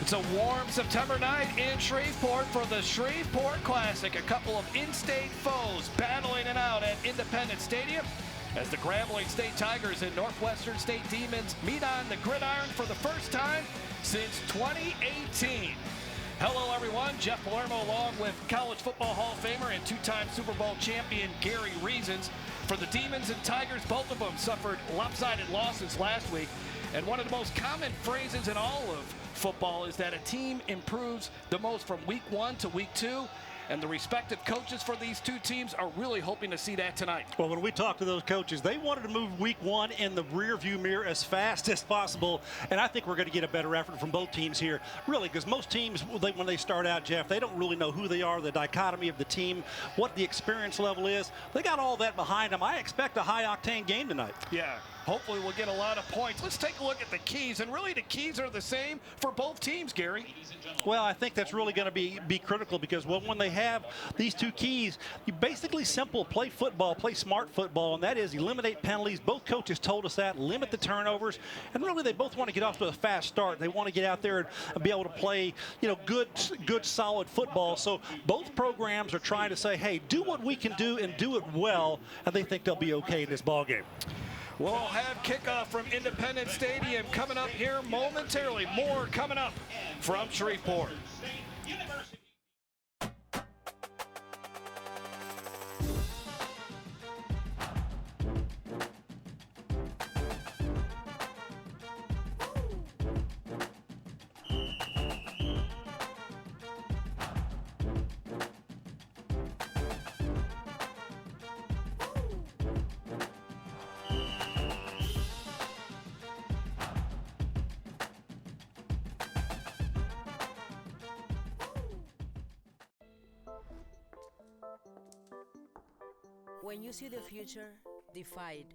It's a warm September night in Shreveport for the Shreveport Classic. A couple of in-state foes battling it out at Independence Stadium as the Grambling State Tigers and Northwestern State Demons meet on the gridiron for the first time since 2018. Hello, everyone. Jeff Palermo along with College Football Hall of Famer and two-time Super Bowl champion Gary Reasons. For the Demons and Tigers, both of them suffered lopsided losses last week. And one of the most common phrases in all of football is that a team improves the most from week 1 to week 2. And the respective coaches for these two teams are really hoping to see that tonight. Well, when we talked to those coaches, they wanted to move week 1 in the rearview mirror as fast as possible. And I think we're going to get a better effort from both teams here, really, because most teams, when they start out, Jeff, they don't really know who they are, the dichotomy of the team, what the experience level is. They got all that behind them. I expect a high-octane game tonight. Yeah, hopefully we'll get a lot of points. Let's take a look at the keys. And really, the keys are the same for both teams, Gary. Well, I think that's really going to be critical because when they have these two keys, you basically simple, play football, play smart football, and that is eliminate penalties. Both coaches told us that, limit the turnovers, and really they both want to get off to a fast start. They want to get out there and be able to play, good, solid football. So both programs are trying to say, hey, do what we can do and do it well, and they think they'll be okay in this ball game. We'll have kickoff from Independence Stadium coming up here momentarily. More coming up from Shreveport. When you see the future, defy it.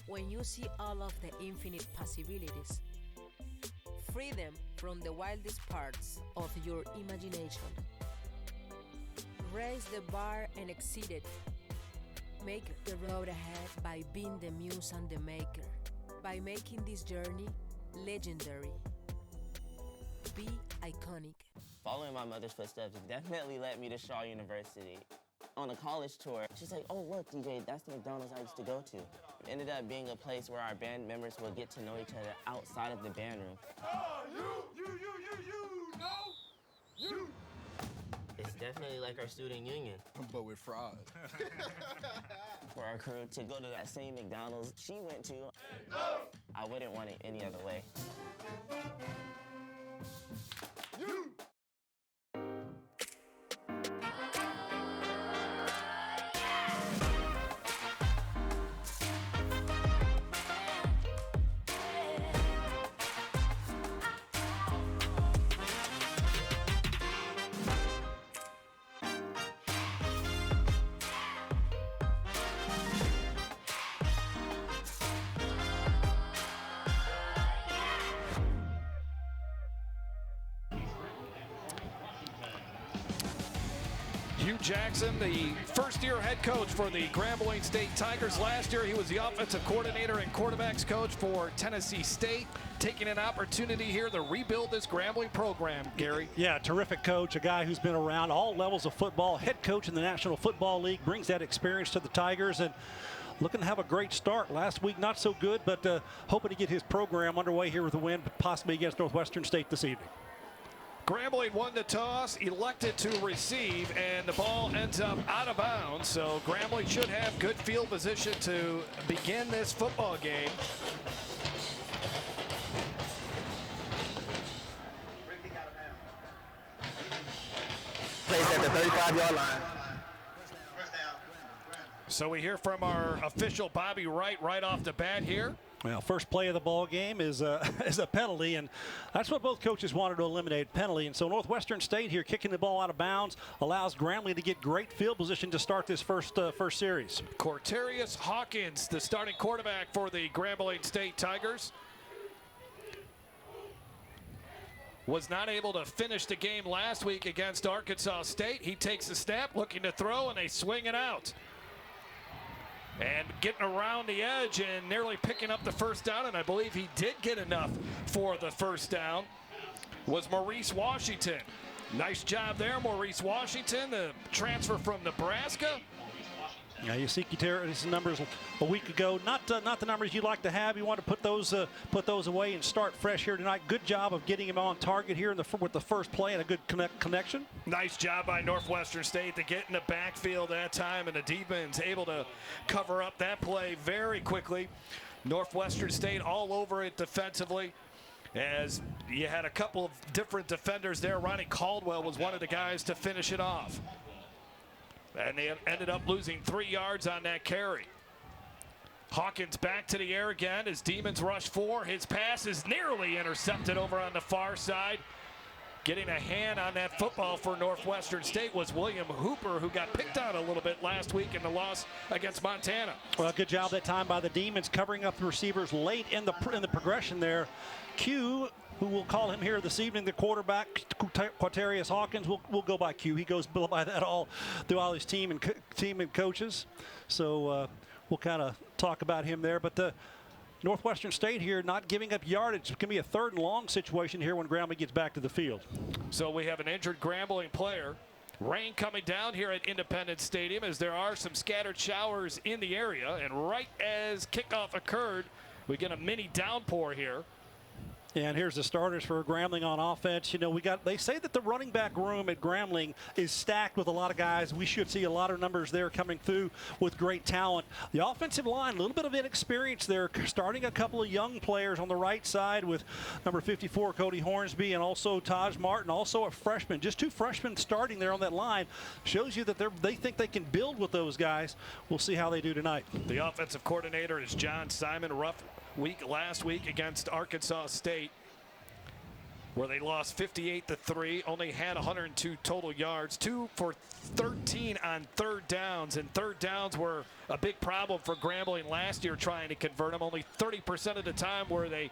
When you see all of the infinite possibilities, free them from the wildest parts of your imagination. Raise the bar and exceed it. Make the road ahead by being the muse and the maker, by making this journey legendary. Be iconic. Following my mother's footsteps definitely led me to Shaw University. On a college tour, she's like, oh, look, DJ, that's the McDonald's I used to go to. It ended up being a place where our band members would get to know each other outside of the band room. Oh, you. It's definitely like our student union. But with fraud. For our crew to go to that same McDonald's she went to, I wouldn't want it any other way. You. Hugh Jackson, the first-year head coach for the Grambling State Tigers. Last year, he was the offensive coordinator and quarterbacks coach for Tennessee State, taking an opportunity here to rebuild this Grambling program, Gary. Yeah, terrific coach, a guy who's been around all levels of football, head coach in the National Football League, brings that experience to the Tigers, and looking to have a great start. Last week, not so good, but hoping to get his program underway here with a win, possibly against Northwestern State this evening. Grambling won the toss, elected to receive, and the ball ends up out of bounds. So Grambling should have good field position to begin this football game. Placed at the 35-yard line. So we hear from our official Bobby Wright right off the bat here. Well, first play of the ball game is a penalty, and that's what both coaches wanted to eliminate, penalty. And so Northwestern State here kicking the ball out of bounds allows Grambling to get great field position to start this first series. Corterius Hawkins, the starting quarterback for the Grambling State Tigers, was not able to finish the game last week against Arkansas State. He takes the snap, looking to throw, and they swing it out. and getting around the edge and nearly picking up the first down, and I believe he did get enough for the first down, was Maurice Washington. Nice job there, Maurice Washington, the transfer from Nebraska. Yeah, you see his numbers a week ago. Not the numbers you like to have. You want to put those away and start fresh here tonight. Good job of getting him on target here with the first play and a good connection. Nice job by Northwestern State to get in the backfield that time, and the defense able to cover up that play very quickly. Northwestern State all over it defensively, as you had a couple of different defenders there. Ronnie Caldwell was one of the guys to finish it off. And they ended up losing 3 yards on that carry. Hawkins back to the air again as Demons rush 4. His pass is nearly intercepted over on the far side. Getting a hand on that football for Northwestern State was William Hooper, who got picked on a little bit last week in the loss against Montana. Well, good job that time by the Demons covering up the receivers late in the progression there. Q, who will call him here this evening, the quarterback, Quatarius Hawkins, will go by Q. He goes by that all through all his team and coaches. So we'll kind of talk about him there. But the Northwestern State here not giving up yardage. It can be a 3rd and long situation here when Grambling gets back to the field. So we have an injured Grambling player. Rain coming down here at Independence Stadium as there are some scattered showers in the area. And right as kickoff occurred, we get a mini downpour here. And here's the starters for Grambling on offense. You know, they say that the running back room at Grambling is stacked with a lot of guys. We should see a lot of numbers there coming through with great talent. The offensive line, a little bit of inexperience there, starting a couple of young players on the right side with number 54, Cody Hornsby, and also Taj Martin, also a freshman. Just 2 freshmen starting there on that line. Shows you that they think they can build with those guys. We'll see how they do tonight. The offensive coordinator is John Simon. Rough week last week against Arkansas State, where they lost 58-3, only had 102 total yards, 2 for 13 on 3rd downs, and 3rd downs were a big problem for Grambling last year trying to convert them. Only 30% of the time were they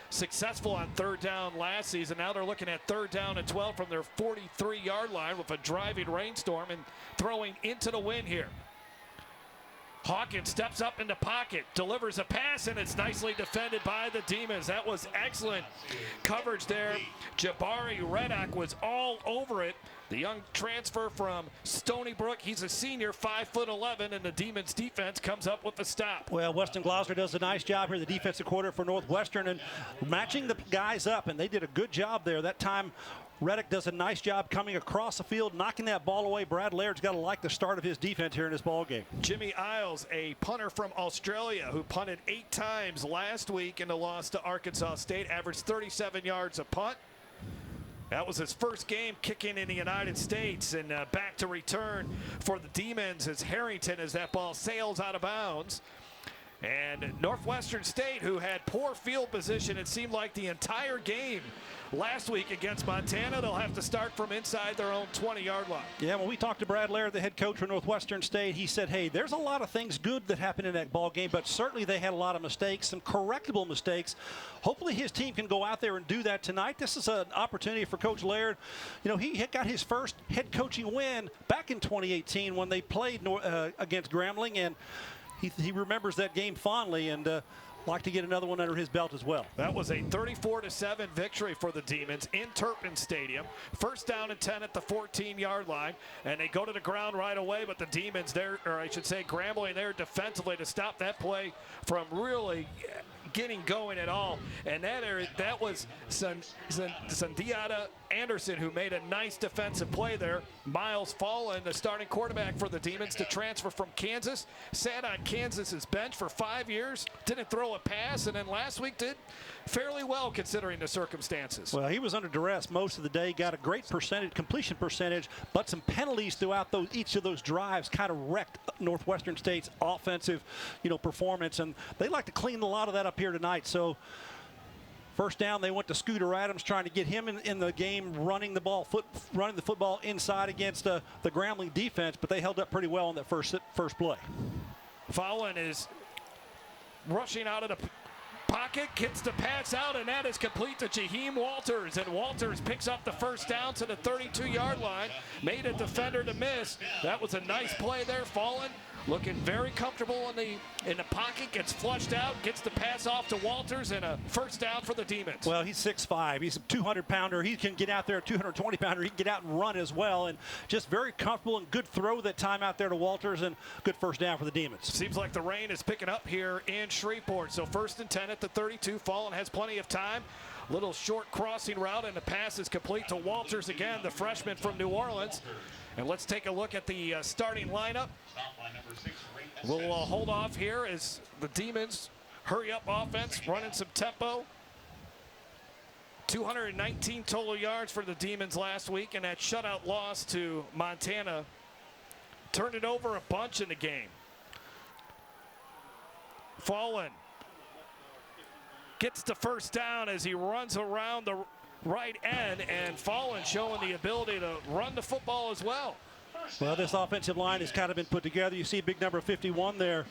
successful on 3rd down last season. Now they're looking at 3rd down and 12 from their 43-yard line with a driving rainstorm and throwing into the wind here. Hawkins steps up in the pocket, delivers a pass, and it's nicely defended by the Demons. That was excellent coverage there. Jabari Reddock was all over it. The young transfer from Stony Brook, he's a senior, 5'11", and the Demons defense comes up with a stop. Well, Weston Gloucester does a nice job here, the defensive coordinator for Northwestern, and matching the guys up, and they did a good job there. That time, Reddick does a nice job coming across the field, knocking that ball away. Brad Laird's got to like the start of his defense here in this ball game. Jimmy Isles, a punter from Australia who punted 8 times last week in the loss to Arkansas State, averaged 37 yards a punt. That was his first game kicking in the United States, and back to return for the Demons as Harrington, as that ball sails out of bounds. And Northwestern State, who had poor field position, it seemed like the entire game last week against Montana, they'll have to start from inside their own 20-yard line. Yeah, when we talked to Brad Laird, the head coach for Northwestern State, he said, hey, there's a lot of things good that happened in that ball game, but certainly they had a lot of mistakes, some correctable mistakes. Hopefully his team can go out there and do that tonight. This is an opportunity for Coach Laird. You know, he got his first head coaching win back in 2018 when they played against Grambling, and he remembers that game fondly, and like to get another one under his belt as well. That was a 34-7 victory for the Demons in Turpin Stadium. First down and 10 at the 14-yard line, and they go to the ground right away, but the Demons there, or I should say Grambling there defensively to stop that play from really getting going at all. And that was Sandiata Anderson who made a nice defensive play there. Miles Fallen, the starting quarterback for the Demons, to transfer from Kansas, sat on Kansas's bench for 5 years, didn't throw a pass, and then last week did fairly well considering the circumstances. Well, he was under duress most of the day, got a great completion percentage, but some penalties throughout each of those drives kind of wrecked Northwestern State's offensive, performance, and they like to clean a lot of that up here tonight. So first down, they went to Scooter Adams, trying to get him in the game, running the football inside against the Grambling defense, but they held up pretty well on that first play. Fallon is rushing out of the pocket, gets the pass out, and that is complete to Jaheim Walters, and Walters picks up the first down to the 32-yard line, made a defender to miss. That was a nice play there. Fallon looking very comfortable in the pocket, gets flushed out, gets the pass off to Walters, and a first down for the Demons. Well, he's 6'5". He's a 200-pounder. He can get out there, 220-pounder. He can get out and run as well, and just very comfortable and good throw that time out there to Walters, and good first down for the Demons. Seems like the rain is picking up here in Shreveport. So 1st and 10 at the 32. Fallen has plenty of time. Little short crossing route, and the pass is complete to Walters again, the freshman from New Orleans. And let's take a look at the starting lineup. We'll hold off here as the Demons hurry up offense, running some tempo. 219 total yards for the Demons last week, and that shutout loss to Montana turned it over a bunch in the game. Fallen gets the first down as he runs around the right end, and Fallen showing the ability to run the football as well. Well, this offensive line has kind of been put together. You see big number 51 there.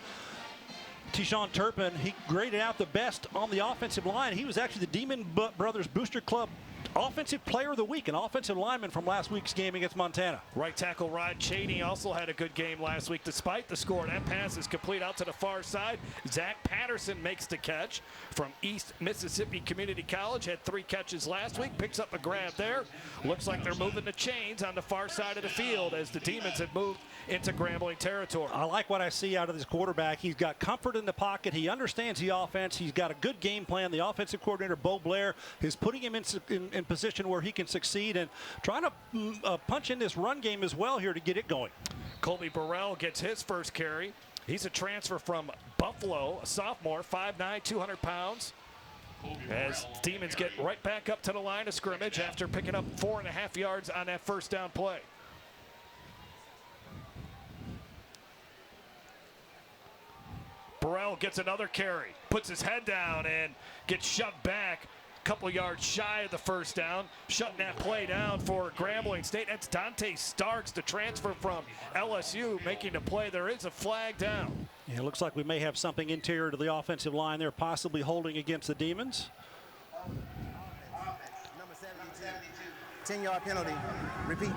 Tyshawn Turpin, he graded out the best on the offensive line. He was actually the Demon Brothers Booster Club Offensive Player of the Week, an offensive lineman from last week's game against Montana. Right tackle Rod Cheney also had a good game last week despite the score. That pass is complete out to the far side. Zach Patterson makes the catch from East Mississippi Community College. Had 3 catches last week. Picks up a grab there. Looks like they're moving the chains on the far side of the field as the Demons have moved into Grambling territory. I like what I see out of this quarterback. He's got comfort in the pocket. He understands the offense. He's got a good game plan. The offensive coordinator, Bo Blair, is putting him in position where he can succeed and trying to punch in this run game as well here to get it going. Colby Burrell gets his first carry. He's a transfer from Buffalo, a sophomore, 5'9", 200 pounds. As Demons get right back up to the line of scrimmage after picking up 4.5 yards on that first down play. Burrell gets another carry, puts his head down and gets shoved back a couple yards shy of the first down. Shutting that play down for Grambling State. That's Dante Starks, the transfer from LSU, making the play. There is a flag down. Yeah, it looks like we may have something interior to the offensive line there, possibly holding against the Demons. Number 72. 10-yard penalty. Repeat.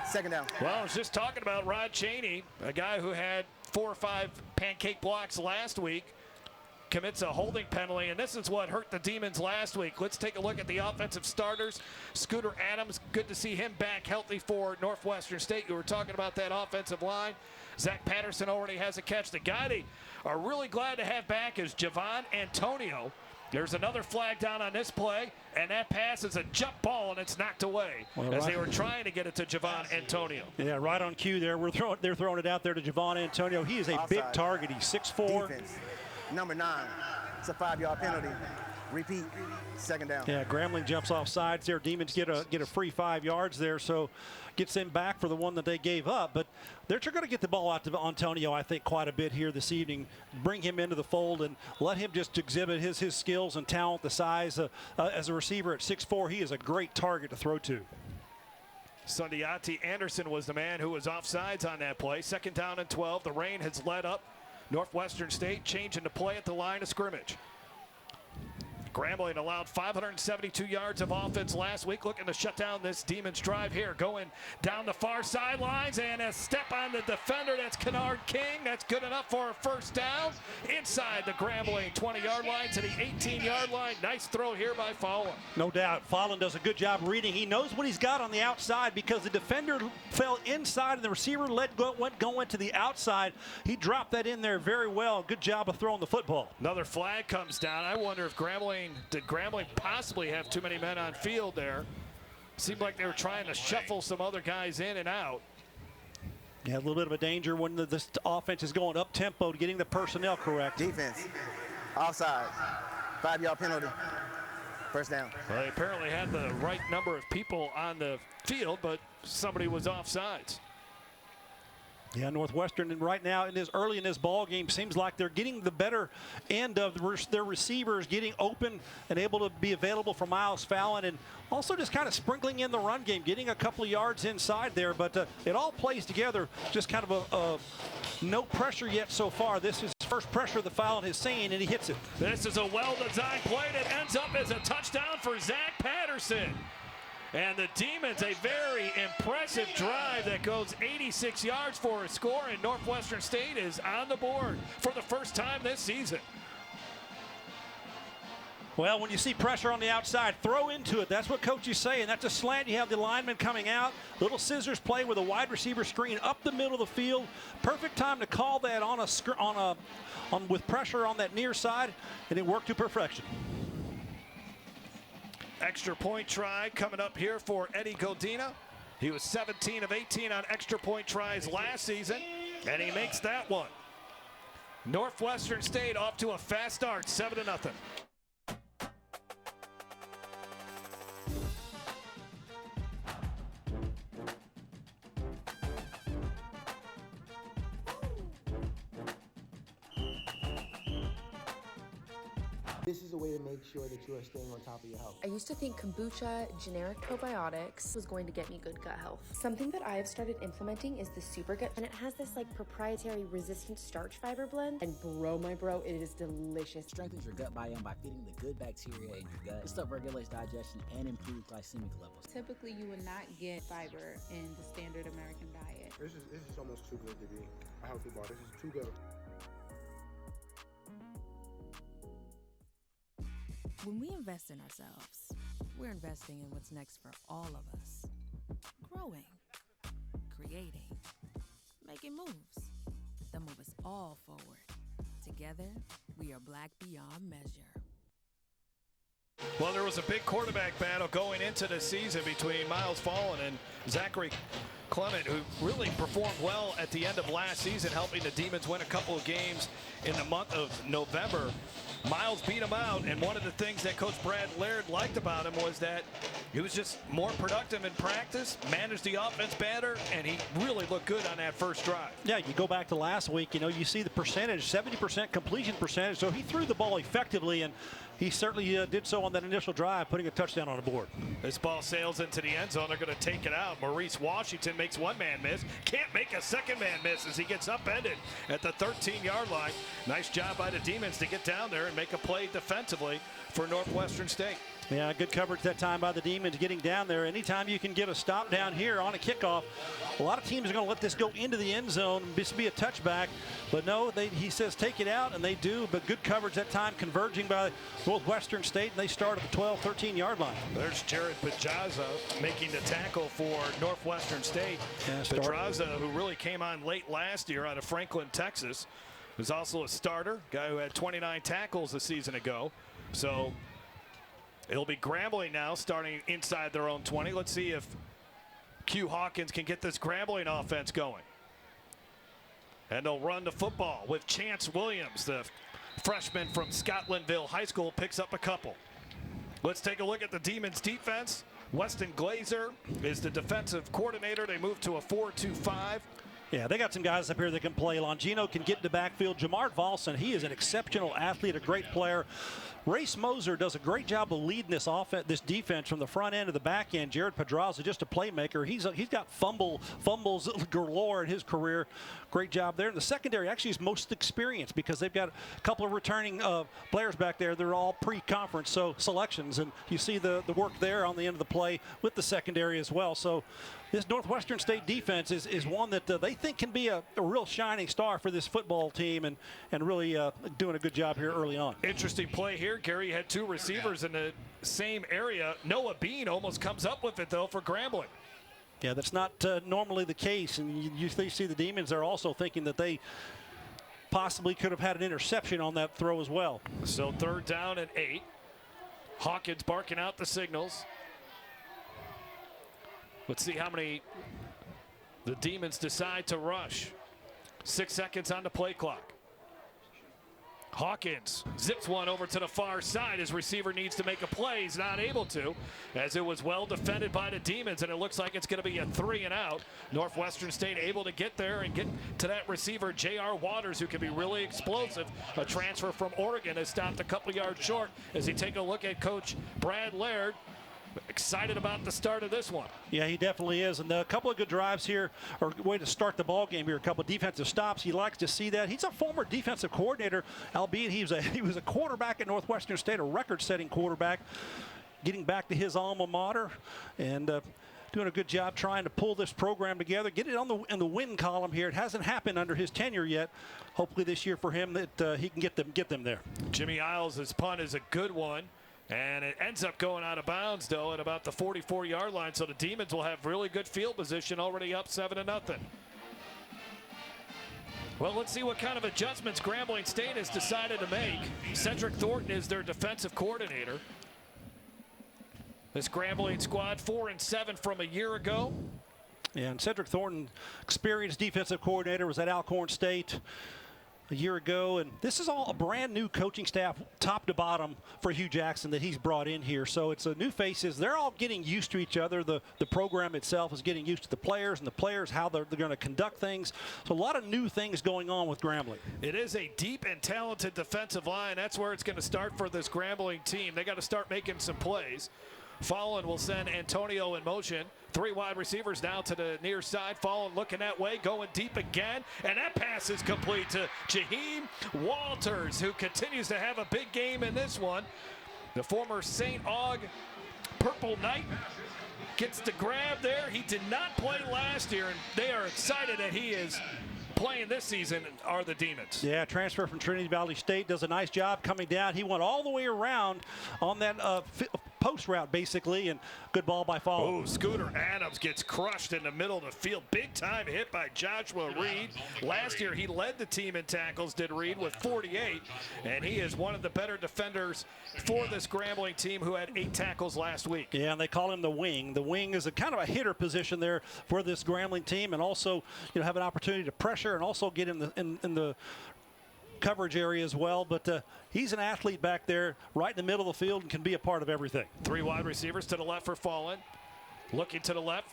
Second down. Well, I was just talking about Rod Cheney, a guy who had 4 or 5 pancake blocks last week, commits a holding penalty, and this is what hurt the Demons last week. Let's take a look at the offensive starters. Scooter Adams, good to see him back healthy for Northwestern State. You were talking about that offensive line. Zach Patterson already has a catch. The guy they are really glad to have back is Javon Antonio. There's another flag down on this play, and that pass is a jump ball, and it's knocked away as they were trying to get it to Javon Antonio. Yeah, right on cue there. They're throwing it out there to Javon Antonio. He is a big target. He's 6'4". Defense. Number 9. It's a 5-yard penalty. Repeat. Second down. Yeah, Grambling jumps off sides there. Demons get a free 5 yards there, so gets them back for the one that they gave up. But they're going to get the ball out to Antonio, I think, quite a bit here this evening. Bring him into the fold and let him just exhibit his skills and talent. The size as a receiver at 6'4", he is a great target to throw to. Sundiati Anderson was the man who was offsides on that play. 2nd down and 12. The rain has led up. Northwestern State changing the play at the line of scrimmage. Grambling allowed 572 yards of offense last week, looking to shut down this Demons drive here. Going down the far sidelines and a step on the defender. That's Kennard King. That's good enough for a first down. Inside the Grambling 20-yard line to the 18-yard line. Nice throw here by Fallen. No doubt. Fallen does a good job reading. He knows what he's got on the outside because the defender fell inside and the receiver went going to the outside. He dropped that in there very well. Good job of throwing the football. Another flag comes down. I wonder if did Grambling possibly have too many men on field there? Seemed like they were trying to shuffle some other guys in and out. Yeah, a little bit of a danger when this offense is going up tempo to getting the personnel correct. Defense. Offside. 5-yard penalty. First down. Well, they apparently had the right number of people on the field, but somebody was offsides. Yeah, Northwestern, and right now early in this ball game, seems like they're getting the better end of their receivers, getting open and able to be available for Miles Fallon, and also just kind of sprinkling in the run game, getting a couple of yards inside there. But it all plays together. Just kind of no pressure yet so far. This is his first pressure that Fallon has seen, and he hits it. This is a well-designed play that ends up as a touchdown for Zach Patterson. And the Demons, a very impressive drive that goes 86 yards for a score, and Northwestern State is on the board for the first time this season. Well, when you see pressure on the outside, throw into it. That's what coach is saying. That's a slant. You have the lineman coming out. Little scissors play with a wide receiver screen up the middle of the field. Perfect time to call that with pressure on that near side, and it worked to perfection. Extra point try coming up here for Eddie Godina. He was 17 of 18 on extra point tries last season, and he makes that one. Northwestern State off to a fast start, 7-0. This is a way to make sure that you are staying on top of your health. I used to think kombucha, generic probiotics, was going to get me good gut health. Something that I have started implementing is the Super Gut, and it has this like proprietary resistant starch fiber blend. And bro, it is delicious. Strengthens your gut biome by feeding the good bacteria in your gut. This stuff regulates digestion and improves glycemic levels. Typically, you would not get fiber in the standard American diet. This is almost too good to be a healthy bar. This is too good. When we invest in ourselves, we're investing in what's next for all of us. Growing, creating, making moves that move us all forward. Together, we are Black beyond measure. Well, there was a big quarterback battle going into the season between Miles Fallen and Zachary Clement, who really performed well at the end of last season, helping the Demons win a couple of games in the month of November. Miles beat him out, and one of the things that Coach Brad Laird liked about him was that he was just more productive in practice, managed the offense better, and he really looked good on that first drive. Yeah, you go back to last week, you see the percentage, 70% completion percentage, so he threw the ball effectively, and he certainly did so on that initial drive, putting a touchdown on the board. This ball sails into the end zone. They're going to take it out. Maurice Washington makes one man miss. Can't make a second man miss as he gets upended at the 13-yard line. Nice job by the Demons to get down there and make a play defensively for Northwestern State. Yeah, good coverage that time by the Demons getting down there. Anytime you can get a stop down here on a kickoff, a lot of teams are going to let this go into the end zone. This be a touchback. But no, he says take it out, and they do. But good coverage that time, converging by Northwestern State, and they start at the 12, 13-yard line. There's Jared Pedraza making the tackle for Northwestern State. Yeah, Pedraza, who really came on late last year out of Franklin, Texas, was also a starter, guy who had 29 tackles a season ago. So it'll be Grambling now, starting inside their own 20. Let's see if Q Hawkins can get this Grambling offense going. And they'll run the football with Chance Williams, the freshman from Scotlandville High School, picks up a couple. Let's take a look at the Demons defense. Weston Glazer is the defensive coordinator. They move to a 4-2-5. Yeah, they got some guys up here that can play. Longino can get in the backfield. Jamar Volson, he is an exceptional athlete, a great player. Race Moser does a great job of leading this defense from the front end to the back end. Jared Pedraza, just a playmaker. He's got fumbles galore in his career. Great job there. The secondary actually is most experienced because they've got a couple of returning players back there. They're all pre-conference selections, and you see the work there on the end of the play with the secondary as well. So this Northwestern State defense is one that they think can be a real shining star for this football team, and really doing a good job here early on. Interesting play here. Gary had two receivers in the same area. Noah Bean almost comes up with it, though, for Grambling. Yeah, that's not normally the case, and you see the Demons are also thinking that they possibly could have had an interception on that throw as well. So 3rd down and 8. Hawkins barking out the signals. Let's see how many the Demons decide to rush. 6 seconds on the play clock. Hawkins zips one over to the far side. His receiver needs to make a play. He's not able to, as it was well defended by the Demons, and it looks like it's going to be a 3 and out. Northwestern State able to get there and get to that receiver, J.R. Waters, who can be really explosive. A transfer from Oregon has stopped a couple yards short as he take a look at Coach Brad Laird. Excited about the start of this one. Yeah, he definitely is. And a couple of good drives here, or way to start the ball game here. A couple of defensive stops. He likes to see that. He's a former defensive coordinator, albeit he was a quarterback at Northwestern State, a record-setting quarterback. getting back to his alma mater and doing a good job trying to pull this program together, get it in the win column here. It hasn't happened under his tenure yet. Hopefully this year for him that he can get them there. Jimmy Isles' punt is a good one. And it ends up going out of bounds, though, at about the 44-yard line. So the Demons will have really good field position, already up 7-0. Well, let's see what kind of adjustments Grambling State has decided to make. Cedric Thornton is their defensive coordinator. This Grambling squad 4-7 from a year ago. Yeah, and Cedric Thornton, experienced defensive coordinator, was at Alcorn State a year ago, and this is all a brand new coaching staff top to bottom for Hugh Jackson that he's brought in here. So it's a new faces. They're all getting used to each other. The program itself is getting used to the players, and the players how they're going to conduct things. So a lot of new things going on with Grambling. It is a deep and talented defensive line. That's where it's going to start for this Grambling team. They got to start making some plays. Fallon will send Antonio in motion. 3 wide receivers now to the near side. Fallon looking that way, going deep again. And that pass is complete to Jaheim Walters, who continues to have a big game in this one. The former St. Aug Purple Knight gets the grab there. He did not play last year, and they are excited that he is playing this season, are the Demons. Yeah, transfer from Trinity Valley State, does a nice job coming down. He went all the way around on that post route, basically, and good ball by Fallon. Oh, Scooter Adams gets crushed in the middle of the field. Big time hit by Joshua Reed. Last year, he led the team in tackles, did Reed, with 48, and he is one of the better defenders for this Grambling team, who had 8 tackles last week. Yeah, and they call him the wing. The wing is a kind of a hitter position there for this Grambling team, and also, have an opportunity to pressure and also get in the coverage area as well. But he's an athlete back there right in the middle of the field and can be a part of everything. 3 wide receivers to the left for Fallon. Looking to the left.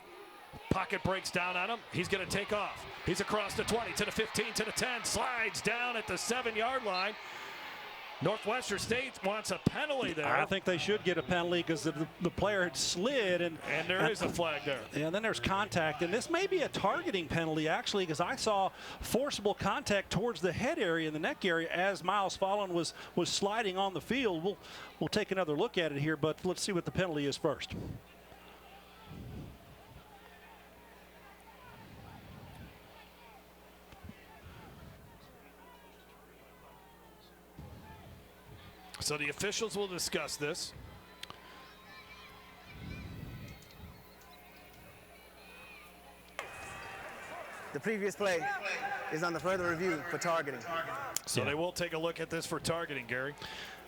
Pocket breaks down on him. He's going to take off. He's across the 20 to the 15 to the 10. Slides down at the 7-yard line. Northwestern State wants a penalty there. I think they should get a penalty because the player had slid. And there is a flag there. And then there's contact. And this may be a targeting penalty, actually, because I saw forcible contact towards the head area and the neck area as Miles Fallon was sliding on the field. We'll take another look at it here, but let's see what the penalty is first. So the officials will discuss this. The previous play is under further review for targeting. So they will take a look at this for targeting, Gary.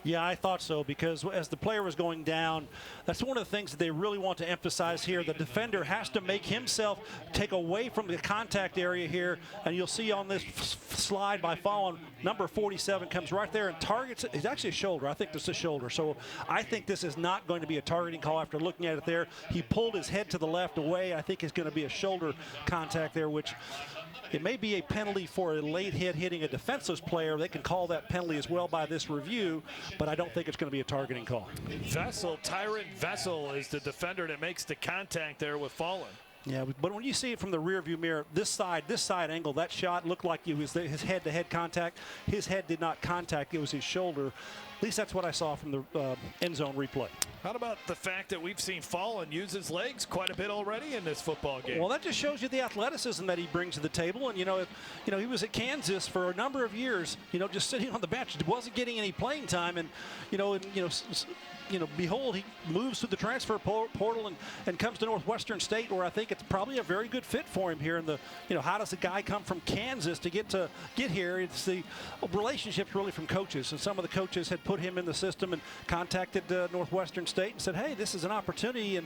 Yeah, I thought so, because as the player was going down, that's one of the things that they really want to emphasize here. The defender has to make himself take away from the contact area here, and you'll see on this slide by Fallon, number 47 comes right there and targets it. It's actually a shoulder. I think this is a shoulder. So I think this is not going to be a targeting call after looking at it there. He pulled his head to the left away. I think it's going to be a shoulder contact there, which it may be a penalty for a late hit hitting a defenseless player. They can call that penalty as well by this review, but I don't think it's going to be a targeting call. Tyron Vessel is the defender that makes the contact there with Fallon. Yeah, but when you see it from the rear view mirror, this side angle, that shot looked like it was his head-to-head contact. His head did not contact. It was his shoulder. At least that's what I saw from the end zone replay. How about the fact that we've seen Fallon use his legs quite a bit already in this football game? Well, that just shows you the athleticism that he brings to the table. And, he was at Kansas for a number of years, just sitting on the bench. Wasn't getting any playing time. And, behold, he moves through the transfer portal and comes to Northwestern State, where I think it's probably a very good fit for him here. In the, how does a guy come from Kansas to get here? It's the relationships really from coaches, and some of the coaches had put him in the system and contacted Northwestern State and said, hey, this is an opportunity,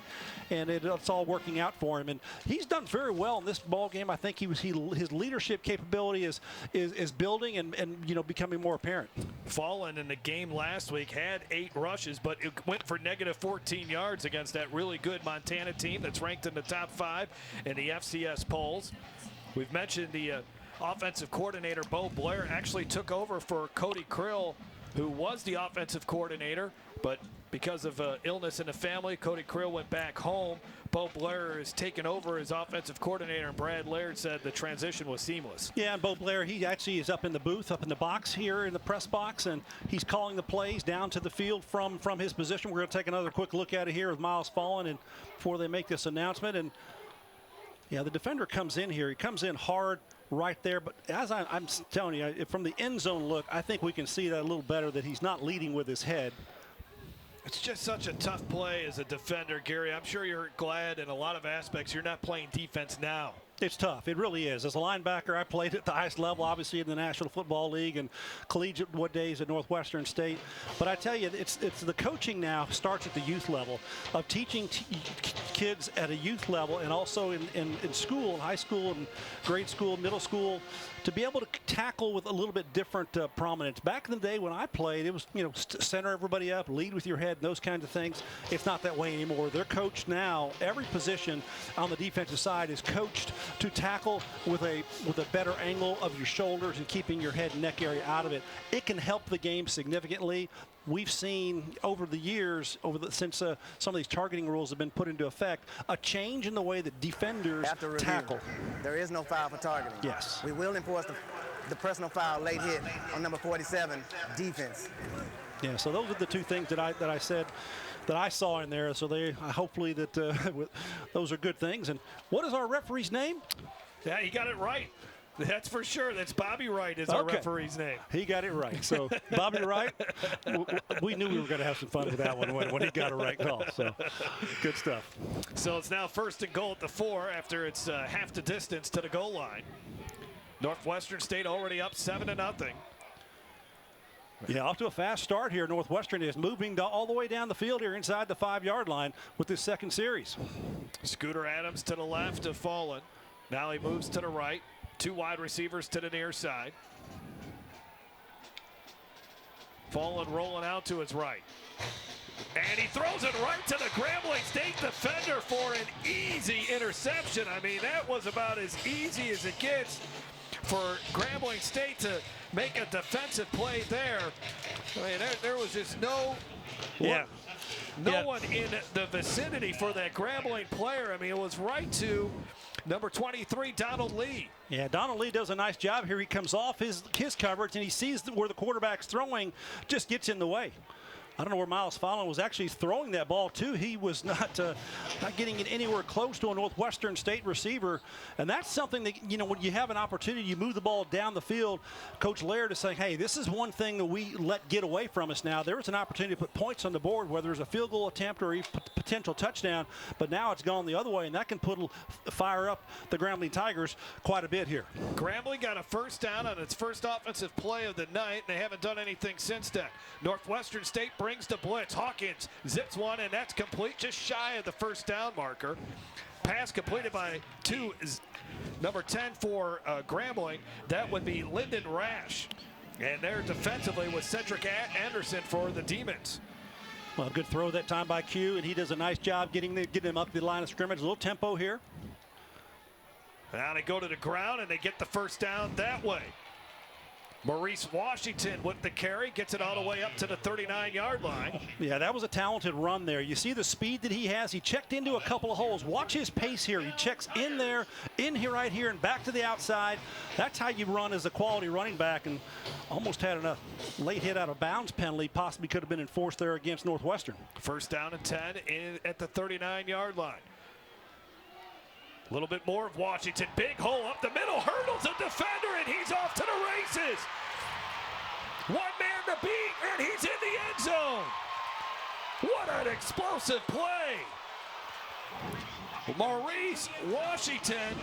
and it's all working out for him. And he's done very well in this ball game. I think his leadership capability is building and becoming more apparent. Fallon in the game last week had 8 rushes, but it went for negative 14 yards against that really good Montana team that's ranked in the top 5 in the FCS polls. We've mentioned the offensive coordinator, Bo Blair, actually took over for Cody Krill who was the offensive coordinator, but because of illness in the family, Cody Creel went back home. Bo Blair has taken over as offensive coordinator, and Brad Laird said the transition was seamless. Yeah, and Bo Blair, he actually is up in the booth, up in the box here in the press box, and he's calling the plays down to the field from his position. We're going to take another quick look at it here with Miles Fallen and before they make this announcement. And yeah, the defender comes in here. He comes in hard right there, but as I'm telling you, from the end zone look, I think we can see that a little better, that he's not leading with his head. It's just such a tough play as a defender, Gary. I'm sure you're glad in a lot of aspects you're not playing defense now. It's tough. It really is. As a linebacker, I played at the highest level, obviously in the National Football League and collegiate days at Northwestern State. But I tell you, it's the coaching now starts at the youth level of teaching kids at a youth level, and also in school, high school and grade school, middle school, to be able to tackle with a little bit different prominence. Back in the day when I played, it was, center everybody up, lead with your head, and those kinds of things. It's not that way anymore. They're coached now. Every position on the defensive side is coached to tackle with a better angle of your shoulders and keeping your head and neck area out of it. It can help the game significantly. We've seen over the years, since some of these targeting rules have been put into effect, a change in the way that defenders tackle. There is no foul for targeting. Yes. We will enforce the personal foul late hit on number 47, defense. Yeah, so those are the two things that I said that I saw in there. So hopefully that those are good things. And what is our referee's name? Yeah, you got it right. That's for sure. That's Bobby Wright is our referee's name. He got it right. So Bobby Wright, we knew we were going to have some fun with that one when he got a right call. So good stuff. So it's now 1st and goal at the 4 after it's half the distance to the goal line. Northwestern State already up 7-0. Yeah, off to a fast start here. Northwestern is moving all the way down the field here inside the 5-yard line with this second series. Scooter Adams to the left of Fallen. Now he moves to the right. 2 wide receivers to the near side. Fallen rolling out to his right. And he throws it right to the Grambling State defender for an easy interception. I mean, that was about as easy as it gets for Grambling State to make a defensive play there. I mean, there was just no one in the vicinity for that Grambling player. I mean, it was right to number 23, Donald Lee. Yeah, Donald Lee does a nice job here. He comes off his coverage, and he sees where the quarterback's throwing, just gets in the way. I don't know where Miles Fallon was actually throwing that ball to. He was not getting it anywhere close to a Northwestern State receiver. And that's something that, when you have an opportunity, you move the ball down the field. Coach Laird is saying, hey, this is one thing that we let get away from us now. There was an opportunity to put points on the board, whether it's a field goal attempt or a potential touchdown. But now it's gone the other way, and that can fire up the Grambling Tigers quite a bit here. Grambling got a first down on its first offensive play of the night. They haven't done anything since then. Northwestern State brings the blitz. Hawkins zips one, and that's complete, just shy of the first down marker. Pass completed by number 10 for Grambling. That would be Lyndon Rash. And there defensively was Cedric Anderson for the Demons. Well, good throw that time by Q, and he does a nice job getting him up the line of scrimmage. A little tempo here. Now they go to the ground, and they get the first down that way. Maurice Washington with the carry, gets it all the way up to the 39-yard line. Yeah, that was a talented run there. You see the speed that he has. He checked into a couple of holes. Watch his pace here. He checks in there, in here, right here, and back to the outside. That's how you run as a quality running back, and almost had a late hit out of bounds penalty. Possibly could have been enforced there against Northwestern. First down and 10 at the 39-yard line. A little bit more of Washington. Big hole up the middle. Hurdles a defender, and he's off to the races. One man to beat, and he's in the end zone. What an explosive play. Maurice Washington.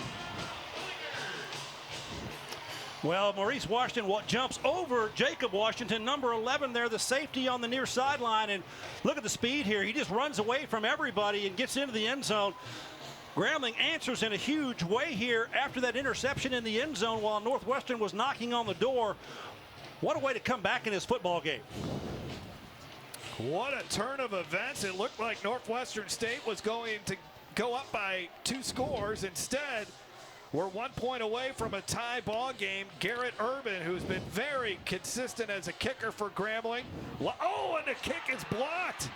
Well, Maurice Washington jumps over Jacob Washington, number 11 there, the safety on the near sideline. And look at the speed here. He just runs away from everybody and gets into the end zone. Grambling answers in a huge way here after that interception in the end zone while Northwestern was knocking on the door. What a way to come back in this football game. What a turn of events. It looked like Northwestern State was going to go up by 2 scores. Instead, We're 1 point away from a tie ball game. Garrett Urban, who's been very consistent as a kicker for Grambling. Oh, and the kick is blocked.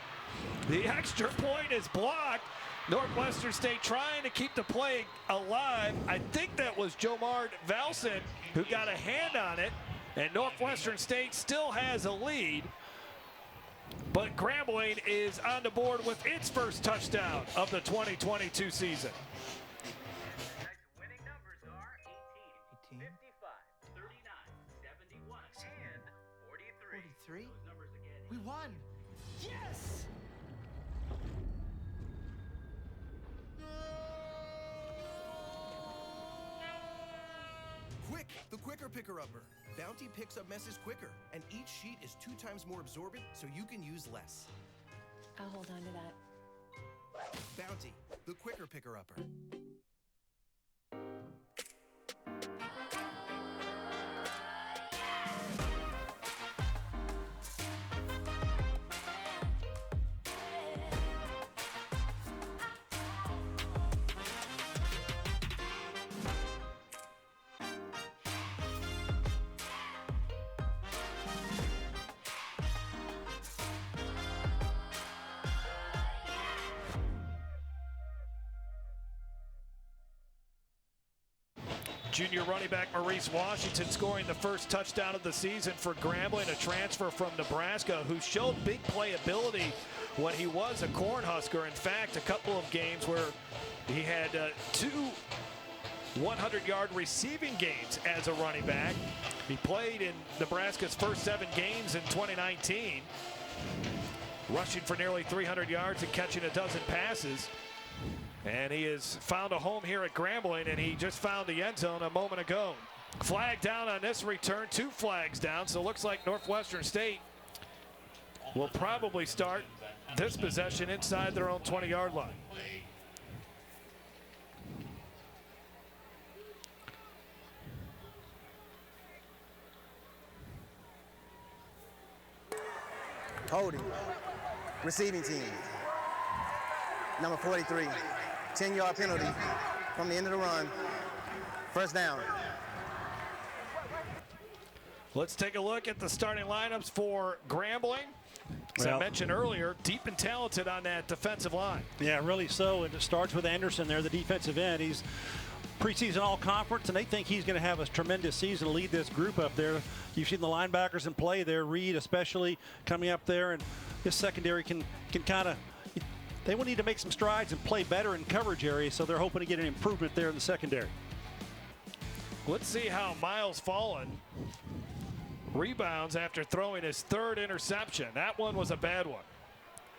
The extra point is blocked. Northwestern State trying to keep the play alive. I think that was Jomard Valson who got a hand on it, and Northwestern State still has a lead. But Grambling is on the board with its first touchdown of the 2022 season. Winning numbers are 18, 55, 39, 71, and 43. 43? Those numbers again. We won! Yes! Quick, the quicker picker-upper. Bounty picks up messes quicker, and each sheet is 2 times more absorbent, so you can use less. I'll hold on to that. Bounty, the quicker picker-upper. Junior running back Maurice Washington scoring the first touchdown of the season for Grambling, a transfer from Nebraska who showed big playability when he was a Cornhusker. In fact, a couple of games where he had 2 100-yard receiving games as a running back. He played in Nebraska's first 7 games in 2019, rushing for nearly 300 yards and catching a dozen passes. And he has found a home here at Grambling, and he just found the end zone a moment ago. Flag down on this return, 2 flags down, so it looks like Northwestern State will probably start this possession inside their own 20-yard line. Holding. Receiving team. Number 43. 10-yard penalty from the end of the run. First down. Let's take a look at the starting lineups for Grambling. As I mentioned earlier, deep and talented on that defensive line. Yeah, really so. And it starts with Anderson there, the defensive end. He's preseason all-conference, and they think he's going to have a tremendous season to lead this group up there. You've seen the linebackers in play there, Reed especially coming up there, and his secondary can kind of, they will need to make some strides and play better in coverage areas, so they're hoping to get an improvement there in the secondary. Let's see how Miles Fallen rebounds after throwing his 3rd interception. That one was a bad one.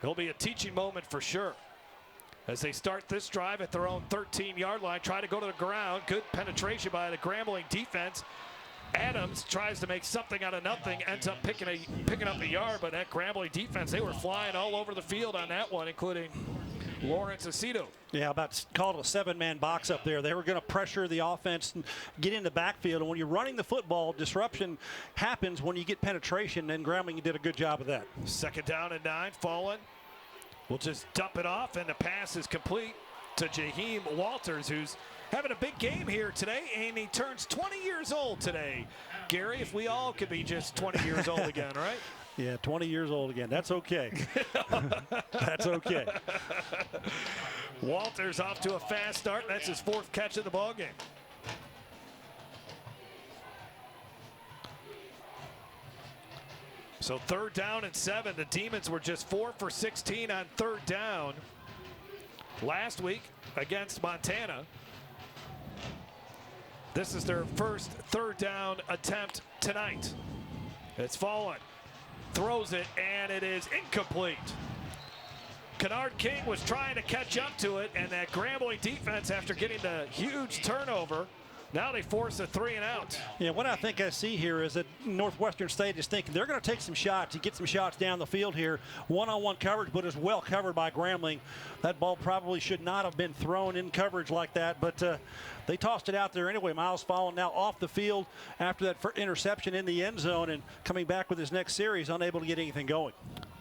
It'll be a teaching moment for sure. As they start this drive at their own 13-yard line, try to go to the ground. Good penetration by the Grambling defense. Adams tries to make something out of nothing, ends up picking up a yard, but that Grambling defense, they were flying all over the field on that one, including Lawrence Aceto. Yeah, about called a 7-man box up there. They were going to pressure the offense and get in the backfield. And when you're running the football, disruption happens when you get penetration, and Grambling did a good job of that. 2nd down and 9, Fallen will just dump it off, and the pass is complete to Jaheim Walters, who's having a big game here today, and he turns 20 years old today. Gary, if we all could be just 20 years old again, right? Yeah, 20 years old again. That's okay. That's okay. Walters off to a fast start. That's his 4th catch of the ball game. So 3rd down and 7. The Demons were just 4 for 16 on 3rd down last week against Montana. This is their first 3rd down attempt tonight. It's Fallen, throws it, and it is incomplete. Kennard King was trying to catch up to it, and that Grambling defense, after getting the huge turnover, now they force a 3-and-out. Yeah, what I think I see here is that Northwestern State is thinking they're going to take some shots and get some shots down the field here. One-on-one coverage, but is well covered by Grambling. That ball probably should not have been thrown in coverage like that, but they tossed it out there anyway. Miles Fallen now off the field after that interception in the end zone, and coming back with his next series, unable to get anything going.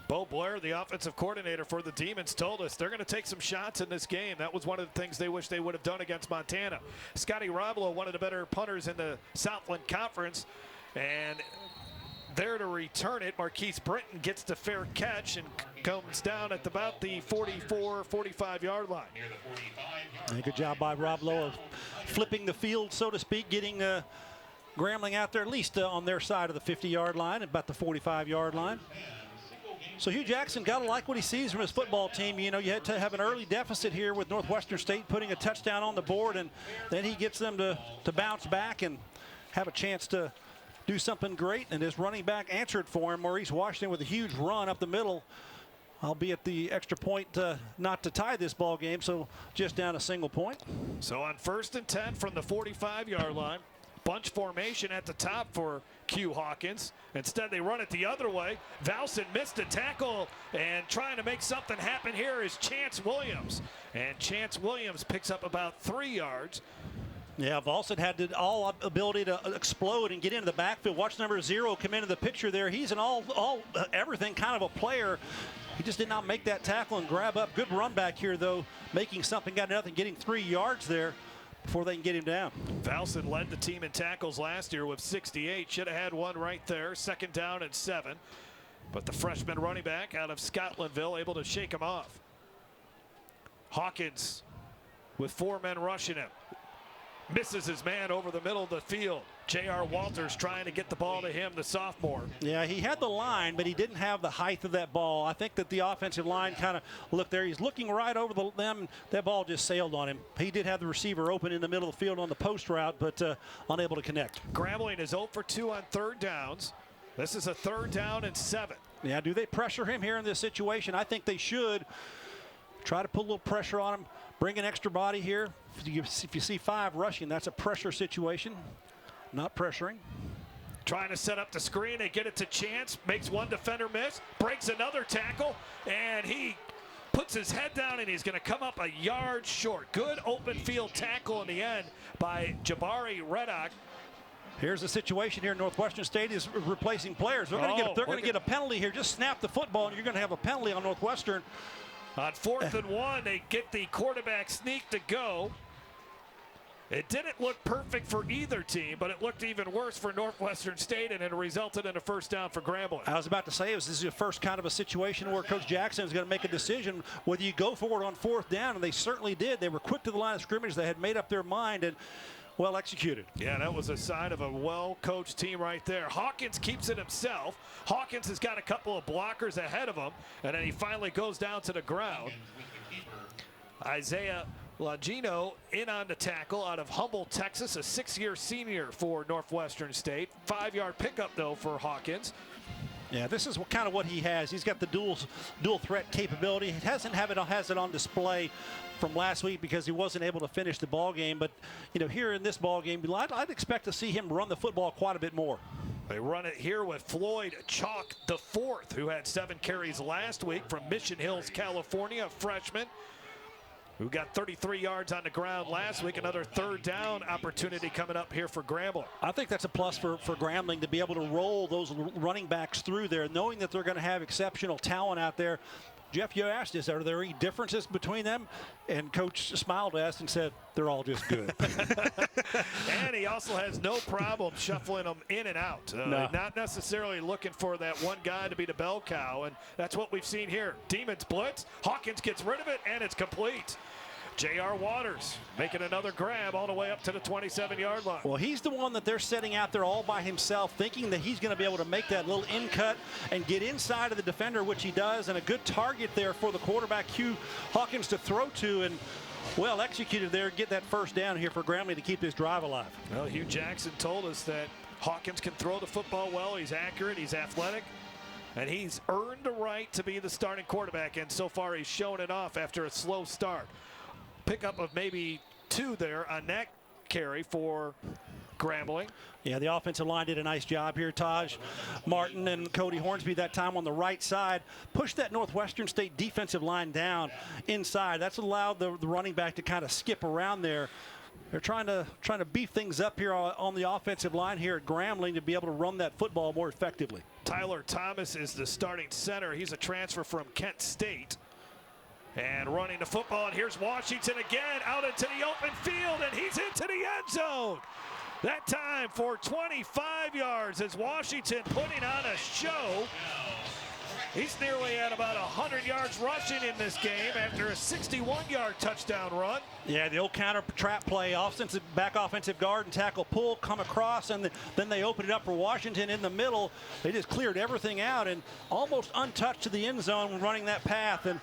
Bo Blair, the offensive coordinator for the Demons, told us they're going to take some shots in this game. That was one of the things they wish they would have done against Montana. Scotty Roblo, one of the better punters in the Southland Conference, and there to return it, Marquise Britton gets the fair catch and comes down at about the 44, 45-yard line. And good job by Roblo of flipping the field, so to speak, getting Grambling out there at least on their side of the 50-yard line, about the 45-yard line. So Hugh Jackson got to like what he sees from his football team. You know, you had to have an early deficit here with Northwestern State putting a touchdown on the board, and then he gets them to bounce back and have a chance to do something great. And his running back answered for him, Maurice Washington, with a huge run up the middle, albeit the extra point not to tie this ball game, so just down a single point. So on 1st and 10 from the 45-yard line, bunch formation at the top for Q Hawkins. Instead, they run it the other way. Valson missed a tackle, and trying to make something happen here is Chance Williams. And Chance Williams picks up about 3 yards. Yeah, Valson had the all ability to explode and get into the backfield. Watch number 0 come into the picture there. He's an everything kind of a player. He just did not make that tackle and grab up. Good run back here, though, making something, got nothing, getting 3 yards there before they can get him down. Valson led the team in tackles last year with 68. Should have had one right there. 2nd down and 7. But the freshman running back out of Scotlandville able to shake him off. Hawkins with 4 men rushing him. Misses his man over the middle of the field. J.R. Walters trying to get the ball to him, the sophomore. Yeah, he had the line, but he didn't have the height of that ball. I think that the offensive line kind of looked there. He's looking right over them. That ball just sailed on him. He did have the receiver open in the middle of the field on the post route, but unable to connect. Grambling is 0 for 2 on 3rd downs. This is a 3rd down and 7. Yeah, do they pressure him here in this situation? I think they should. Try to put a little pressure on him. Bring an extra body here. If you see 5 rushing, that's a pressure situation. Not pressuring. Trying to set up the screen. They get it to Chance. Makes one defender miss. Breaks another tackle. And he puts his head down, and he's going to come up a yard short. Good open field tackle in the end by Jabari Reddock. Here's the situation here. Northwestern State is replacing players. They're going to get a penalty here. Just snap the football, and you're going to have a penalty on Northwestern. On 4th and 1, they get the quarterback sneak to go. It didn't look perfect for either team, but it looked even worse for Northwestern State, and it resulted in a 1st down for Grambling. I was about to say, this is the first kind of a situation where Coach Jackson is going to make a decision whether you go for it on 4th down, and they certainly did. They were quick to the line of scrimmage. They had made up their mind and well executed. Yeah, that was a sign of a well-coached team right there. Hawkins keeps it himself. Hawkins has got a couple of blockers ahead of him, and then he finally goes down to the ground. Isaiah Longino in on the tackle out of Humboldt, Texas, a 6-year senior for Northwestern State. 5-yard pickup, though, for Hawkins. Yeah, this is kind of what he has. He's got the dual threat capability. He has it on display from last week because he wasn't able to finish the ball game. But you know, here in this ball game, I'd expect to see him run the football quite a bit more. They run it here with Floyd Chalk IV, who had 7 carries last week from Mission Hills, California, a freshman who got 33 yards on the ground last week. Another 3rd down opportunity coming up here for Grambling. I think that's a plus for Grambling to be able to roll those running backs through there, knowing that they're going to have exceptional talent out there. Jeff, you asked us, are there any differences between them? And Coach smiled at us and said, they're all just good. And he also has no problem shuffling them in and out. No. Not necessarily looking for that one guy to be the bell cow, and that's what we've seen here. Demons blitz, Hawkins gets rid of it, and it's complete. J.R. Waters making another grab all the way up to the 27-yard line. Well, he's the one that they're setting out there all by himself, thinking that he's going to be able to make that little in cut and get inside of the defender, which he does, and a good target there for the quarterback, Hugh Hawkins, to throw to, and well executed there, get that 1st down here for Grambling to keep this drive alive. Well, Hugh Jackson told us that Hawkins can throw the football well. He's accurate, he's athletic, and he's earned the right to be the starting quarterback, and so far he's shown it off after a slow start. Pickup of maybe 2 there on that carry for Grambling. Yeah, the offensive line did a nice job here. Taj Martin and Cody Hornsby that time on the right side pushed that Northwestern State defensive line down inside. That's allowed the running back to kind of skip around there. They're trying to beef things up here on the offensive line here at Grambling to be able to run that football more effectively. Tyler Thomas is the starting center. He's a transfer from Kent State. And running the football, and here's Washington again out into the open field, and he's into the end zone. That time for 25 yards as Washington putting on a show. He's nearly at about 100 yards rushing in this game after a 61-yard touchdown run. Yeah, the old counter trap play, back offensive guard and tackle pull, come across, and then they open it up for Washington in the middle. They just cleared everything out and almost untouched to the end zone when running that path. And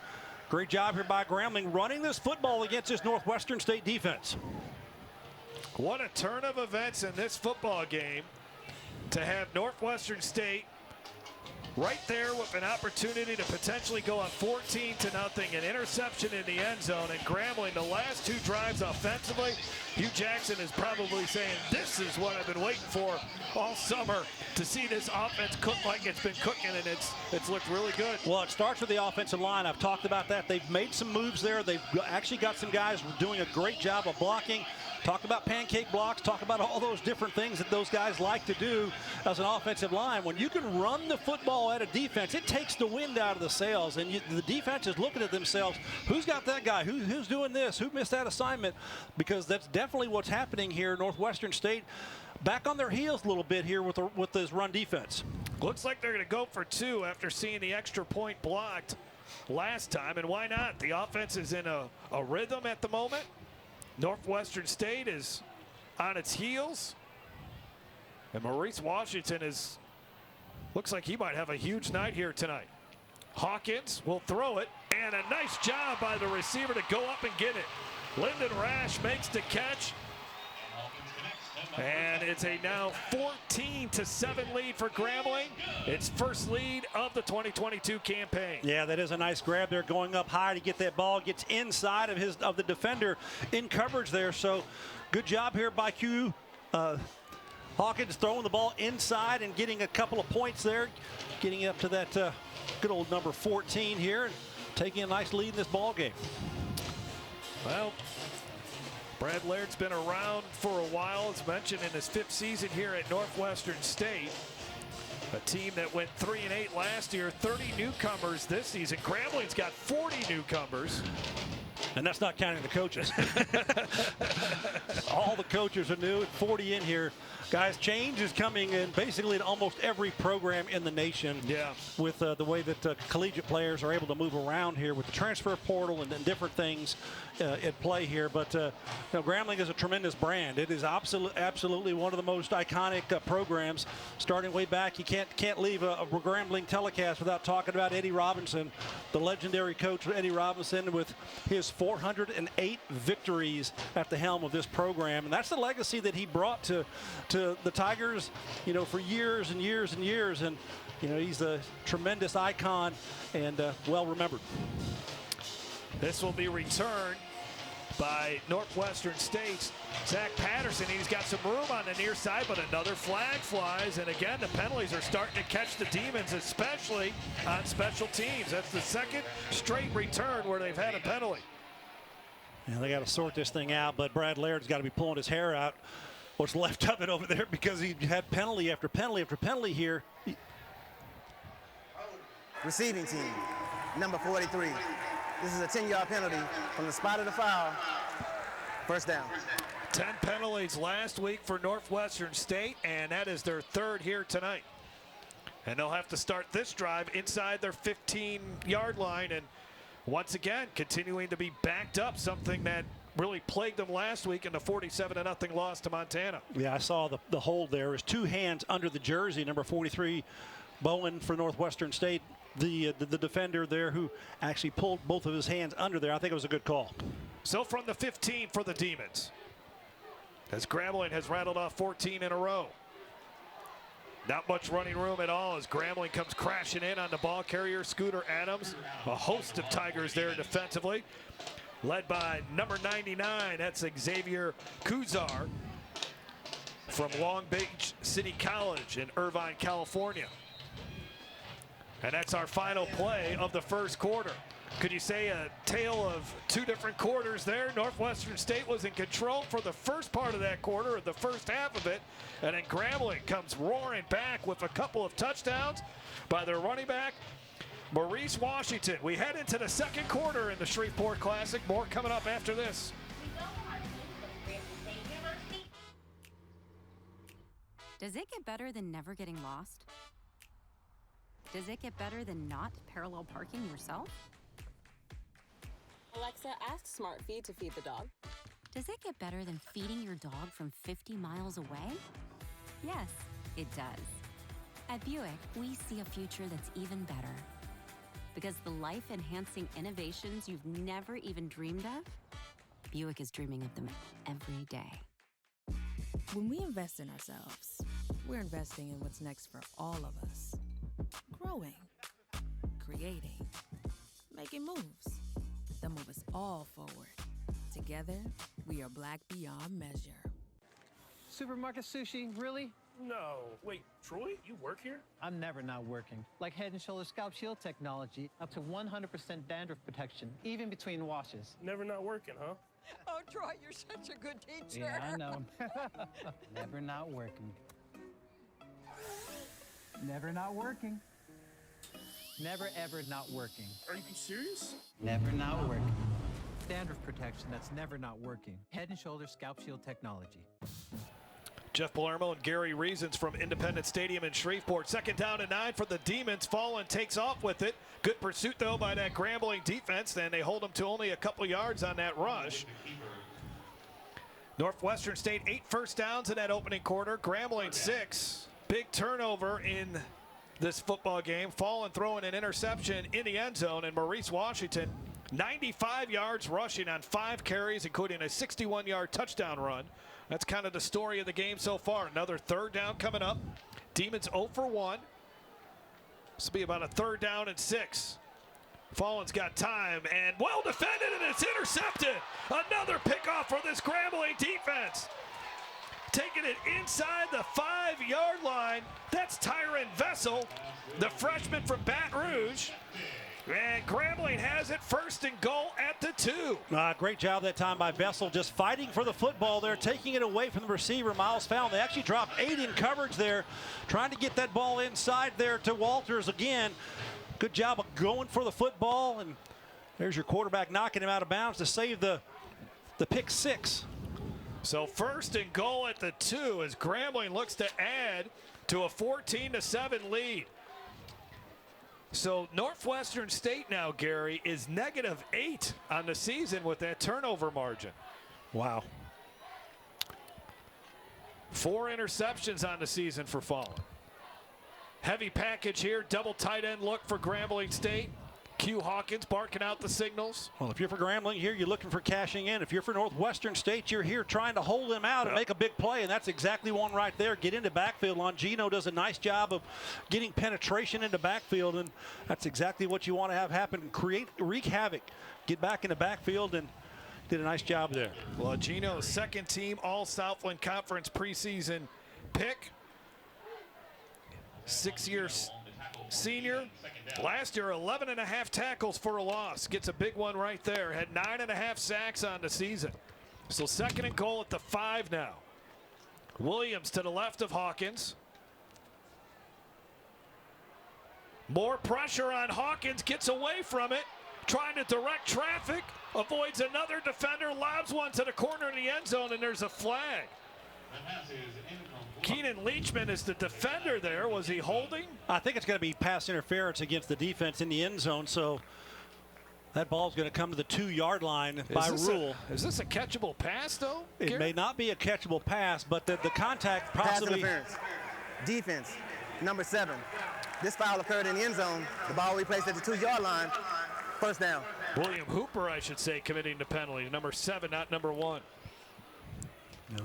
great job here by Grambling running this football against this Northwestern State defense. What a turn of events in this football game to have Northwestern State right there with an opportunity to potentially go on 14-0, an interception in the end zone, and Grambling the last two drives offensively. Hugh Jackson is probably saying, this is what I've been waiting for all summer, to see this offense cook like it's been cooking, and it's looked really good. Well, it starts with the offensive line. I've talked about that. They've made some moves there. They've actually got some guys doing a great job of blocking. Talk about pancake blocks. Talk about all those different things that those guys like to do as an offensive line. When you can run the football at a defense, it takes the wind out of the sails. And the defense is looking at themselves. Who's got that guy? Who's doing this? Who missed that assignment? Because that's definitely what's happening here. Northwestern State back on their heels a little bit here with this run defense. Looks like they're going to go for two after seeing the extra point blocked last time. And why not? The offense is in a rhythm at the moment. Northwestern State is on its heels, and Maurice Washington looks like he might have a huge night here tonight. Hawkins will throw it, and a nice job by the receiver to go up and get it. Lyndon Rash makes the catch, and it's a now 14-7 lead for Grambling. Its first lead of the 2022 campaign. Yeah, that is a nice grab there, going up high to get that ball. Gets inside of the defender in coverage there. So good job here by Q. Hawkins throwing the ball inside and getting a couple of points there, getting up to that good old number 14 here, and taking a nice lead in this ball game. Well, Brad Laird's been around for a while, as mentioned, in his 5th season here at Northwestern State. A team that went 3-8 last year, 30 newcomers this season. Grambling's got 40 newcomers. And that's not counting the coaches. All the coaches are new, 40 in here. Guys, change is coming in basically in almost every program in the nation. Yeah. With the way that collegiate players are able to move around here with the transfer portal and different things at play here. But Grambling is a tremendous brand. It is absolutely one of the most iconic programs. Starting way back, you can't leave a Grambling telecast without talking about Eddie Robinson, the legendary coach Eddie Robinson, with his 408 victories at the helm of this program. And that's the legacy that he brought to the Tigers, for years and years and years. And, he's a tremendous icon and well remembered. This will be returned by Northwestern State's Zach Patterson. He's got some room on the near side, but another flag flies. And again, the penalties are starting to catch the Demons, especially on special teams. That's the second straight return where they've had a penalty. Yeah, they got to sort this thing out, but Brad Laird's got to be pulling his hair out, what's left of it over there, because he had penalty after penalty after penalty here. Receiving team, number 43. This is a 10-yard penalty from the spot of the foul. First down. 10 penalties last week for Northwestern State, and that is their 3rd here tonight. And they'll have to start this drive inside their 15-yard line, and once again, continuing to be backed up, something that really plagued them last week in the 47-0 loss to Montana. Yeah, I saw the hold there. It was 2 hands under the jersey, number 43, Bowen for Northwestern State. The defender there who actually pulled both of his hands under there. I think it was a good call. So from the 15 for the Demons, as Grambling has rattled off 14 in a row. Not much running room at all as Grambling comes crashing in on the ball carrier, Scooter Adams. A host of Tigers there defensively, led by number 99. That's Xavier Kuzar from Long Beach City College in Irvine, California. And that's our final play of the first quarter. Could you say a tale of two different quarters there? Northwestern State was in control for the first part of that quarter, or the first half of it, and then Grambling comes roaring back with a couple of touchdowns by their running back, Maurice Washington. We head into the second quarter in the Shreveport Classic. More coming up after this. Does it get better than never getting lost? Does it get better than not parallel parking yourself? Alexa, ask Smart Feed to feed the dog. Does it get better than feeding your dog from 50 miles away? Yes, it does. At Buick, we see a future that's even better. Because the life-enhancing innovations you've never even dreamed of, Buick is dreaming of them every day. When we invest in ourselves, we're investing in what's next for all of us. Growing, creating, making moves that move us all forward. Together, we are Black beyond measure. Supermarket sushi, really? No. Wait, Troy, you work here? I'm never not working. Like Head & Shoulders Scalp Shield technology, up to 100% dandruff protection, even between washes. Never not working, huh? Oh, Troy, you're such a good teacher. Yeah, I know. Never not working. Never not working. Never, ever not working. Are you serious? Never not working. Dandruff protection that's never not working. Head & Shoulders Scalp Shield technology. Jeff Palermo and Gary Reasons from Independence Stadium in Shreveport. 2nd down and 9 for the Demons. Fallen takes off with it. Good pursuit, though, by that Grambling defense. And they hold them to only a couple yards on that rush. Northwestern State 8 first downs in that opening quarter. Grambling 6. Big turnover in this football game. Fallen throwing an interception in the end zone. And Maurice Washington, 95 yards rushing on 5 carries, including a 61-yard touchdown run. That's kind of the story of the game so far. Another 3rd down coming up. Demons 0 for 1. This will be about a 3rd down and 6. Fallen's got time and well defended, and it's intercepted. Another pickoff for this Grambling defense. Taking it inside the 5-yard line. That's Tyron Vessel, the freshman from Baton Rouge. And Grambling has it 1st and goal at the 2. Great job that time by Vessel, just fighting for the football there, taking it away from the receiver, Miles Fallon. They actually dropped 8 in coverage there, trying to get that ball inside there to Walters again. Good job of going for the football, and there's your quarterback knocking him out of bounds to save the pick 6. So 1st and goal at the 2 as Grambling looks to add to a 14-7 lead. So Northwestern State now, Gary, is -8 on the season with that turnover margin. Wow. 4 interceptions on the season for Fallen. Heavy package here, double tight end look for Grambling State. Q Hawkins barking out the signals. Well, if you're for Grambling here, you're looking for cashing in. If you're for Northwestern State, you're here trying to hold them out and make a big play, and that's exactly one right there. Get into backfield. Longino does a nice job of getting penetration into backfield, and that's exactly what you want to have happen. Wreak havoc. Get back in the backfield, and did a nice job there. Longino, 2nd team All-Southland Conference preseason pick. 6-year senior. Last year, 11.5 tackles for a loss. Gets a big one right there. Had 9.5 sacks on the season. So 2nd and goal at the 5 now. Williams to the left of Hawkins. More pressure on Hawkins. Gets away from it. Trying to direct traffic. Avoids another defender. Lobs one to the corner of the end zone, and there's a flag. Keenan Leachman is the defender there. Was he holding? I think it's going to be pass interference against the defense in the end zone, so that ball's going to come to the 2-yard line by rule. Is this a catchable pass, though? It may not be a catchable pass, but the contact possibly. Pass interference. Defense, number 7. This foul occurred in the end zone. The ball replaced at the 2-yard line. 1st down. William Hooper, I should say, committing the penalty. Number 7, not number 1.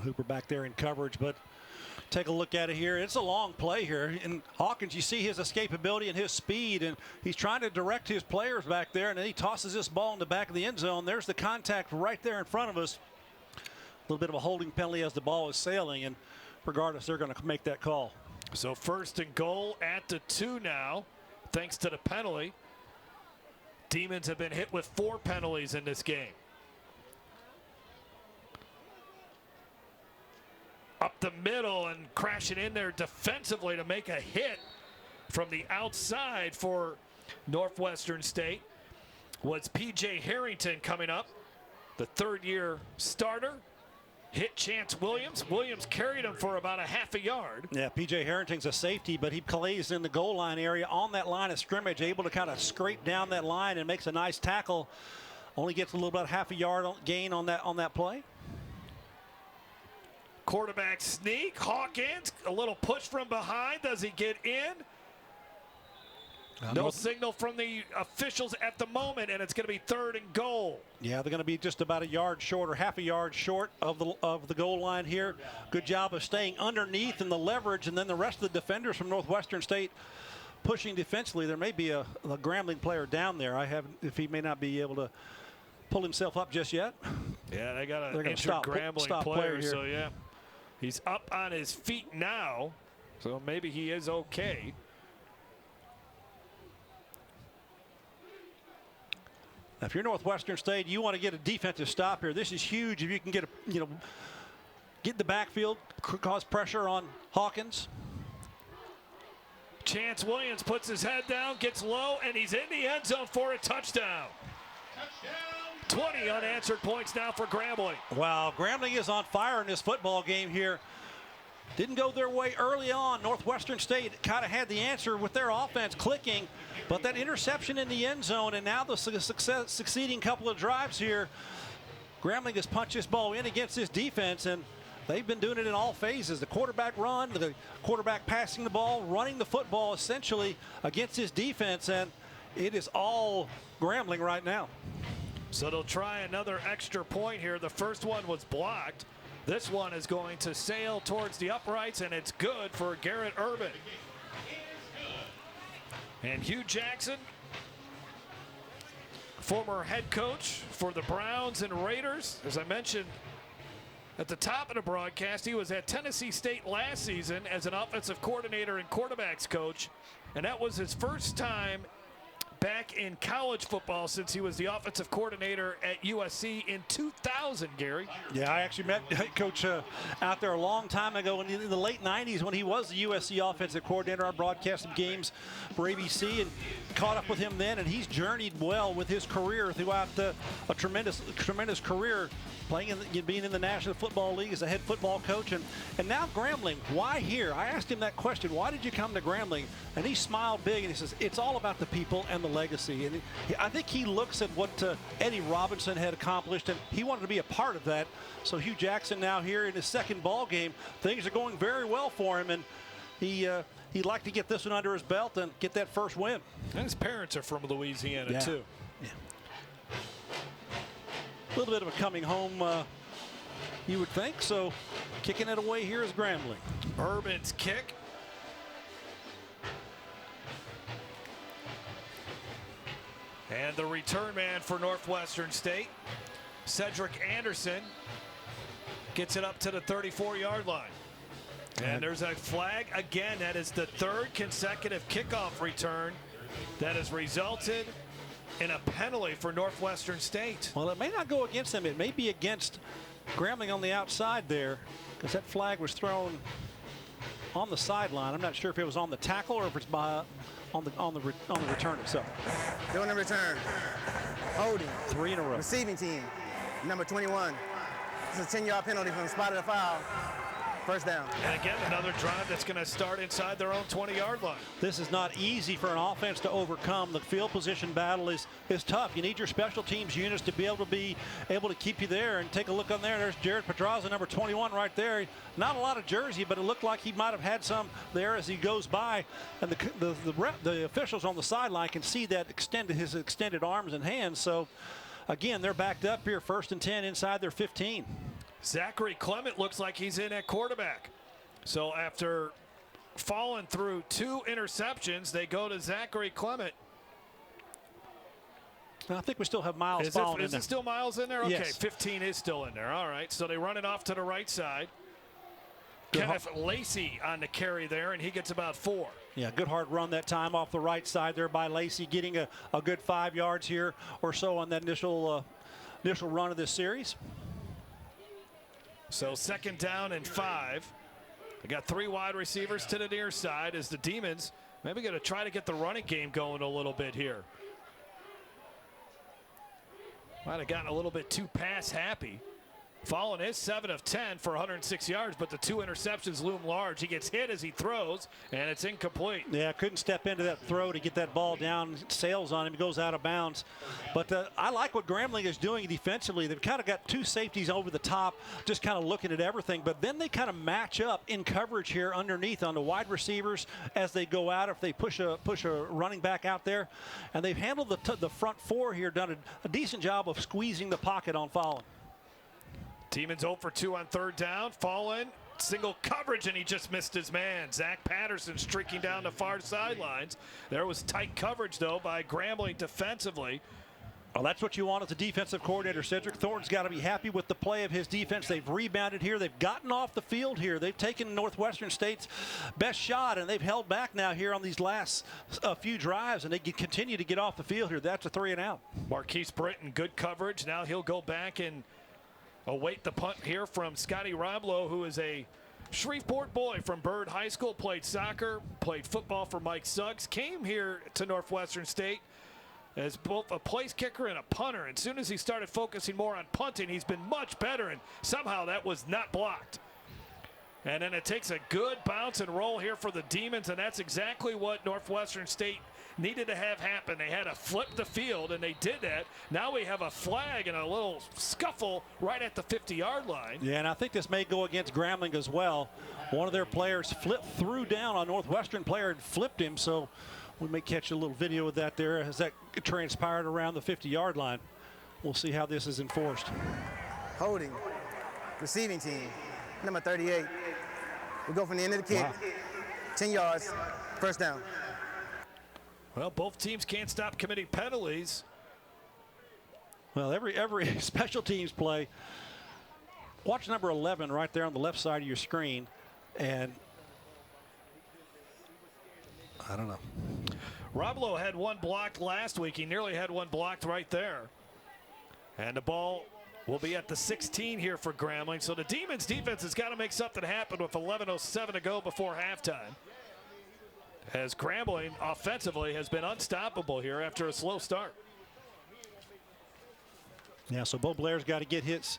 Hooper back there in coverage, but take a look at it here. It's a long play here. And Hawkins, you see his escapability and his speed, and he's trying to direct his players back there, and then he tosses this ball in the back of the end zone. There's the contact right there in front of us. A little bit of a holding penalty as the ball is sailing, and regardless, they're going to make that call. So 1st and goal at the 2 now, thanks to the penalty. Demons have been hit with 4 penalties in this game. Up the middle and crashing in there defensively to make a hit from the outside for Northwestern State was P.J. Harrington coming up, the third-year starter. Hit Chance Williams. Williams carried him for about a half a yard. Yeah, P.J. Harrington's a safety, but he plays in the goal line area on that line of scrimmage, able to kind of scrape down that line and makes a nice tackle. Only gets a little about half a yard gain on that play. Quarterback sneak. Hawkins, a little push from behind. Does he get in? No signal from the officials at the moment, and it's going to be 3rd and goal. Yeah, they're going to be just about a yard short or half a yard short of the goal line here. Good job of staying underneath in the leverage, and then the rest of the defenders from Northwestern State pushing defensively. There may be a Grambling player down there. If he may not be able to pull himself up just yet. Yeah, they got an injured Grambling player, so yeah. He's up on his feet now, so maybe he is okay. Now, if you're Northwestern State, you want to get a defensive stop here. This is huge if you can get get in the backfield, cause pressure on Hawkins. Chance Williams puts his head down, gets low, and he's in the end zone for a touchdown. 20 unanswered points now for Grambling. Wow, Grambling is on fire in this football game here. Didn't go their way early on. Northwestern State kind of had the answer with their offense clicking, but that interception in the end zone and now the succeeding couple of drives here, Grambling has punched this ball in against this defense, and they've been doing it in all phases. The quarterback run, the quarterback passing the ball, running the football essentially against this defense, and it is all Grambling right now. So they'll try another extra point here. The first one was blocked. This one is going to sail towards the uprights, and it's good for Garrett Urban. And Hugh Jackson, former head coach for the Browns and Raiders. As I mentioned at the top of the broadcast, he was at Tennessee State last season as an offensive coordinator and quarterbacks coach, and that was his first time back in college football since he was the offensive coordinator at USC in 2000, Gary. Yeah, I actually met Coach out there a long time ago in the late 90s when he was the USC offensive coordinator. I broadcasted games for ABC and caught up with him then, and he's journeyed well with his career throughout a tremendous career playing being in the National Football League as a head football coach. And now Grambling, why here? I asked him that question, why did you come to Grambling? And he smiled big and he says, it's all about the people and the legacy. And I think he looks at what Eddie Robinson had accomplished, and he wanted to be a part of that. So Hugh Jackson now here in his second ball game, things are going very well for him, and he'd like to get this one under his belt and get that first win. And his parents are from Louisiana, too. Yeah. A little bit of a coming home, you would think. So kicking it away here is Grambling. Urban's kick. And the return man for Northwestern State, Cedric Anderson, gets it up to the 34-yard line. And there's a flag again. That is the third consecutive kickoff return that has resulted in a penalty for Northwestern State. Well, it may not go against them. It may be against Grambling on the outside there, because that flag was thrown on the sideline. I'm not sure if it was on the tackle or if it's on the return itself. Doing the return. Holding. 3 in a row. Receiving team, number 21. This is a 10-yard penalty from the spot of the foul. First down. And again, another drive that's going to start inside their own 20-yard line. This is not easy for an offense to overcome. The field position battle is tough. You need your special teams units to be able to keep you there. And take a look on there. There's Jared Pedraza, number 21 right there. Not a lot of jersey, but it looked like he might have had some there as he goes by. And the officials on the sideline can see that his extended arms and hands. So, again, they're backed up here, 1st and 10 inside their 15. Zachary Clement looks like he's in at quarterback. So after falling through 2 interceptions, they go to Zachary Clement. I think we still have Miles following in there. Is it still Miles in there? Okay, yes. 15 is still in there. All right, so they run it off to the right side. Kenneth Lacey on the carry there, and he gets about 4. Yeah, good hard run that time off the right side there by Lacey, getting a good 5 yards here or so on that initial run of this series. So 2nd down and 5. They got 3 wide receivers to the near side as the Demons maybe going to try to get the running game going a little bit here. Might have gotten a little bit too pass happy. Fallon is 7 of 10 for 106 yards, but the 2 interceptions loom large. He gets hit as he throws, and it's incomplete. Yeah, couldn't step into that throw to get that ball down. Sails on him, he goes out of bounds. But I like what Grambling is doing defensively. They've kind of got 2 safeties over the top, just kind of looking at everything. But then they kind of match up in coverage here underneath on the wide receivers as they go out. If they push a running back out there, and they've handled the front 4 here, done a decent job of squeezing the pocket on Fallon. Demons 0 for 2 on 3rd down. Fallon, single coverage, and he just missed his man. Zach Patterson streaking down the far sidelines. There was tight coverage, though, by Grambling defensively. Well, that's what you want as a defensive coordinator. Cedric Thornton's got to be happy with the play of his defense. They've rebounded here. They've gotten off the field here. They've taken Northwestern State's best shot, and they've held back now here on these last few drives, and they continue to get off the field here. That's a 3 and out. Marquise Britton, good coverage. Now he'll go back and await the punt here from Scotty Roblo, who is a Shreveport boy from Byrd High School, played soccer, played football for Mike Suggs, came here to Northwestern State as both a place kicker and a punter. And as soon as he started focusing more on punting, he's been much better, and somehow that was not blocked. And then it takes a good bounce and roll here for the Demons, and that's exactly what Northwestern State needed to have happen. They had to flip the field, and they did that. Now we have a flag and a little scuffle right at the 50-yard line. Yeah, and I think this may go against Grambling as well. One of their players threw down on Northwestern player and flipped him, so we may catch a little video of that there as that transpired around the 50-yard line. We'll see how this is enforced. Holding, receiving team, number 38. We go from the end of the kick, 10 yards, 1st down. Well, both teams can't stop committing penalties. Well, every special teams play. Watch number 11 right there on the left side of your screen, and I don't know. Roblo had 1 blocked last week. He nearly had 1 blocked right there. And the ball will be at the 16 here for Grambling. So the Demons defense has got to make something happen with 11:07 to go before halftime, as Grambling offensively has been unstoppable here after a slow start. Yeah, so Bo Blair's got to get his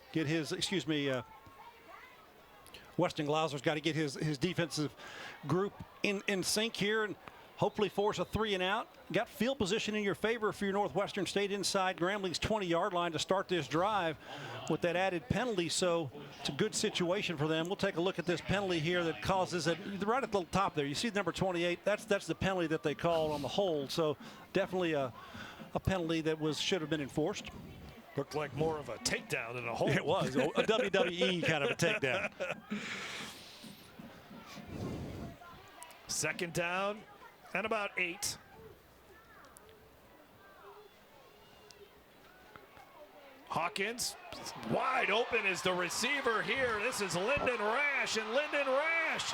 Weston Glauser's got to get his defensive group in sync here and hopefully force a 3 and out. Got field position in your favor for your Northwestern State inside Grambling's 20-yard line to start this drive with that added penalty, so it's a good situation for them. We'll take a look at this penalty here that causes it right at the top there. You see number 28, that's the penalty that they called on the hold, so definitely a penalty that should have been enforced. Looked like more of a takedown than a hold. It was a WWE kind of a takedown. 2nd down and about 8. Hawkins wide open is the receiver here. This is Lyndon Rash, and Lyndon Rash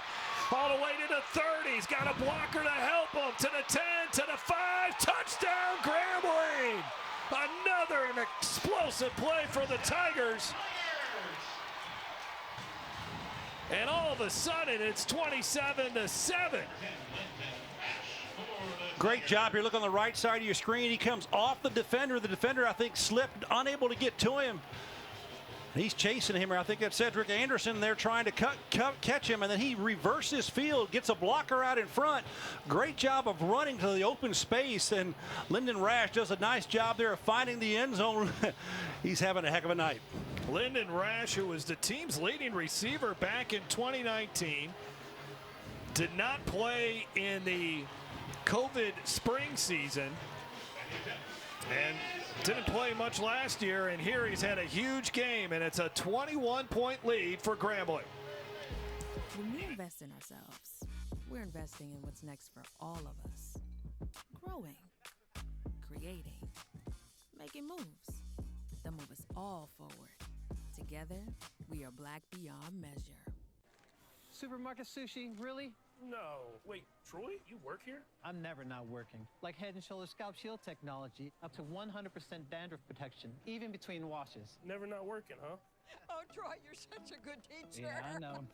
all the way to the 30. He's got a blocker to help him to the 10, to the 5. Touchdown, Grambling! Another explosive play for the Tigers. And all of a sudden, it's 27-7. Great job here. Look on the right side of your screen. He comes off the defender. The defender, I think, slipped, unable to get to him. He's chasing him. I think that's Cedric Anderson there trying to catch him, and then he reverses field, gets a blocker out in front. Great job of running to the open space, and Lyndon Rash does a nice job there of finding the end zone. He's having a heck of a night. Lyndon Rash, who was the team's leading receiver back in 2019, did not play in the COVID spring season and didn't play much last year, and here he's had a huge game, and it's a 21-point lead for Grambling. When we invest in ourselves, we're investing in what's next for all of us. Growing, creating, making moves that move us all forward. Together, we are Black beyond measure. supermarket sushi, really? No. Wait, Troy, you work here? I'm never not working. Like Head & Shoulders Scalp Shield technology, up to 100% dandruff protection, even between washes. Never not working, huh? Oh, Troy, you're such a good teacher. Yeah, I know.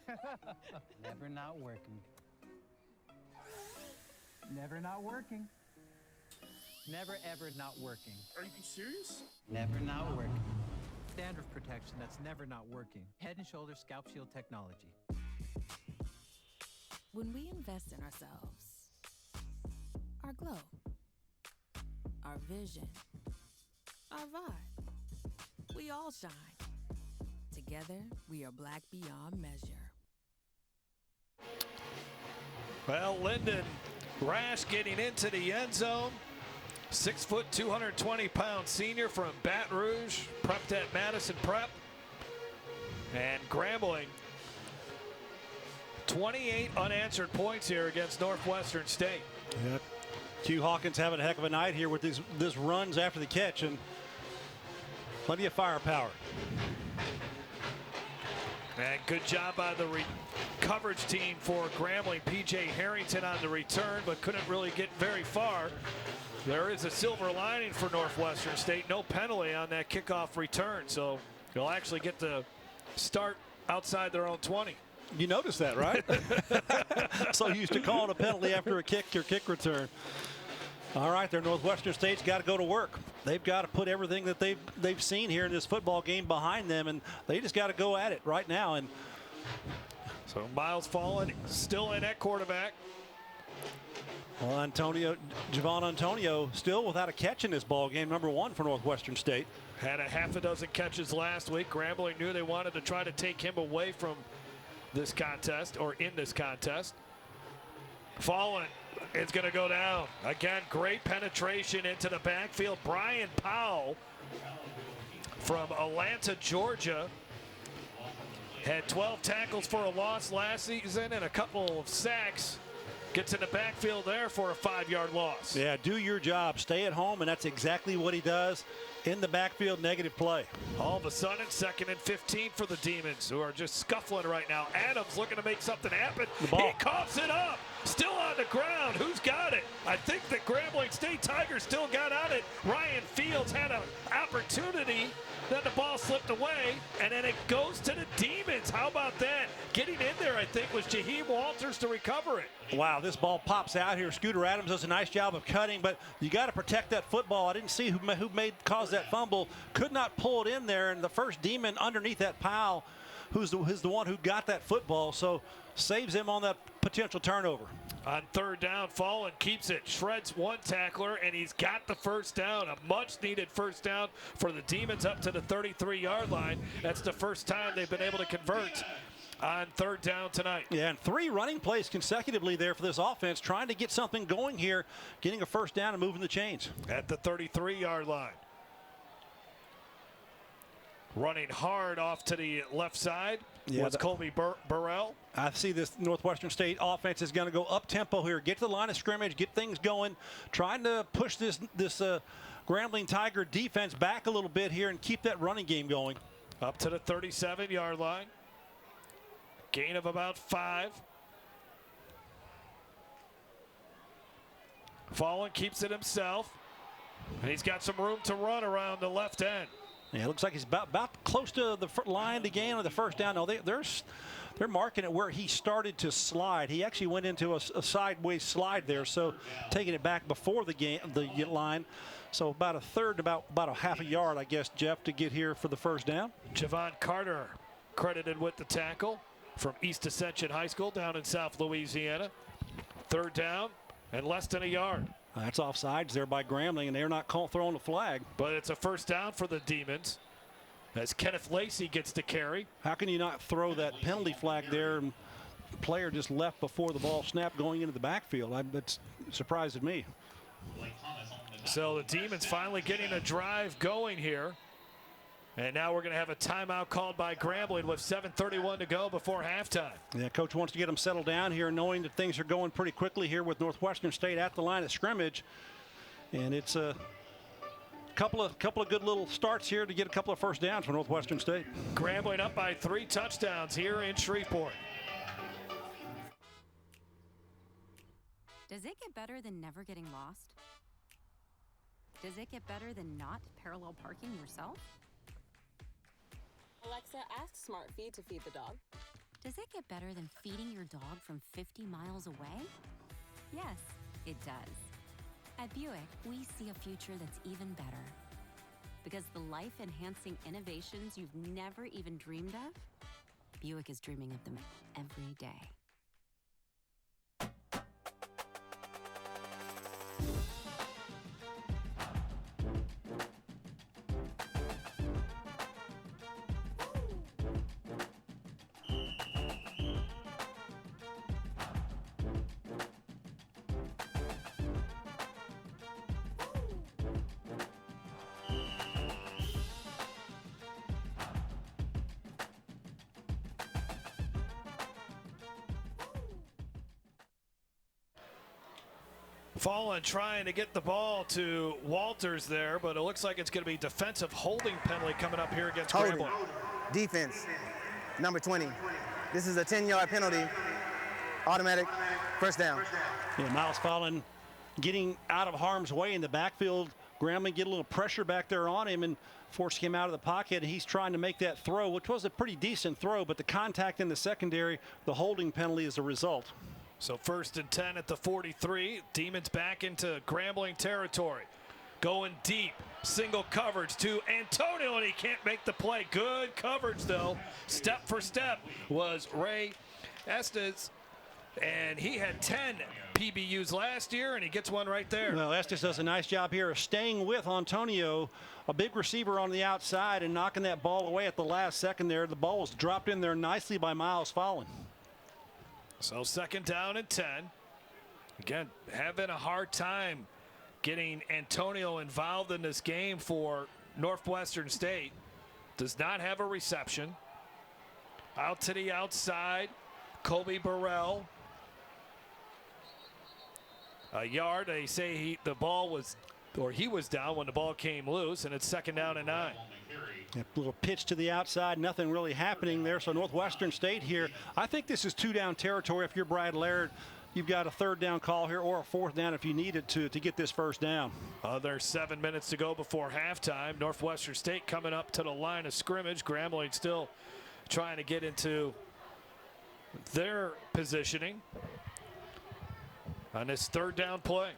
Never not working. Never not working. Never ever not working. Are you serious? Never not working. Dandruff protection that's never not working. Head & Shoulders Scalp Shield technology. When we invest in ourselves, our glow, our vision, our vibe, we all shine. Together, we are black beyond measure. Well, Lyndon Rash getting into the end zone. 6 foot, 220-pound senior from Baton Rouge, prepped at Madison Prep. And Grambling, 28 unanswered points here against Northwestern State. Yeah. Q Hawkins having a heck of a night here with these runs after the catch and plenty of firepower. And good job by the coverage team for Grambling. P.J. Harrington on the return, but couldn't really get very far. There is a silver lining for Northwestern State. No penalty on that kickoff return, so they'll actually get to start outside their own 20. You noticed that, right? So used to calling a penalty after a kick or kick return. All right, their Northwestern State's got to go to work. They've got to put everything that they've seen here in this football game behind them, and they just got to go at it right now. And so Miles Fallen still in at quarterback. Well, Javon Antonio still without a catch in this ball game, #1 for Northwestern State. Had a half a dozen catches last week. Grambling knew they wanted to try to take him away from this contest, or in this contest. Fallen is going to go down. Again, great penetration into the backfield. Brian Powell from Atlanta, Georgia, had 12 tackles for a loss last season and a couple of sacks. Gets in the backfield there for a 5-yard loss. Yeah, do your job. Stay at home, and that's exactly what he does. In the backfield, negative play. All of a sudden, 2nd and 15 for the Demons, who are just scuffling right now. Adams looking to make something happen. He coughs it up. Still on the ground. Who's got it? I think the Grambling State Tigers still got on it. Ryan Fields had an opportunity. Then the ball slipped away, and then it goes to the Demons. How about that? Getting in there, I think, was Jaheim Walters to recover it. Wow, this ball pops out here. Scooter Adams does a nice job of cutting, but you got to protect that football. I didn't see who caused that fumble. Could not pull it in there, and the first Demon underneath that pile, who's the one who got that football, so saves him on that potential turnover. On 3rd down, Fallen keeps it, shreds one tackler, and he's got the first down. A much-needed first down for the Demons up to the 33-yard line. That's the first time they've been able to convert on 3rd down tonight. Yeah, and 3 running plays consecutively there for this offense, trying to get something going here, getting a first down and moving the chains. At the 33-yard line. Running hard off to the left side was Colby Burrell. I see this Northwestern State offense is going to go up-tempo here, get to the line of scrimmage, get things going, trying to push this Grambling Tiger defense back a little bit here and keep that running game going. Up to the 37-yard line. Gain of about 5. Fallen keeps it himself. And he's got some room to run around the left end. Yeah, it looks like he's about close to the line to gain on the first down. No, they're marking it where he started to slide. He actually went into a sideways slide there, so taking it back before the line. So about a third, about a half a yard, I guess, Jeff, to get here for the first down. Javon Carter credited with the tackle from East Ascension High School down in South Louisiana. 3rd down and less than a yard. That's offsides there by Grambling, and they're not throwing the flag. But it's a first down for the Demons as Kenneth Lacey gets to carry. How can you not throw that penalty flag there? And player just left before the ball snapped going into the backfield. That surprised me. So the Demons finally getting a drive going here. And now we're going to have a timeout called by Grambling with 7:31 to go before halftime. Yeah, coach wants to get them settled down here, knowing that things are going pretty quickly here with Northwestern State at the line of scrimmage. And it's a couple of good little starts here to get a couple of first downs for Northwestern State. Grambling up by 3 touchdowns here in Shreveport. Does it get better than never getting lost? Does it get better than not parallel parking yourself? Alexa, ask Smart Feed to feed the dog. Does it get better than feeding your dog from 50 miles away? Yes, it does. At Buick, we see a future that's even better. Because the life-enhancing innovations you've never even dreamed of, Buick is dreaming of them every day. Fallen trying to get the ball to Walters there, but it looks like it's going to be defensive holding penalty coming up here against Grambling. Defense, number 20. This is a 10-yard penalty, automatic first down. Yeah, Miles Fallen getting out of harm's way in the backfield. Grambling get a little pressure back there on him and forced him out of the pocket. He's trying to make that throw, which was a pretty decent throw, but the contact in the secondary, the holding penalty is a result. So 1st and 10 at the 43. Demons back into Grambling territory. Going deep. Single coverage to Antonio, and he can't make the play. Good coverage, though. Step for step was Ray Estes, and he had 10 PBUs last year, and he gets one right there. Well, Estes does a nice job here of staying with Antonio, a big receiver on the outside, and knocking that ball away at the last second there. The ball was dropped in there nicely by Miles Fallen. So 2nd down and 10. Again, having a hard time getting Antonio involved in this game for Northwestern State. Does not have a reception. Out to the outside, Kobe Burrell. A yard. They say the ball was, or he was down when the ball came loose, and it's 2nd down and 9. A little pitch to the outside, nothing really happening there. So Northwestern State here, I think this is 2-down territory. If you're Brad Laird, you've got a 3rd down call here or a 4th down if you needed to get this 1st down. There's 7 minutes to go before halftime. Northwestern State coming up to the line of scrimmage. Grambling still trying to get into their positioning on this 3rd down play.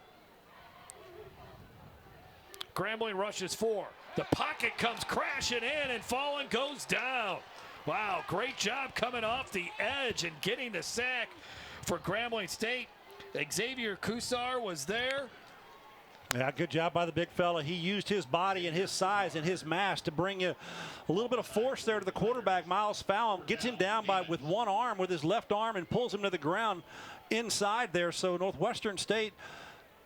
Grambling rushes 4. The pocket comes crashing in, and Fallen goes down. Wow, great job coming off the edge and getting the sack for Grambling State. Xavier Kusar was there. Yeah, good job by the big fella. He used his body and his size and his mass to bring a little bit of force there to the quarterback. Miles Fallen gets him down with one arm, with his left arm, and pulls him to the ground inside there. So Northwestern State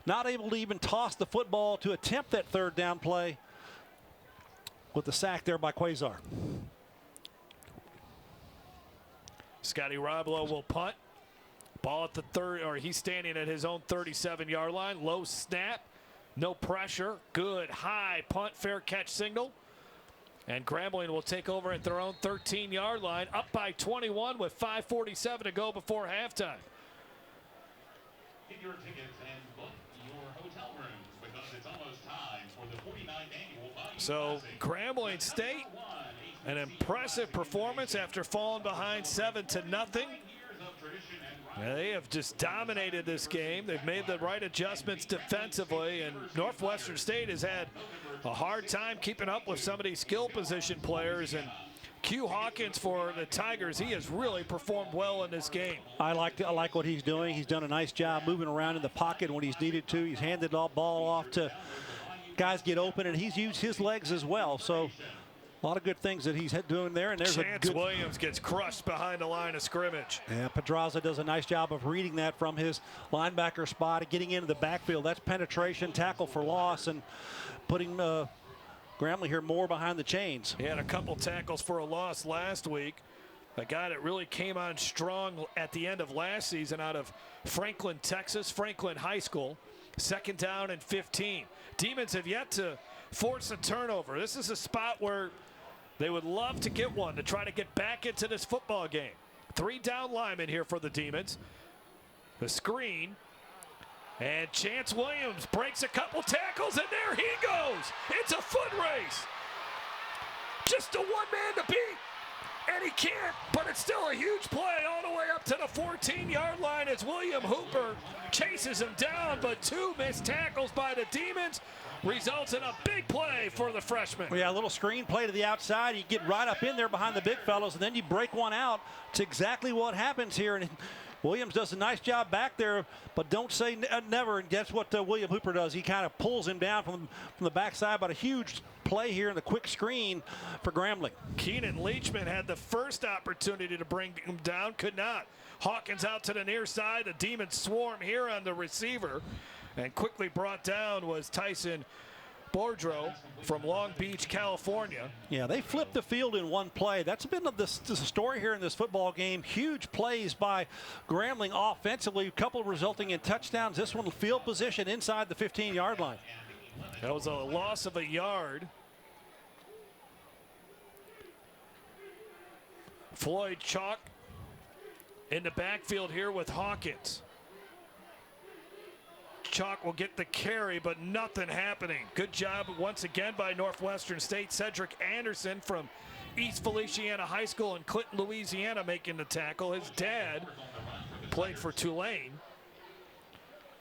not able to even toss the football to attempt that 3rd down play, with the sack there by Quasar. Scotty Roblo will punt. Ball at the 30, or he's standing at his own 37-yard line. Low snap, no pressure. Good high punt, fair catch signal. And Grambling will take over at their own 13-yard line, up by 21 with 5:47 to go before halftime. Get your tickets and book your hotel rooms because it's almost time for the 49th annual Bayou So Grambling State, an impressive performance after falling behind 7-0. They have just dominated this game. They've made the right adjustments defensively, and Northwestern State has had a hard time keeping up with some of these skill position players. And Q Hawkins for the Tigers, he has really performed well in this game. I like what he's doing. He's done a nice job moving around in the pocket when he's needed to. He's handed the ball off to guys get open, and he's used his legs as well. So a lot of good things that he's doing there. And there's Chance Williams gets crushed behind the line of scrimmage. Yeah, Pedraza does a nice job of reading that from his linebacker spot and getting into the backfield. That's penetration, tackle for loss, and putting Grambling here more behind the chains. He had a couple tackles for a loss last week. A guy that really came on strong at the end of last season out of Franklin, Texas, Franklin High School. 2nd down and 15. Demons have yet to force a turnover. This is a spot where they would love to get one to try to get back into this football game. 3 down linemen here for the Demons. The screen. And Chance Williams breaks a couple tackles, and there he goes. It's a foot race. Just a one-man to beat. And he can't, but it's still a huge play all the way up to the 14-yard line as William Hooper chases him down, but two missed tackles by the Demons results in a big play for the freshman. Well, yeah, a little screen play to the outside. You get right up in there behind the big fellows, and then you break one out. It's exactly what happens here. And Williams does a nice job back there, but don't say never. And that's what William Hooper does. He kind of pulls him down from the backside, but a huge play here in the quick screen for Grambling. Keenan Leachman had the first opportunity to bring him down, could not. Hawkins out to the near side. The Demons swarm here on the receiver, and quickly brought down was Tyson Boudreaux from Long Beach, California. Yeah, they flipped the field in one play. That's been the story here in this football game. Huge plays by Grambling offensively, a couple resulting in touchdowns. This one, field position inside the 15-yard line. That was a loss of a yard. Floyd Chalk in the backfield here with Hawkins. Chalk will get the carry, but nothing happening. Good job once again by Northwestern State. Cedric Anderson from East Feliciana High School in Clinton, Louisiana, making the tackle. His dad played for Tulane.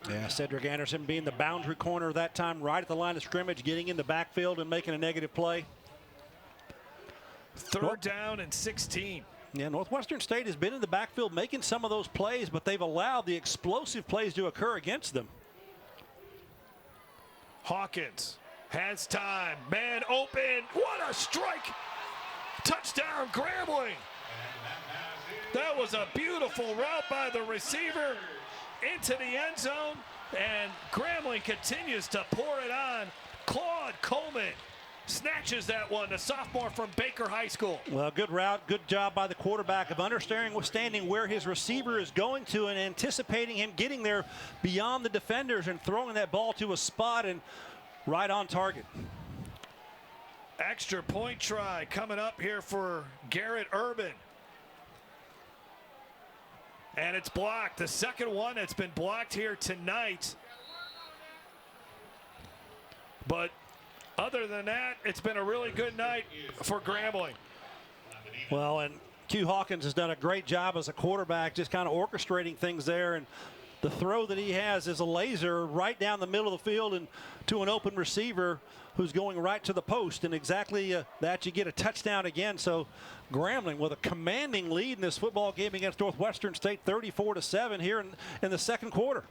Yeah, Cedric Anderson being the boundary corner that time, right at the line of scrimmage, getting in the backfield and making a negative play. Third down and 16. Yeah, Northwestern State has been in the backfield making some of those plays, but they've allowed the explosive plays to occur against them. Hawkins has time. Man open. What a strike. Touchdown, Grambling. That was a beautiful route by the receiver into the end zone, and Grambling continues to pour it on. Claude Coleman snatches that one, the sophomore from Baker High School. Well, good route, good job by the quarterback of understanding where his receiver is going to and anticipating him getting there beyond the defenders and throwing that ball to a spot and right on target. Extra point try coming up here for Garrett Urban. And it's blocked. The second one that's been blocked here tonight. But other than that, it's been a really good night for Grambling. Well, and Q Hawkins has done a great job as a quarterback, just kind of orchestrating things there. And the throw that he has is a laser right down the middle of the field and to an open receiver who's going right to the post. And exactly that, you get a touchdown again. So Grambling with a commanding lead in this football game against Northwestern State, 34-7 here in the second quarter.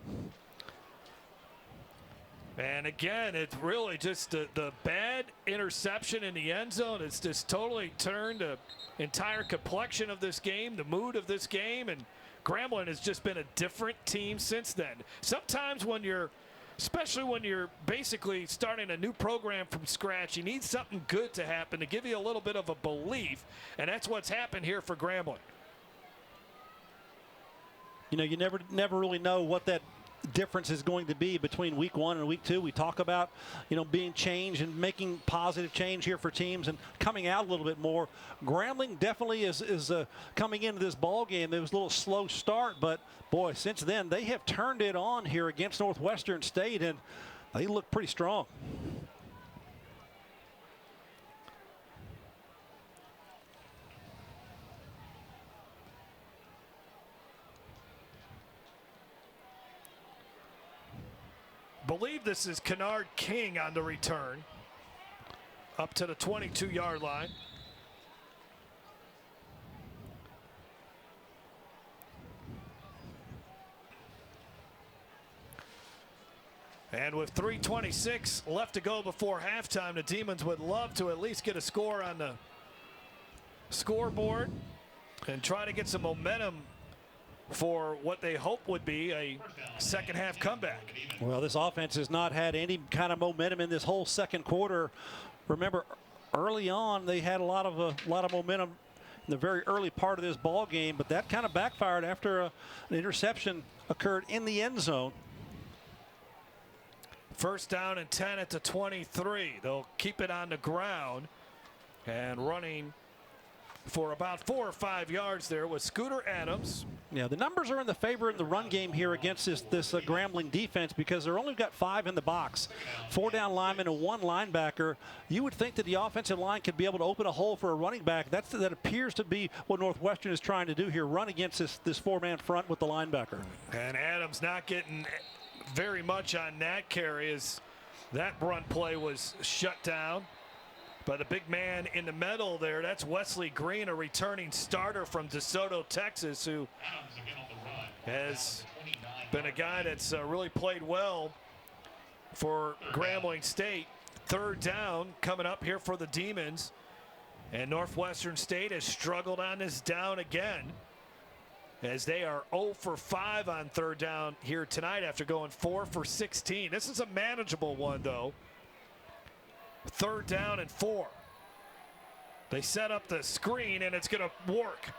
And again, it's really just the bad interception in the end zone. It's just totally turned the entire complexion of this game, the mood of this game. And Grambling has just been a different team since then. Sometimes when you're, especially when you're basically starting a new program from scratch, you need something good to happen to give you a little bit of a belief. And that's what's happened here for Grambling. You know, you never really know what that difference is going to be between week one and week two. We talk about, you know, being changed and making positive change here for teams and coming out a little bit more. Grambling definitely is coming into this ball game. It was a little slow start, but boy, since then they have turned it on here against Northwestern State, and they look pretty strong. Believe this is Kennard King on the return. Up to the 22-yard line. And with 3:26 left to go before halftime, the Demons would love to at least get a score on the scoreboard and try to get some momentum for what they hope would be a second half comeback. Well, this offense has not had any kind of momentum in this whole second quarter. Remember, early on they had a lot of momentum in the very early part of this ball game, but that kind of backfired after an interception occurred in the end zone. First down and 10 at the 23. They'll keep it on the ground, and running for about 4 or 5 yards there with Scooter Adams. Yeah, the numbers are in the favor in the run game here against this Grambling defense because they're only got 5 in the box. 4 down linemen and 1 linebacker. You would think that the offensive line could be able to open a hole for a running back. That appears to be what Northwestern is trying to do here, run against this 4-man front with the linebacker. And Adams not getting very much on that carry as that run play was shut down by the big man in the middle there. That's Wesley Green, a returning starter from DeSoto, Texas, who has been a guy that's really played well for Grambling State. 3rd down coming up here for the Demons. And Northwestern State has struggled on this down again, as they are 0 for 5 on 3rd down here tonight after going 4 for 16. This is a manageable one, though. 3rd down and 4. They set up the screen, and it's going to work.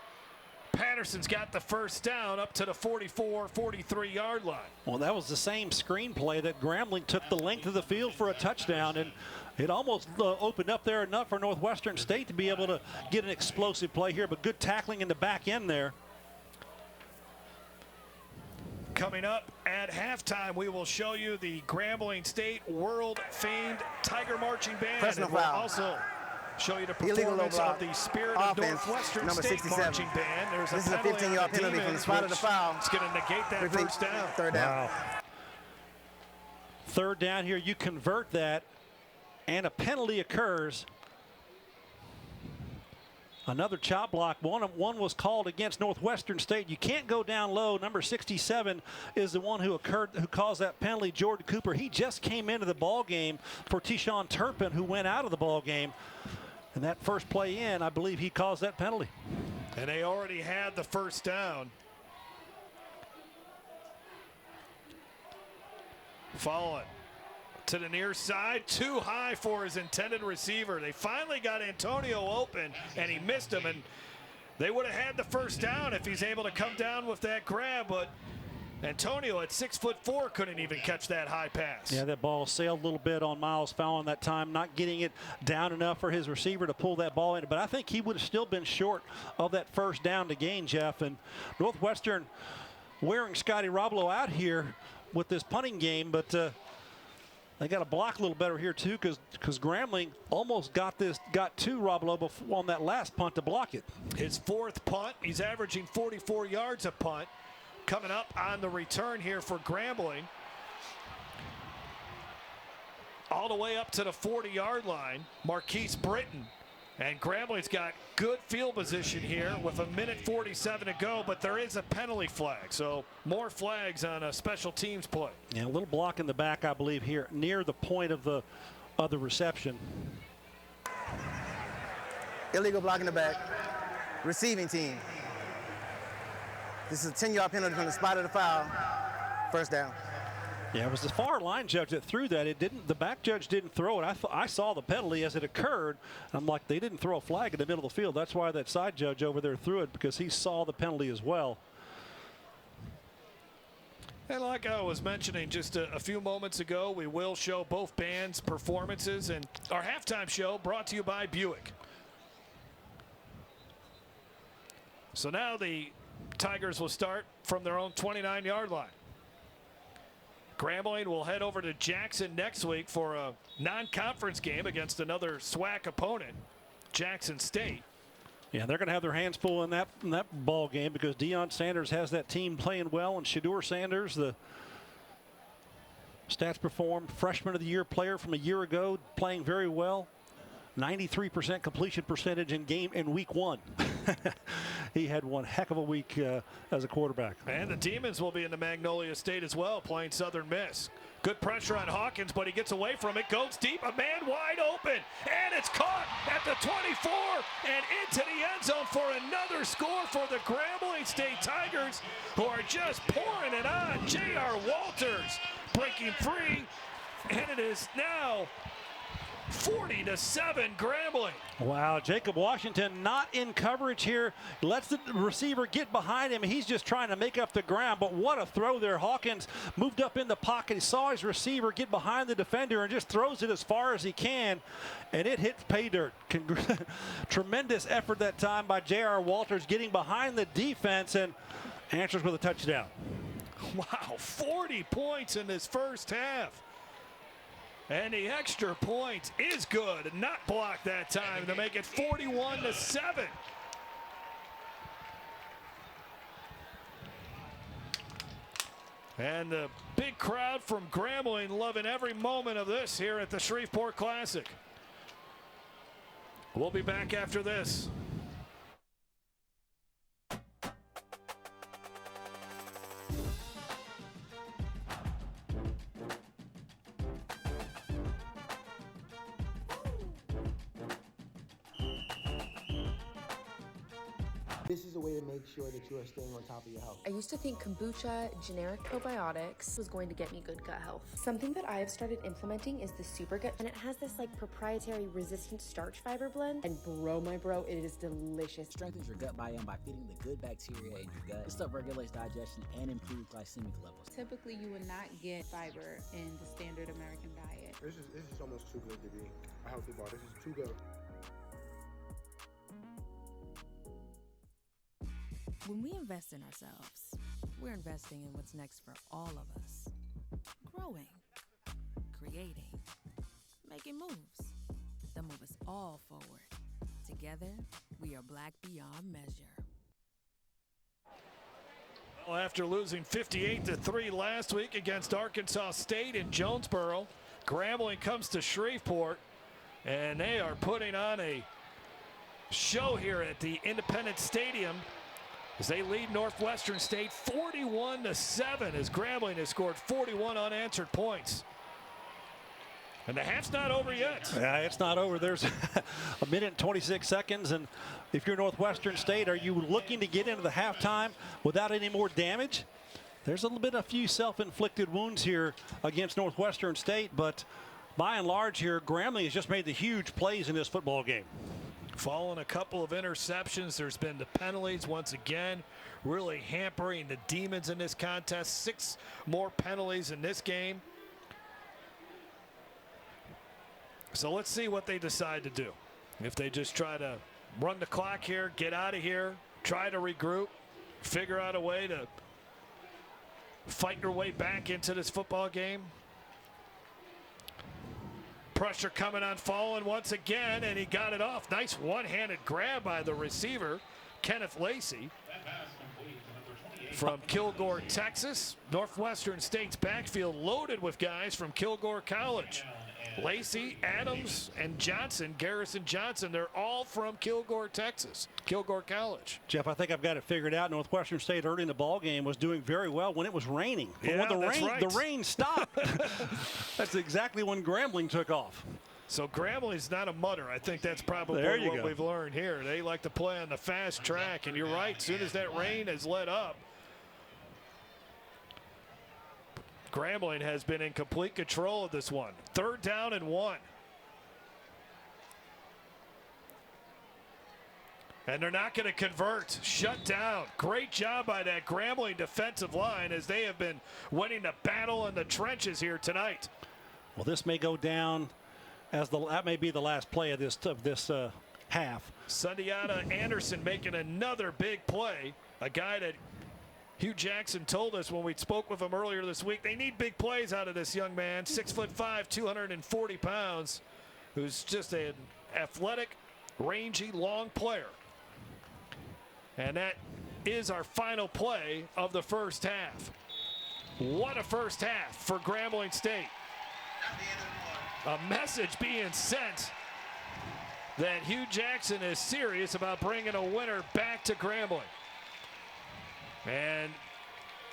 Patterson's got the 1st down up to the 44, 43-yard line. Well, that was the same screen play that Grambling took the length of the field for a touchdown, and it almost opened up there enough for Northwestern State to be able to get an explosive play here, but good tackling in the back end there. Coming up at halftime, we will show you the Grambling State world-famed Tiger Marching Band. Personal and we'll foul. also show you the performance of the Spirit of Northwestern number State 67. Marching Band. There's This is a 15-yard penalty from the spot of the foul. It's going to negate that Repeat. 1st down. 3rd down. Wow. 3rd down here, you convert that, and a penalty occurs. Another chop block. One was called against Northwestern State. You can't go down low. Number 67 is the one who caused that penalty. Jordan Cooper. He just came into the ball game for Tyshawn Turpin, who went out of the ball game. And that first play in, I believe he caused that penalty. And they already had the 1st down. Following to the near side, too high for his intended receiver. They finally got Antonio open, and he missed him. And they would have had the 1st down if he's able to come down with that grab, but Antonio at 6'4" couldn't even catch that high pass. Yeah, that ball sailed a little bit on Miles Fallon that time, not getting it down enough for his receiver to pull that ball in. But I think he would have still been short of that 1st down to gain, Jeff. And Northwestern wearing Scotty Roblo out here with this punting game, but they got to block a little better here too, because Grambling almost got to Roblo on that last punt to block it. His 4th punt. He's averaging 44 yards a punt. Coming up on the return here for Grambling. All the way up to the 40-yard line, Marquise Britton. And Grambling's got good field position here with 1:47 to go, but there is a penalty flag. So more flags on a special teams play. Yeah, a little block in the back, I believe, here near the point of the reception. Illegal block in the back. Receiving team. This is a 10-yard penalty from the spot of the foul. 1st down. Yeah, it was the far line judge that threw that. It didn't. The back judge didn't throw it. I saw the penalty as it occurred. I'm like, they didn't throw a flag in the middle of the field. That's why that side judge over there threw it, because he saw the penalty as well. And like I was mentioning just a few moments ago, we will show both bands' performances, and our halftime show brought to you by Buick. So now the Tigers will start from their own 29-yard line. Grambling will head over to Jackson next week for a non-conference game against another SWAC opponent, Jackson State. Yeah, they're going to have their hands full in that ball game, because Deion Sanders has that team playing well, and Shadur Sanders, the stats performed freshman of the year player from a year ago, playing very well. 93% completion percentage in week 1. He had one heck of a week as a quarterback. And the Demons will be in the Magnolia State as well, playing Southern Miss. Good pressure on Hawkins, but he gets away from it, goes deep, a man wide open, and it's caught at the 24 and into the end zone for another score for the Grambling State Tigers, who are just pouring it on. J.R. Walters breaking free, and it is now 40-7 Grambling. Wow, Jacob Washington not in coverage here. Lets the receiver get behind him. He's just trying to make up the ground, but what a throw there. Hawkins moved up in the pocket. He saw his receiver get behind the defender and just throws it as far as he can, and it hits pay dirt. Tremendous effort that time by J.R. Walters getting behind the defense and answers with a touchdown. Wow, 40 points in this first half. And the extra point is good, not blocked that time to make it 41-7. And the big crowd from Grambling loving every moment of this here at the Shreveport Classic. We'll be back after this. This is a way to make sure that you are staying on top of your health. I used to think kombucha, generic probiotics, was going to get me good gut health. Something that I have started implementing is the Super Gut, and it has this like proprietary resistant starch fiber blend. And bro, it is delicious. Strengthens your gut biome by feeding the good bacteria in your gut. This stuff regulates digestion and improves glycemic levels. Typically, you would not get fiber in the standard American diet. This is almost too good to be a healthy bar. This is too good. When we invest in ourselves, we're investing in what's next for all of us. Growing, creating, making moves that move us all forward. Together, we are Black beyond measure. Well, after losing 58-3 last week against Arkansas State in Jonesboro, Grambling comes to Shreveport, and they are putting on a show here at the Independence Stadium as they lead Northwestern State 41-7 as Grambling has scored 41 unanswered points. And the half's not over yet. Yeah, it's not over. There's a minute and 26 seconds, and if you're Northwestern State, are you looking to get into the halftime without any more damage? There's a few self-inflicted wounds here against Northwestern State, but by and large here, Grambling has just made the huge plays in this football game. Following a couple of interceptions, there's been the penalties once again, really hampering the Demons in this contest. 6 more penalties in this game. So let's see what they decide to do. If they just try to run the clock here, get out of here, try to regroup, figure out a way to fight your way back into this football game. Pressure coming on Fallen once again, and he got it off. Nice one-handed grab by the receiver, Kenneth Lacey, from Kilgore, Texas. Northwestern State's backfield loaded with guys from Kilgore College. Lacey, Adams, and Johnson, Garrison Johnson, they're all from Kilgore, Texas, Kilgore College. Jeff, I think I've got it figured out. Northwestern State early in the ball game was doing very well when it was raining. But yeah, when the rain stopped, that's exactly when Grambling took off. So Grambling's not a mutter. I think that's probably what we've learned here. They like to play on the fast track, and you're right. As soon as that rain has let up, Grambling has been in complete control of this one. 3rd down and 1. And they're not going to convert. Shut down. Great job by that Grambling defensive line as they have been winning the battle in the trenches here tonight. Well, this may go down as that may be the last play of this half. Sundiata Anderson making another big play. A guy that Hugh Jackson told us when we spoke with him earlier this week, they need big plays out of this young man, 6'5", 240 pounds, who's just an athletic, rangy, long player. And that is our final play of the first half. What a first half for Grambling State. A message being sent that Hugh Jackson is serious about bringing a winner back to Grambling. And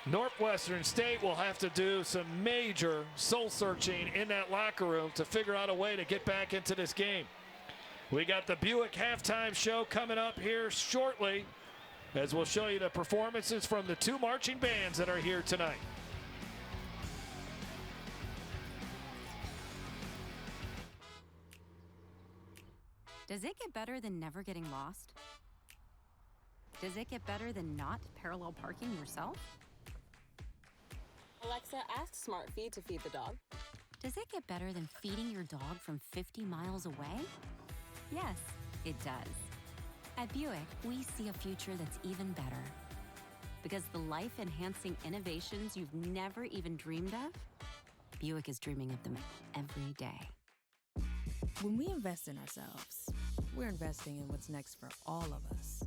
Northwestern State will have to do some major soul searching in that locker room to figure out a way to get back into this game. We got the Buick halftime show coming up here shortly, as we'll show you the performances from the 2 marching bands that are here tonight. Does it get better than never getting lost? Does it get better than not parallel parking yourself? Alexa, ask Smart Feed to feed the dog. Does it get better than feeding your dog from 50 miles away? Yes, it does. At Buick, we see a future that's even better. Because the life-enhancing innovations you've never even dreamed of, Buick is dreaming of them every day. When we invest in ourselves, we're investing in what's next for all of us.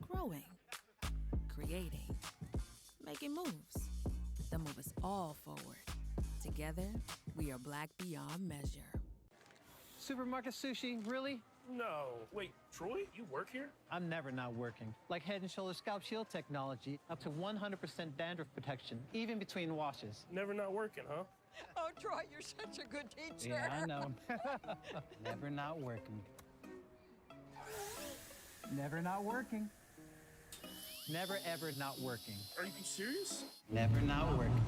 Growing, creating, making moves that move us all forward. Together, we are Black beyond measure. Supermarket sushi, really? No. Wait, Troy, you work here? I'm never not working. Like Head & Shoulders Scalp Shield technology, up to 100% dandruff protection, even between washes. Never not working, huh? Oh, Troy, you're such a good teacher. Yeah, I know. Never not working. Never not working. Never ever not working. Are you serious? Never not working.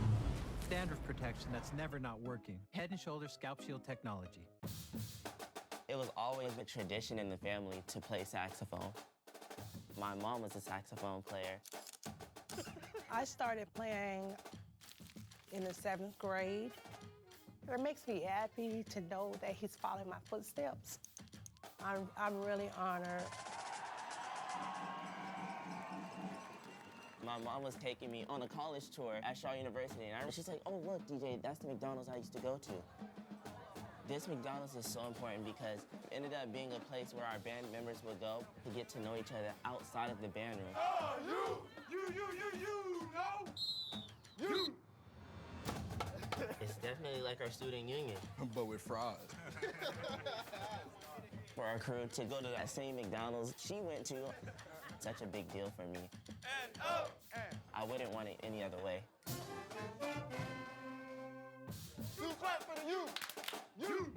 Dandruff protection that's never not working. Head & Shoulders Scalp Shield technology. It was always a tradition in the family to play saxophone. My mom was a saxophone player. I started playing in the 7th grade. It makes me happy to know that he's following my footsteps. I'm really honored. My mom was taking me on a college tour at Shaw University, and she's like, oh, look, DJ, that's the McDonald's I used to go to. This McDonald's is so important because it ended up being a place where our band members would go to get to know each other outside of the band room. Oh, no! You! It's definitely like our student union. But with fries. For our crew to go to that same McDonald's she went to, such a big deal for me. I wouldn't want it any other way. Clap for the youth! You!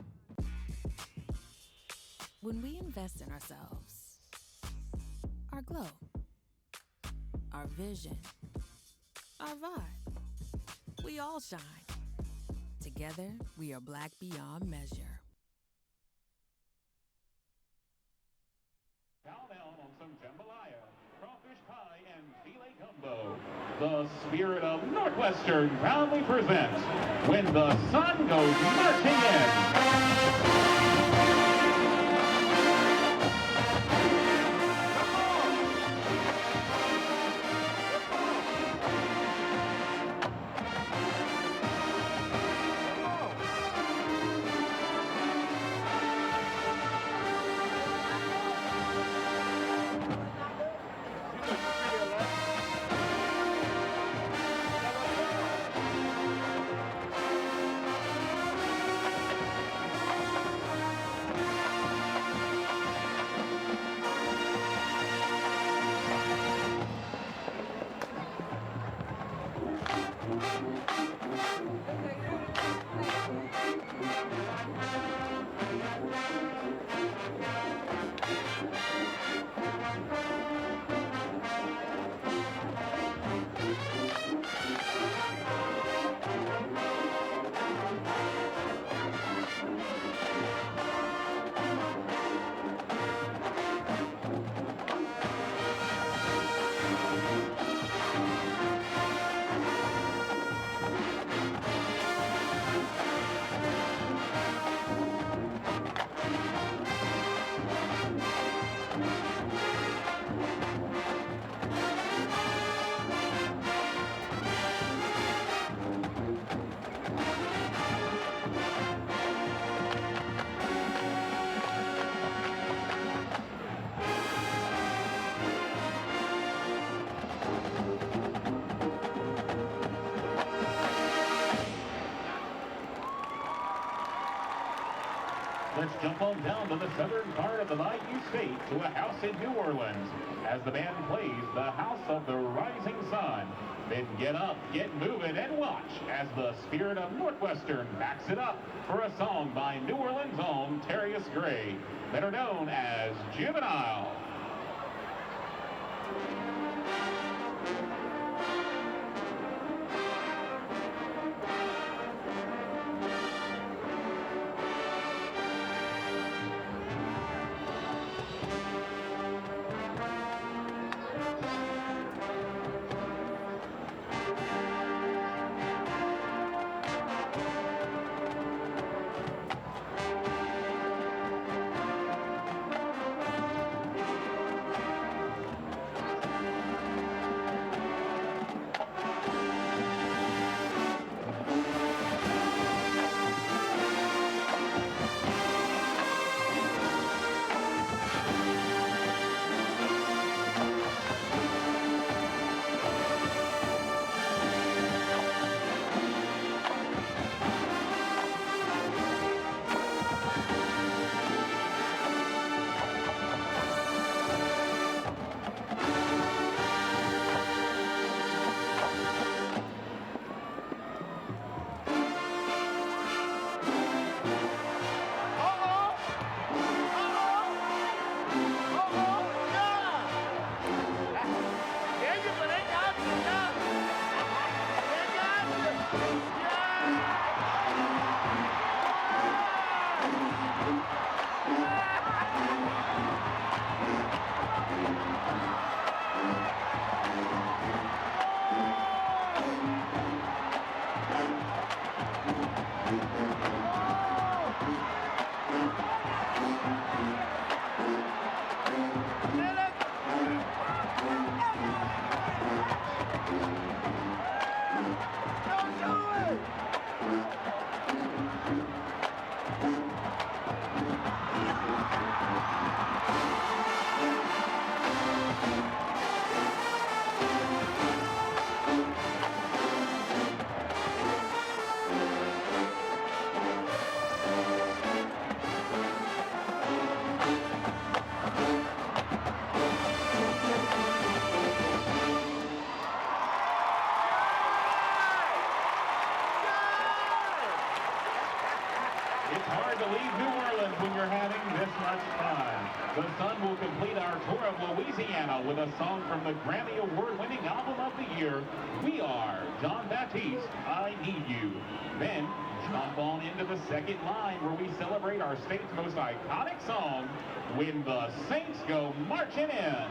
When we invest in ourselves, our glow, our vision, our vibe, we all shine. Together, we are Black beyond measure. Down on some jambalaya, crawfish pie, and filet gumbo. The spirit of Northwestern proudly presents When the Sun Goes Marching In. Let's jump on down to the southern part of the Bayou State to a house in New Orleans as the band plays the House of the Rising Sun. Then get up, get moving, and watch as the spirit of Northwestern backs it up for a song by New Orleans' own Terrius Gray, better known as Juvenile. Son will complete our tour of Louisiana with a song from the Grammy Award-winning album of the year, We Are John Baptiste, I Need You. Then, jump on into the second line where we celebrate our state's most iconic song, When the Saints Go Marching In.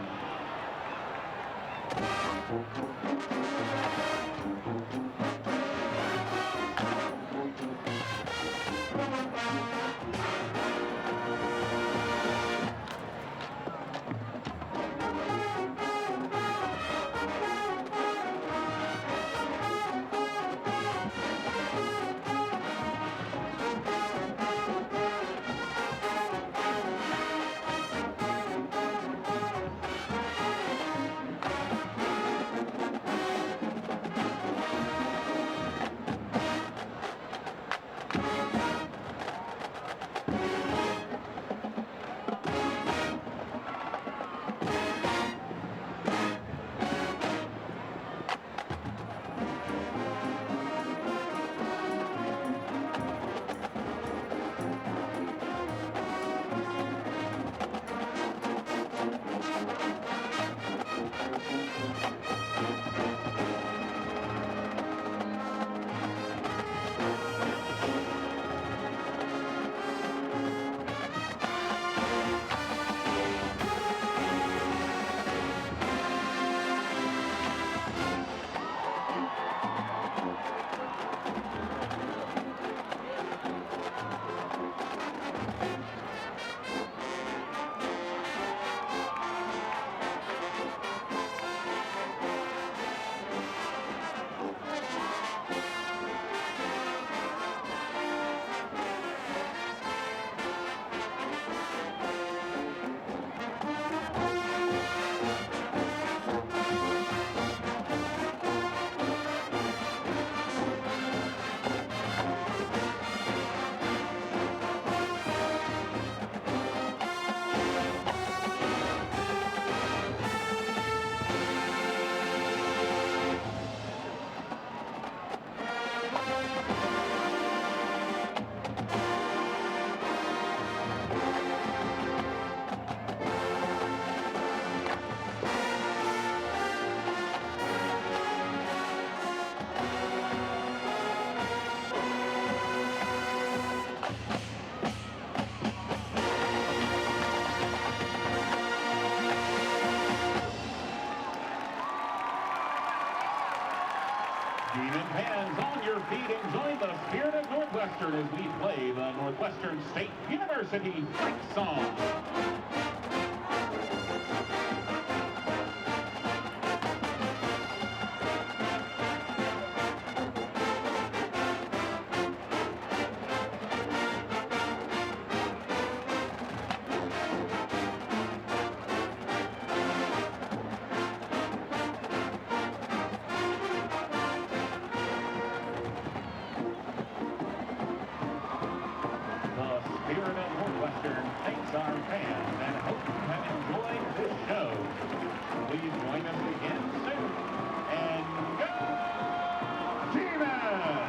Demon fans, on your feet and join the spirit of Northwestern as we play the Northwestern State University fight song. Spirit of Northwestern thanks our fans and hope you have enjoyed this show. Please join us again soon. And go Demons!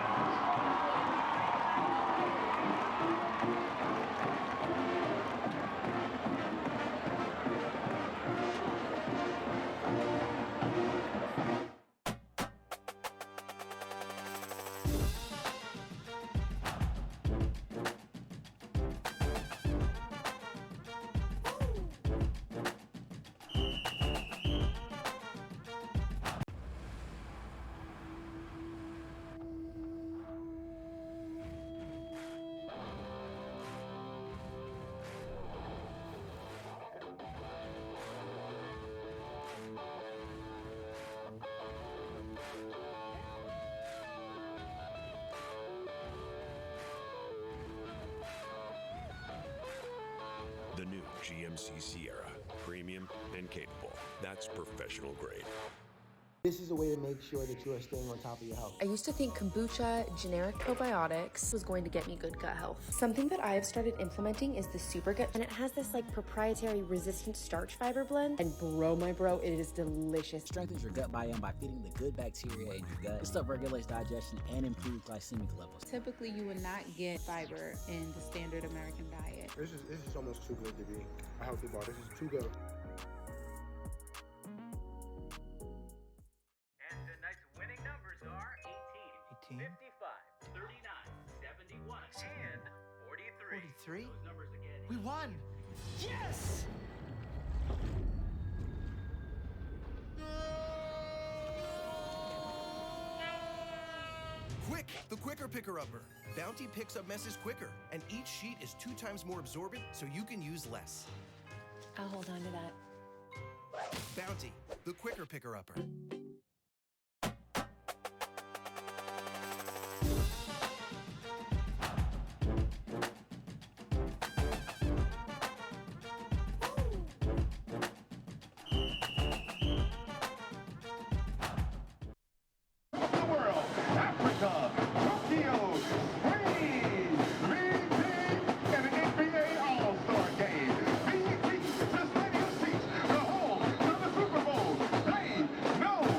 The new GMC Sierra, premium and capable. That's professional grade. This is a way to make sure that you are staying on top of your health. I used to think kombucha, generic probiotics, was going to get me good gut health. Something that I have started implementing is the Super Gut, and it has this like proprietary resistant starch fiber blend. And bro, it is delicious. Strengthens your gut biome by feeding the good bacteria in your gut. This stuff regulates digestion and improves glycemic levels. Typically, you would not get fiber in the standard American diet. This is almost too good to be a healthy bar. This is too good. And tonight's winning numbers are 18, 55, 39, 71, and 43. 43? Those numbers again. We won! Yes! Quick, the quicker picker-upper. Bounty picks up messes quicker, and each sheet is 2 times more absorbent, so you can use less. I'll hold on to that. Bounty, the quicker picker-upper. No!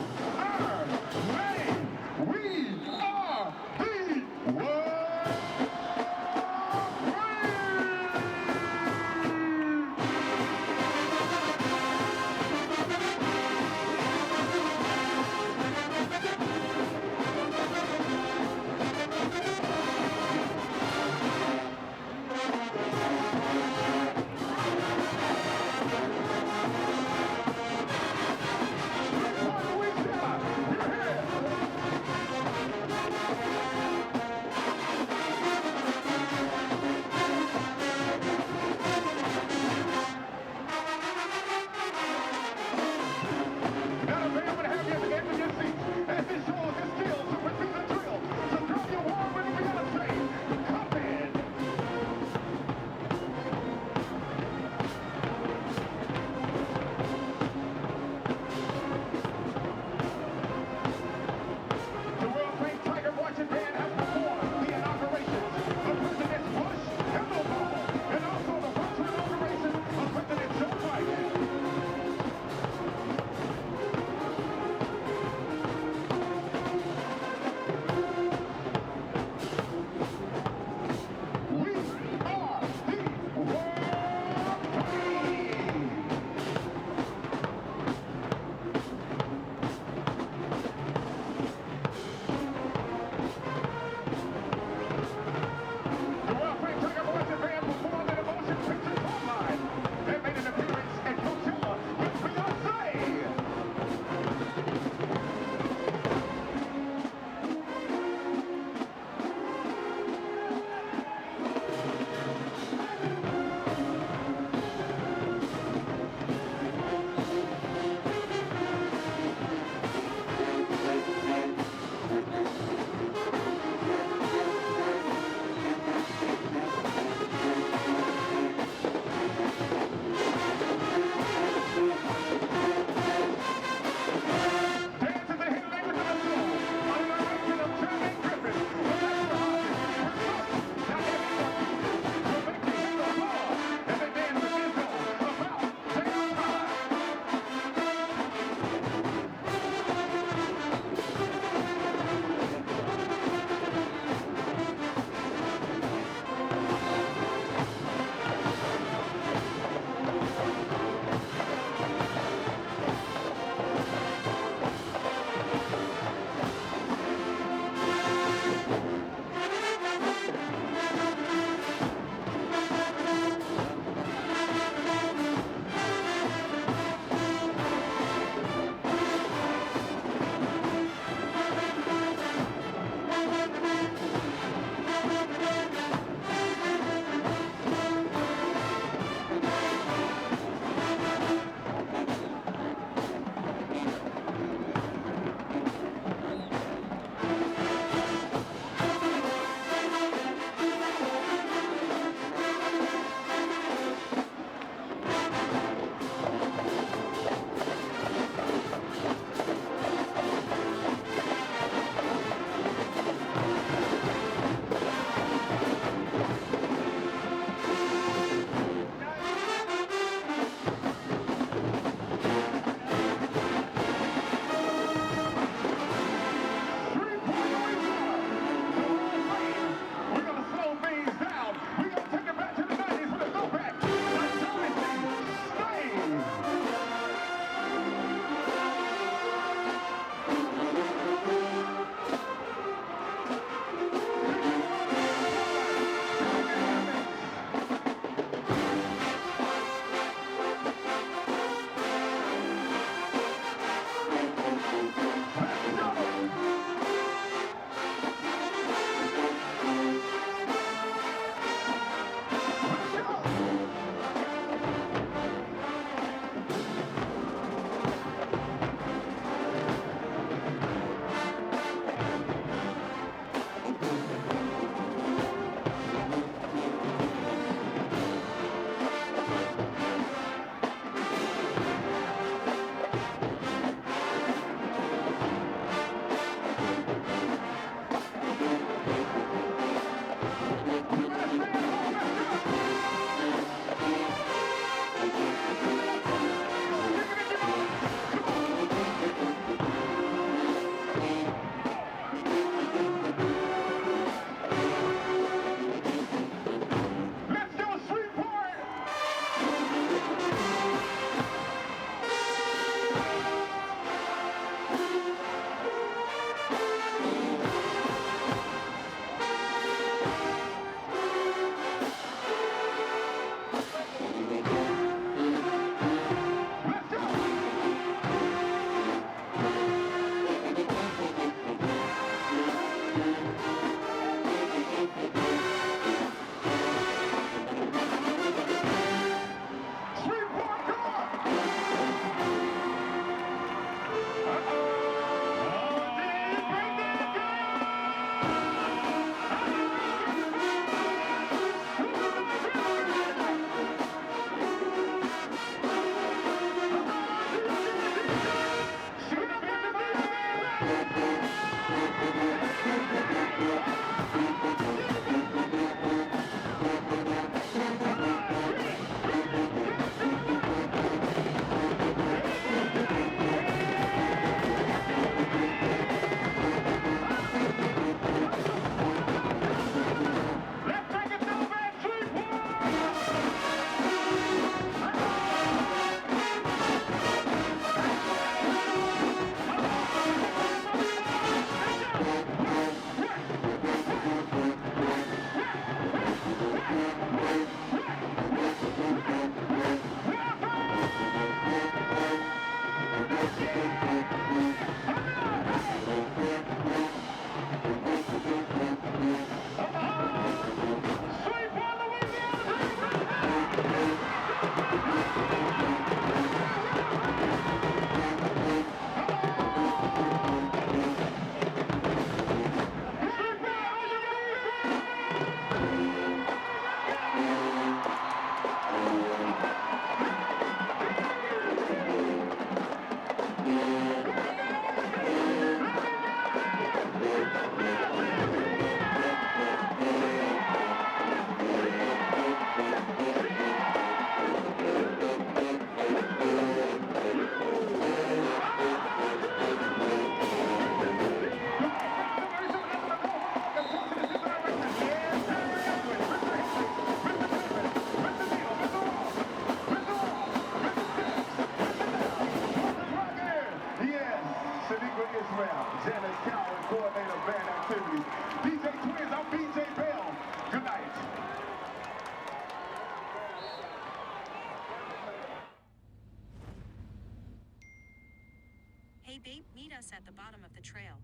Hey, babe, meet us at the bottom of the trail.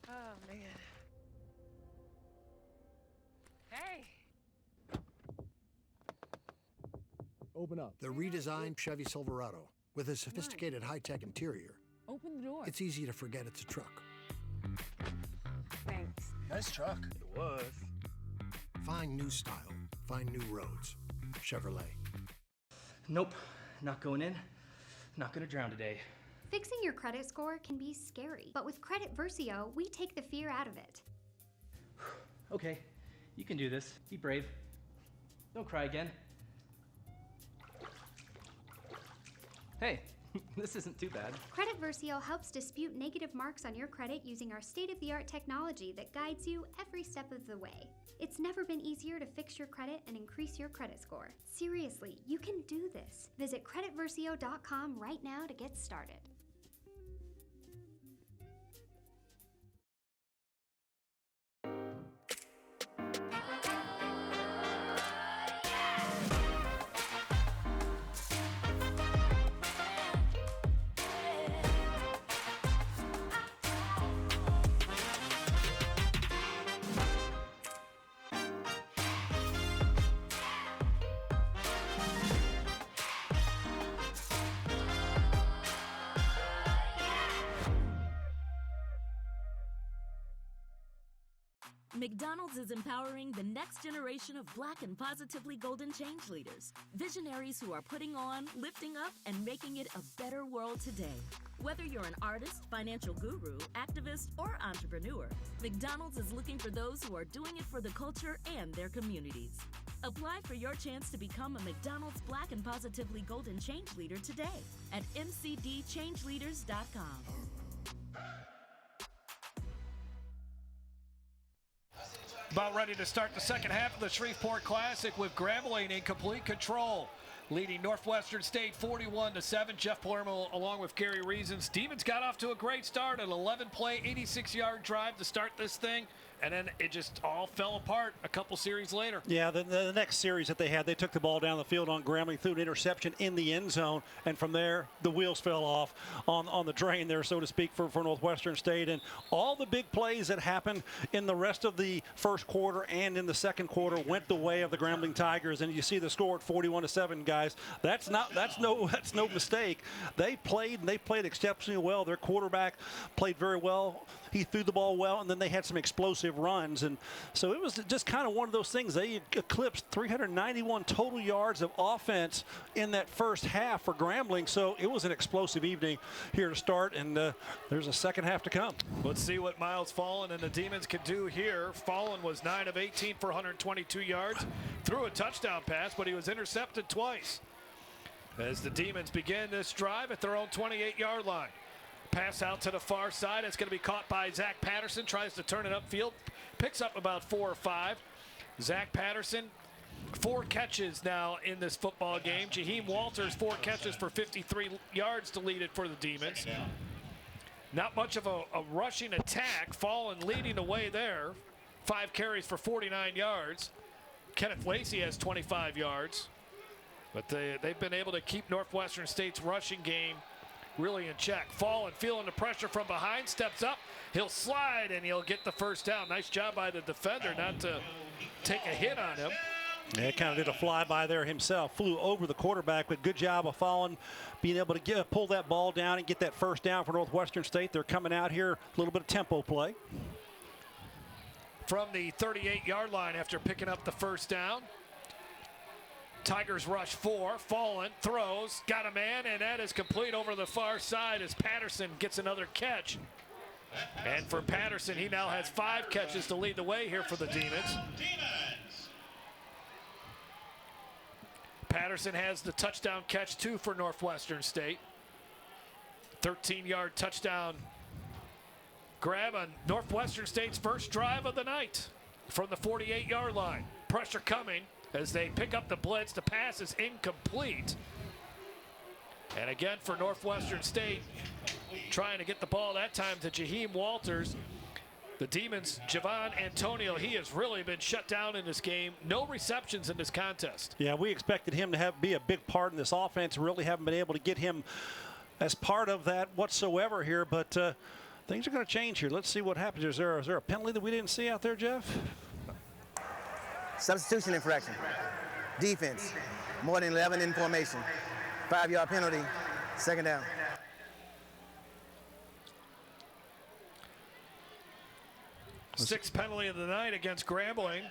Oh, man. Hey. Open up. The redesigned Chevy Silverado with a sophisticated high-tech interior. Open the door. It's easy to forget it's a truck. Thanks. Nice truck. It was. Find new style. Find new roads. Chevrolet. Nope, not going in. Not gonna drown today. Fixing your credit score can be scary, but with Credit Versio, we take the fear out of it. Okay, you can do this. Be brave. Don't cry again. Hey, this isn't too bad. Credit Versio helps dispute negative marks on your credit using our state-of-the-art technology that guides you every step of the way. It's never been easier to fix your credit and increase your credit score. Seriously, you can do this. Visit creditversio.com right now to get started. McDonald's is empowering the next generation of Black and positively golden change leaders. Visionaries who are putting on, lifting up, and making it a better world today. Whether you're an artist, financial guru, activist, or entrepreneur, McDonald's is looking for those who are doing it for the culture and their communities. Apply for your chance to become a McDonald's Black and positively golden change leader today at mcdchangeleaders.com. About ready to start the second half of the Shreveport Classic with Grambling in complete control, leading Northwestern State 41-7. Jeff Palermo along with Gary Reasons. Demons got off to a great start, an 11-play, 86-yard drive to start this thing, and then it just all fell apart a couple series later. Yeah, the next series that they had, they took the ball down the field on Grambling, threw an interception in the end zone, and from there, the wheels fell off on the drain there, so to speak, for Northwestern State. And all the big plays that happened in the rest of the first quarter and in the second quarter went the way of the Grambling Tigers. And you see the score at 41-7, guys. That's no mistake. They played exceptionally well. Their quarterback played very well. He threw the ball well, and then they had some explosive runs. And so it was just kind of one of those things. They eclipsed 391 total yards of offense in that first half for Grambling. So it was an explosive evening here to start, and there's a second half to come. Let's see what Miles Fallen and the Demons can do here. Fallen was 9 of 18 for 122 yards, threw a touchdown pass, but he was intercepted twice. As the Demons begin this drive at their own 28-yard line. Pass out to the far side. It's going to be caught by Zach Patterson. Tries to turn it upfield. Picks up about 4 or 5. Zach Patterson, 4 catches now in this football game. Jaheim Walters, 4 catches for 53 yards to lead it for the Demons. Not much of a rushing attack. Fallen leading the way there. 5 carries for 49 yards. Kenneth Lacey has 25 yards. But they've been able to keep Northwestern State's rushing game really in check. Fallen feeling the pressure from behind, steps up. He'll slide and he'll get the first down. Nice job by the defender not to take a hit on him. Yeah, kind of did a flyby there himself. Flew over the quarterback, but good job of Fallen being able to pull that ball down and get that first down for Northwestern State. They're coming out here, a little bit of tempo play. From the 38-yard line after picking up the first down. Tigers rush 4. Fallen throws, got a man, and that is complete over the far side as Patterson gets another catch. And for Patterson, he now has 5 catches to lead the way here for the Demons. Patterson has the touchdown catch too for Northwestern State. 13-yard touchdown grab on Northwestern State's first drive of the night from the 48-yard line. Pressure coming as they pick up the blitz. The pass is incomplete. And again for Northwestern State, trying to get the ball that time to Jaheim Walters. The Demons, Javon Antonio, he has really been shut down in this game. No receptions in this contest. Yeah, we expected him to be a big part in this offense. Really haven't been able to get him as part of that whatsoever here, but things are going to change here. Let's see what happens. Is there a penalty that we didn't see out there, Jeff? Substitution infraction. Defense. More than 11 in formation. 5-yard penalty. Second down. Sixth penalty of the night against Grambling.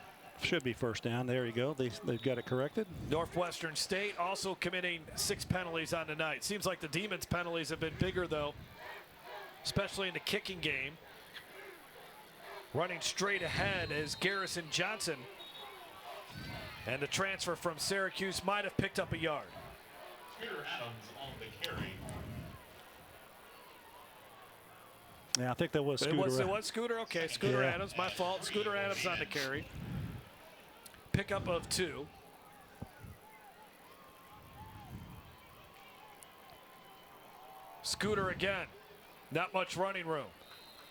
Should be first down. There you go. They've got it corrected. Northwestern State also committing 6 penalties on the night. Seems like the Demons' penalties have been bigger, though, especially in the kicking game. Running straight ahead is Garrison Johnson. And the transfer from Syracuse might have picked up a yard. Scooter Adams on the carry. Yeah, I think that was Scooter. It was Scooter? Okay, Scooter Adams. My fault. Scooter Adams on the carry. Pickup of 2. Scooter again. Not much running room.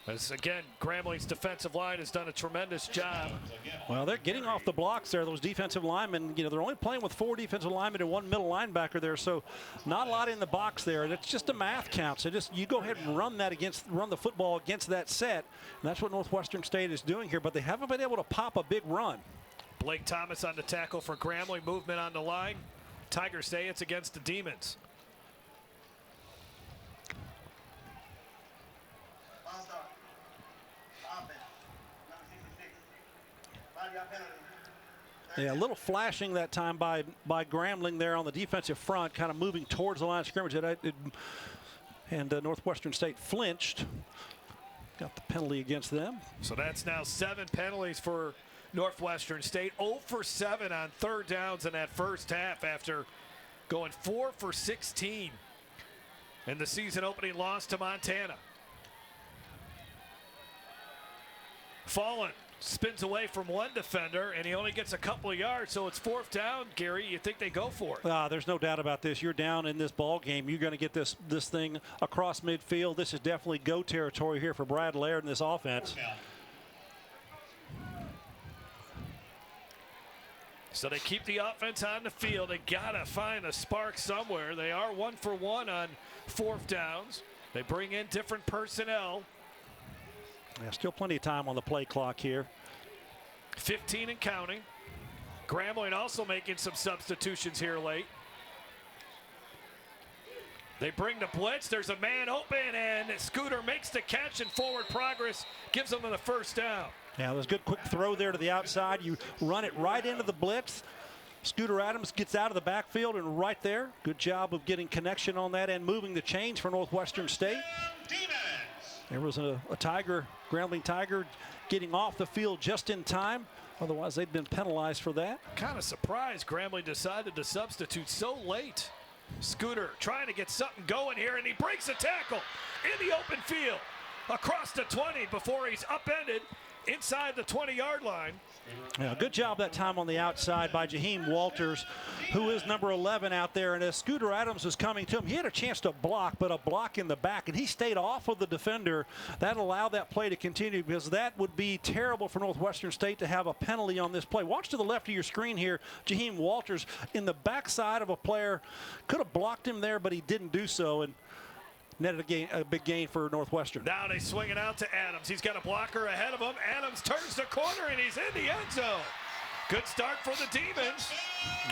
As again, Grambling's defensive line has done a tremendous job. Well, they're getting off the blocks there. Those defensive linemen, you know, they're only playing with 4 defensive linemen and 1 middle linebacker there, so not a lot in the box there. And it's just a math count. So just you go ahead and run the football against that set. And that's what Northwestern State is doing here. But they haven't been able to pop a big run. Blake Thomas on the tackle for Grambling. Movement on the line. Tigers say it's against the Demons. Yeah, a little flashing that time by Grambling there on the defensive front, kind of moving towards the line of scrimmage. And Northwestern State flinched. Got the penalty against them. So that's now 7 penalties for Northwestern State. 0 for 7 on 3rd downs in that first half after going 4 for 16 in the season opening loss to Montana. Fallen spins away from 1 defender, and he only gets a couple of yards, so it's 4th down. Gary, you think they go for it? There's no doubt about this. You're down in this ball game. You're going to get this thing across midfield. This is definitely go territory here for Brad Laird in this offense. So they keep the offense on the field. They got to find a spark somewhere. They are 1 for 1 on 4th downs. They bring in different personnel. Yeah, still plenty of time on the play clock here. 15 and counting. Grambling also making some substitutions here late. They bring the blitz. There's a man open, and Scooter makes the catch, and forward progress gives them the first down. Yeah, there's a good quick throw there to the outside. You run it right into the blitz. Scooter Adams gets out of the backfield and right there. Good job of getting connection on that and moving the chains for Northwestern State. There was a Grambling Tiger getting off the field just in time. Otherwise, they'd been penalized for that. Kind of surprised Grambling decided to substitute so late. Scooter trying to get something going here, and he breaks a tackle in the open field across the 20 before he's upended inside the 20-yard line. Yeah, good job that time on the outside by Jaheim Walters, who is number 11 out there. And as Scooter Adams was coming to him, he had a chance to block, but a block in the back, and he stayed off of the defender. That allowed that play to continue, because that would be terrible for Northwestern State to have a penalty on this play. Watch to the left of your screen here. Jaheim Walters in the backside of a player. Could have blocked him there, but he didn't do so. And netted a big gain for Northwestern. Now they swing it out to Adams. He's got a blocker ahead of him. Adams turns the corner, and he's in the end zone. Good start for the Demons.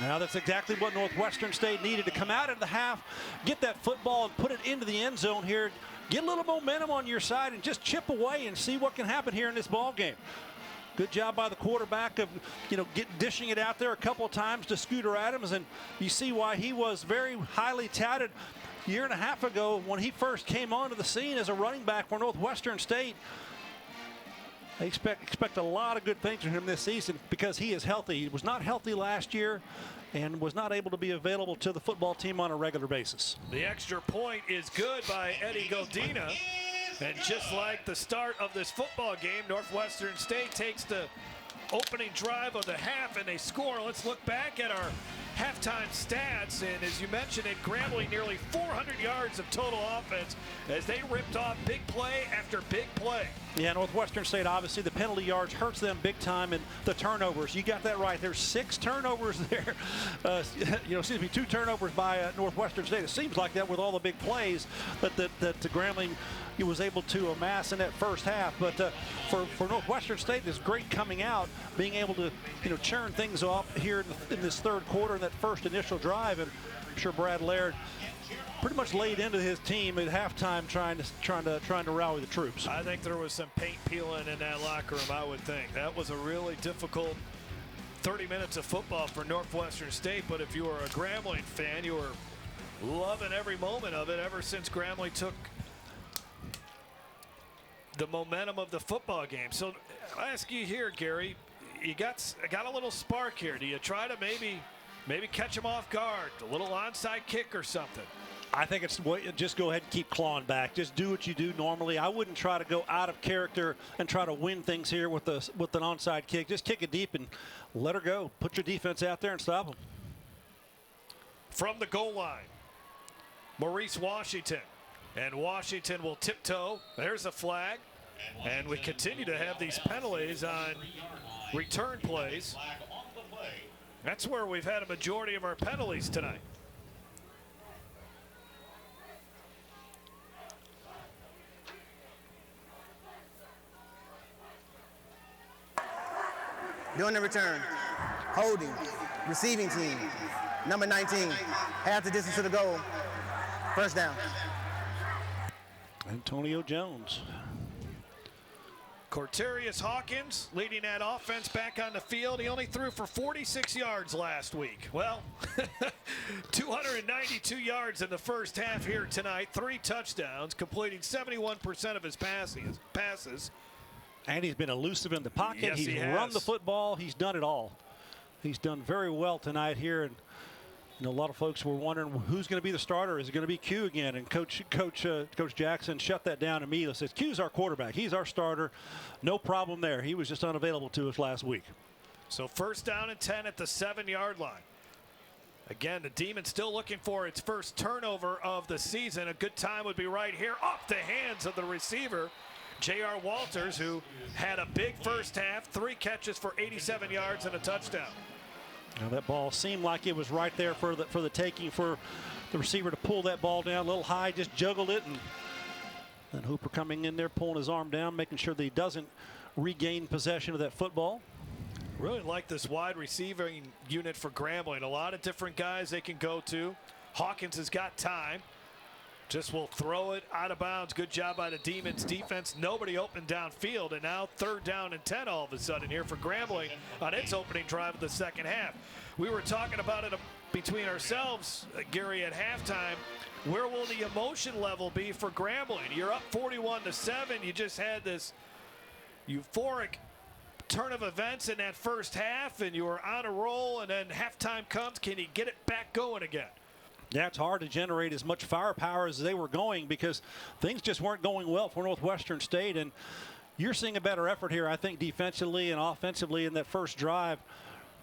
Now that's exactly what Northwestern State needed, to come out of the half, get that football and put it into the end zone here. Get a little momentum on your side and just chip away and see what can happen here in this ball game. Good job by the quarterback of, dishing it out there a couple of times to Scooter Adams, and you see why he was very highly touted a year and a half ago when he first came onto the scene as a running back for Northwestern State. They expect a lot of good things from him this season because he is healthy. He was not healthy last year and was not able to be available to the football team on a regular basis. The extra point is good by Eddie Godina. And just like the start of this football game, Northwestern State takes the opening drive of the half and they score. Let's look back at our halftime stats, and as you mentioned it, Grambling nearly 400 yards of total offense as they ripped off big play after big play. Yeah, Northwestern State, obviously the penalty yards hurts them big time, and the turnovers. You got that right. There's 6 turnovers there. 2 turnovers by Northwestern State. It seems like that with all the big plays that Grambling was able to amass in that first half. But for Northwestern State, it's great coming out, being able to churn things off here in this third quarter in that first initial drive. And I'm sure Brad Laird pretty much laid into his team at halftime, trying to rally the troops. I think there was some paint peeling in that locker room. I would think that was a really difficult 30 minutes of football for Northwestern State. But if you were a Grambling fan, you were loving every moment of it ever since Grambling took the momentum of the football game. So I ask you here, Gary, you got a little spark here. Do you try to maybe catch him off guard, a little onside kick or something? I think it's just go ahead and keep clawing back. Just do what you do normally. I wouldn't try to go out of character and try to win things here with an onside kick. Just kick it deep and let her go. Put your defense out there and stop them. From the goal line, Maurice Washington. And Washington will tiptoe. There's a flag. And we continue to have these penalties on return plays. That's where we've had a majority of our penalties tonight. During the return, holding, receiving team, number 19, half the distance to the goal, first down. Antonio Jones. Corterius Hawkins leading that offense back on the field. He only threw for 46 yards last week. Well, 292 yards in the first half here tonight. 3 touchdowns, completing 71% of his passes. And he's been elusive in the pocket. Yes, he's run the football. He's done it all. He's done very well tonight here. And a lot of folks were wondering who's going to be the starter. Is it going to be Q again? And Coach Jackson shut that down immediately. Says Q's our quarterback. He's our starter. No problem there. He was just unavailable to us last week. So first down and 10 at the 7-yard line. Again, the Demons still looking for its first turnover of the season. A good time would be right here off the hands of the receiver, J.R. Walters, who had a big first half, 3 catches for 87 yards and a touchdown. Now that ball seemed like it was right there for the taking, for the receiver to pull that ball down a little high, just juggled it, and then Hooper coming in there, pulling his arm down, making sure that he doesn't regain possession of that football. Really like this wide receiving unit for Grambling. A lot of different guys they can go to. Hawkins has got time. Just will throw it out of bounds. Good job by the Demons defense. Nobody open downfield, and now 3rd down and 10 all of a sudden here for Grambling on its opening drive of the second half. We were talking about it between ourselves, Gary, at halftime. Where will the emotion level be for Grambling? You're up 41-7. You just had this euphoric turn of events in that first half, and you were on a roll, and then halftime comes. Can you get it back going again? Yeah, it's hard to generate as much firepower as they were going because things just weren't going well for Northwestern State. And you're seeing a better effort here, I think, defensively and offensively in that first drive,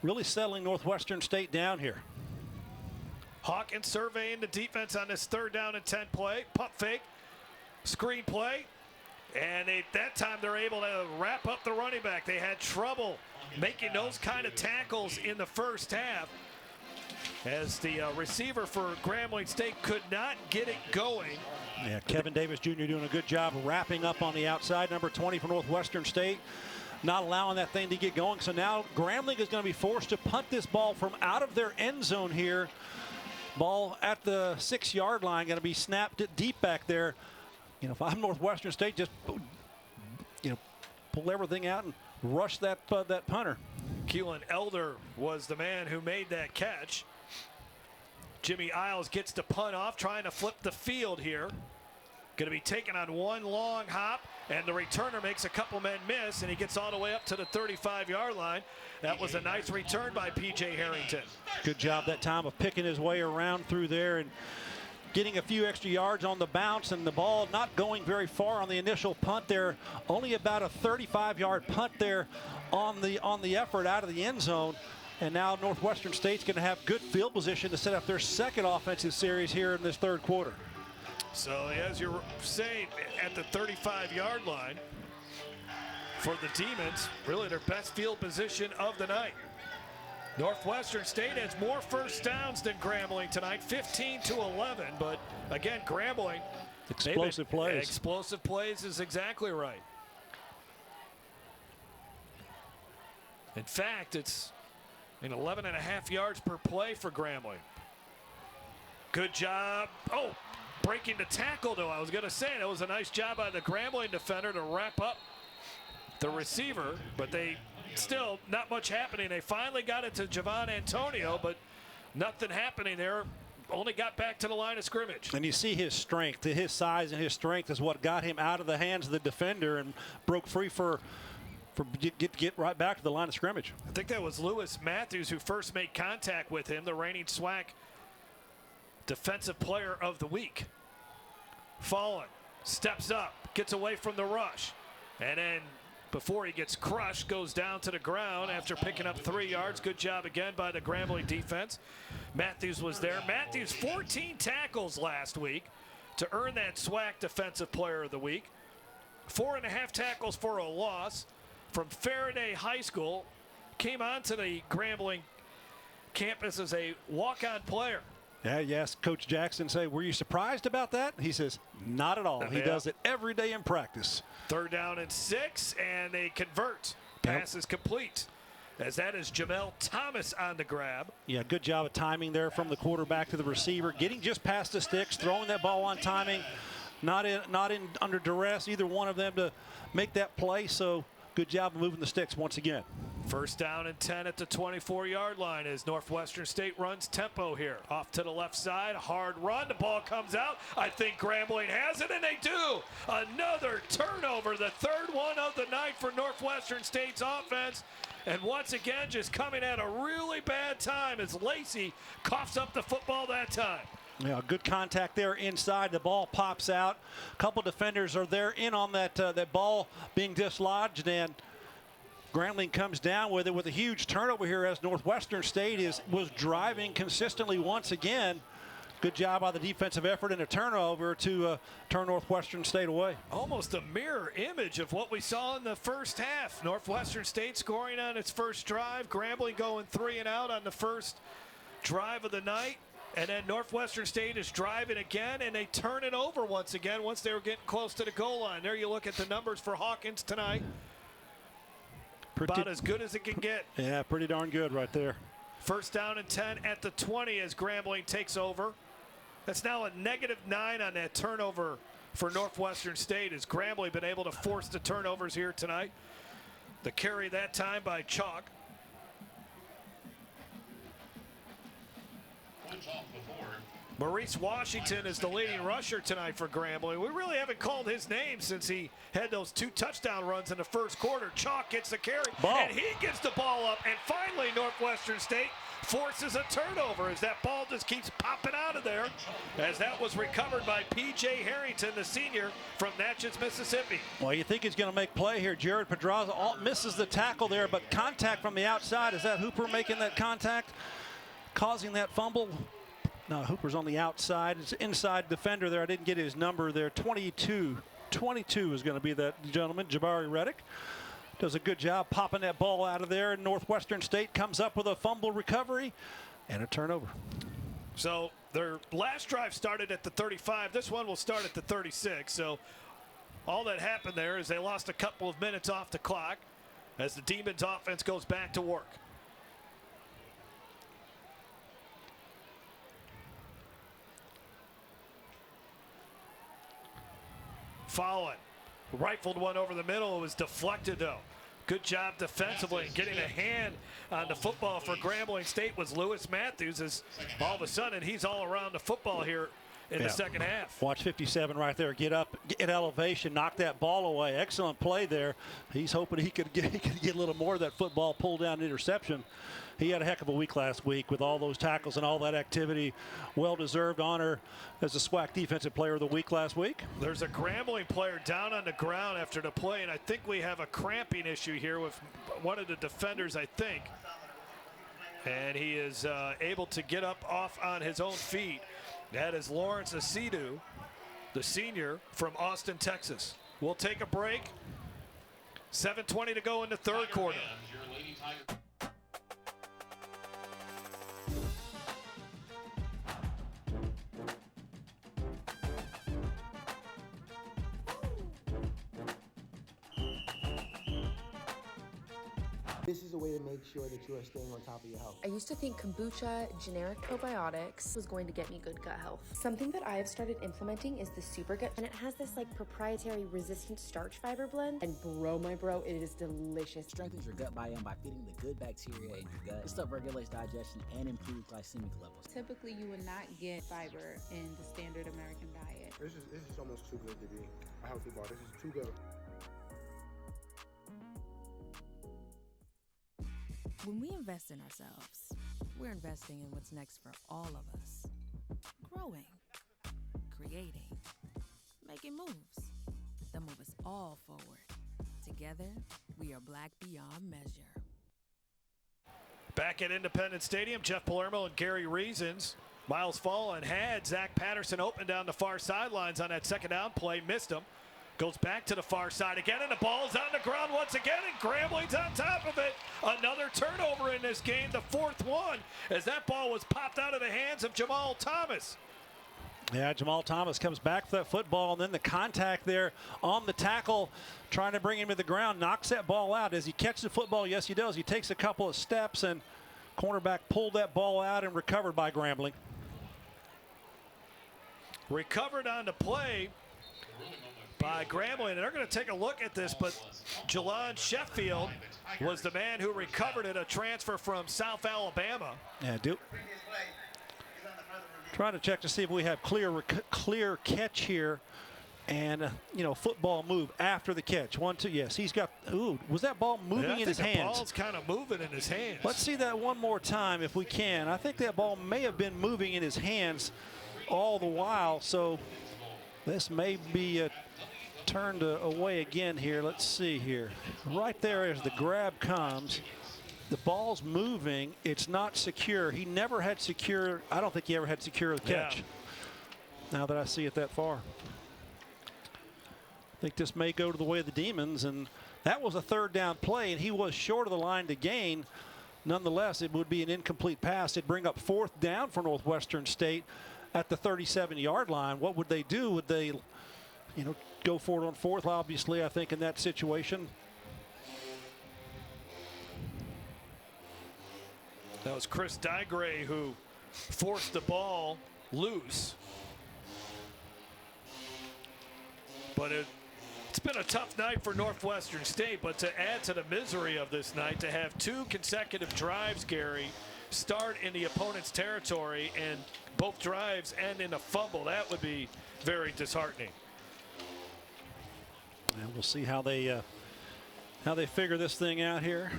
really settling Northwestern State down here. Hawkins surveying the defense on this 3rd down and 10 play. Pump fake, screen play. And at that time, they're able to wrap up the running back. They had trouble making those kind of tackles in the first half, as the receiver for Grambling State could not get it going. Yeah, Kevin Davis Jr. doing a good job wrapping up on the outside. Number 20 for Northwestern State, not allowing that thing to get going. So now Grambling is going to be forced to punt this ball from out of their end zone here. Ball at the 6-yard line, going to be snapped deep back there. If I'm Northwestern State, just pull everything out and rush that punter. Keelan Elder was the man who made that catch. Jimmy Isles gets to punt off, trying to flip the field here. Going to be taken on one long hop, and the returner makes a couple men miss, and he gets all the way up to the 35-yard line. That was a nice return by P.J. Harrington. Good job that time of picking his way around through there and getting a few extra yards on the bounce, and the ball not going very far on the initial punt there. Only about a 35-yard punt there on the effort out of the end zone. And now Northwestern State's going to have good field position to set up their second offensive series here in this third quarter. So as you're saying, at the 35-yard line for the Demons, really their best field position of the night. Northwestern State has more first downs than Grambling tonight, 15-11. But again, Grambling, explosive plays. Explosive plays is exactly right. In fact, it's 11.5 yards per play for Grambling. Good job. Oh, breaking the tackle, though. I was going to say that was a nice job by the Grambling defender to wrap up the receiver, but they still not much happening. They finally got it to Javon Antonio, but nothing happening there. Only got back to the line of scrimmage. And you see his strength, his size and his strength is what got him out of the hands of the defender and broke free for get right back to the line of scrimmage. I think that was Lewis Matthews who first made contact with him, the reigning SWAC Defensive Player of the Week. Fallen, steps up, gets away from the rush, and then before he gets crushed, goes down to the ground after picking up 3 yards. Good job again by the Grambling defense. Matthews was there. Matthews 14 tackles last week to earn that SWAC Defensive Player of the Week. 4.5 tackles for a loss. From Faraday High School, came onto the Grambling campus as a walk-on player. Yeah, yes, Coach Jackson say, were you surprised about that? He says, not at all. He does it every day in practice. 3rd down and 6, and they convert. Pass is complete, as that is Jamel Thomas on the grab. Yeah, good job of timing there from the quarterback to the receiver, getting just past the sticks, throwing that ball on timing, not in under duress, either one of them to make that play. So good job of moving the sticks once again. 1st down and 10 at the 24-yard line as Northwestern State runs tempo here. Off to the left side, hard run. The ball comes out. I think Grambling has it, and they do. Another turnover, the 3rd one of the night for Northwestern State's offense. And once again, just coming at a really bad time as Lacey coughs up the football that time. Yeah, good contact there inside. The ball pops out. A couple defenders are there in on that that ball being dislodged, and Grambling comes down with it with a huge turnover here as Northwestern State was driving consistently once again. Good job by the defensive effort and a turnover to turn Northwestern State away. Almost a mirror image of what we saw in the first half. Northwestern State scoring on its first drive. Grambling going 3 and out on the first drive of the night. And then Northwestern State is driving again, and they turn it over once again once they were getting close to the goal line. There you look at the numbers for Hawkins tonight. About as good as it can get. Yeah, pretty darn good right there. 1st down and 10 at the 20 as Grambling takes over. That's now a -9 on that turnover for Northwestern State as Grambling been able to force the turnovers here tonight. The carry that time by Chalk. Maurice Washington is the leading rusher tonight for Grambling. We really haven't called his name since he had those 2 touchdown runs in the first quarter. Chalk gets the carry, and he gets the ball up. And finally, Northwestern State forces a turnover as that ball just keeps popping out of there, as that was recovered by P.J. Harrington, the senior from Natchez, Mississippi. Well, you think he's going to make play here. Jared Pedraza misses the tackle there, but contact from the outside. Is that Hooper making that contact, causing that fumble? No, Hooper's on the outside. It's inside defender there. I didn't get his number there. 22 is going to be that gentleman, Jabari Reddick. Does a good job popping that ball out of there. Northwestern State comes up with a fumble recovery and a turnover. So their last drive started at the 35. This one will start at the 36. So all that happened there is they lost a couple of minutes off the clock as the Demons offense goes back to work. Fallon rifled one over the middle. It was deflected, though. Good job defensively. Getting a hand on the football for Grambling State was Lewis Matthews, as all of a sudden he's all around the football here in the second half. Watch 57 right there. Get up, get elevation, knock that ball away. Excellent play there. He's hoping he could get a little more of that football pull down interception. He had a heck of a week last week with all those tackles and all that activity. Well-deserved honor as the SWAC Defensive Player of the Week last week. There's a Grambling player down on the ground after the play, and I think we have a cramping issue here with one of the defenders, I think. And he is able to get up off on his own feet. That is Lawrence Asidu, the senior from Austin, Texas. We'll take a break. 7:20 to go in the third quarter. This is a way to make sure that you are staying on top of your health. I used to think kombucha, generic probiotics, was going to get me good gut health. Something that I have started implementing is the Super Gut, and it has this like proprietary resistant starch fiber blend. And bro, it is delicious. Strengthens your gut biome by feeding the good bacteria in your gut. This stuff regulates digestion and improves glycemic levels. Typically, you would not get fiber in the standard American diet. This is almost too good to be a healthy bar. This is too good. When we invest in ourselves, we're investing in what's next for all of us. Growing, creating, making moves that move us all forward. Together, we are Black beyond measure. Back at Independence Stadium, Jeff Palermo and Gary Reasons. Miles Fallen had Zach Patterson open down the far sidelines on that second down play, missed him. Goes back to the far side again, and the ball's on the ground once again, and Grambling's on top of it. Another turnover in this game, the fourth one, as that ball was popped out of the hands of Jamal Thomas. Yeah, Jamal Thomas comes back for that football, and then the contact there on the tackle, trying to bring him to the ground, knocks that ball out. As he catches the football, yes, he does. He takes a couple of steps, and cornerback pulled that ball out and recovered by Grambling. Recovered on the play by Grambling, and they're going to take a look at this, but Jalon Sheffield was the man who recovered it, a transfer from South Alabama. Yeah, trying to check to see if we have clear catch here, and football move after the catch. 1, 2, yes, he's got. Ooh, was that ball moving in his hands? The ball's kind of moving in his hands. Let's see that one more time if we can. I think that ball may have been moving in his hands all the while, so this may be turned away again here. Let's see here. Right there as the grab comes, the ball's moving. It's not secure. He never had secure. I don't think he ever had secure catch. Now that I see it that far. I think this may go to the way of the Demons, and that was a third down play, and he was short of the line to gain. Nonetheless, it would be an incomplete pass. It'd bring up fourth down for Northwestern State at the 37-yard line. What would they do? Would they, go for it on fourth? Obviously, I think in that situation. That was Chris Digray who forced the ball loose. But it's been a tough night for Northwestern State, but to add to the misery of this night, to have 2 consecutive drives, Gary, start in the opponent's territory and both drives end in a fumble, that would be very disheartening. And we'll see how they figure this thing out here.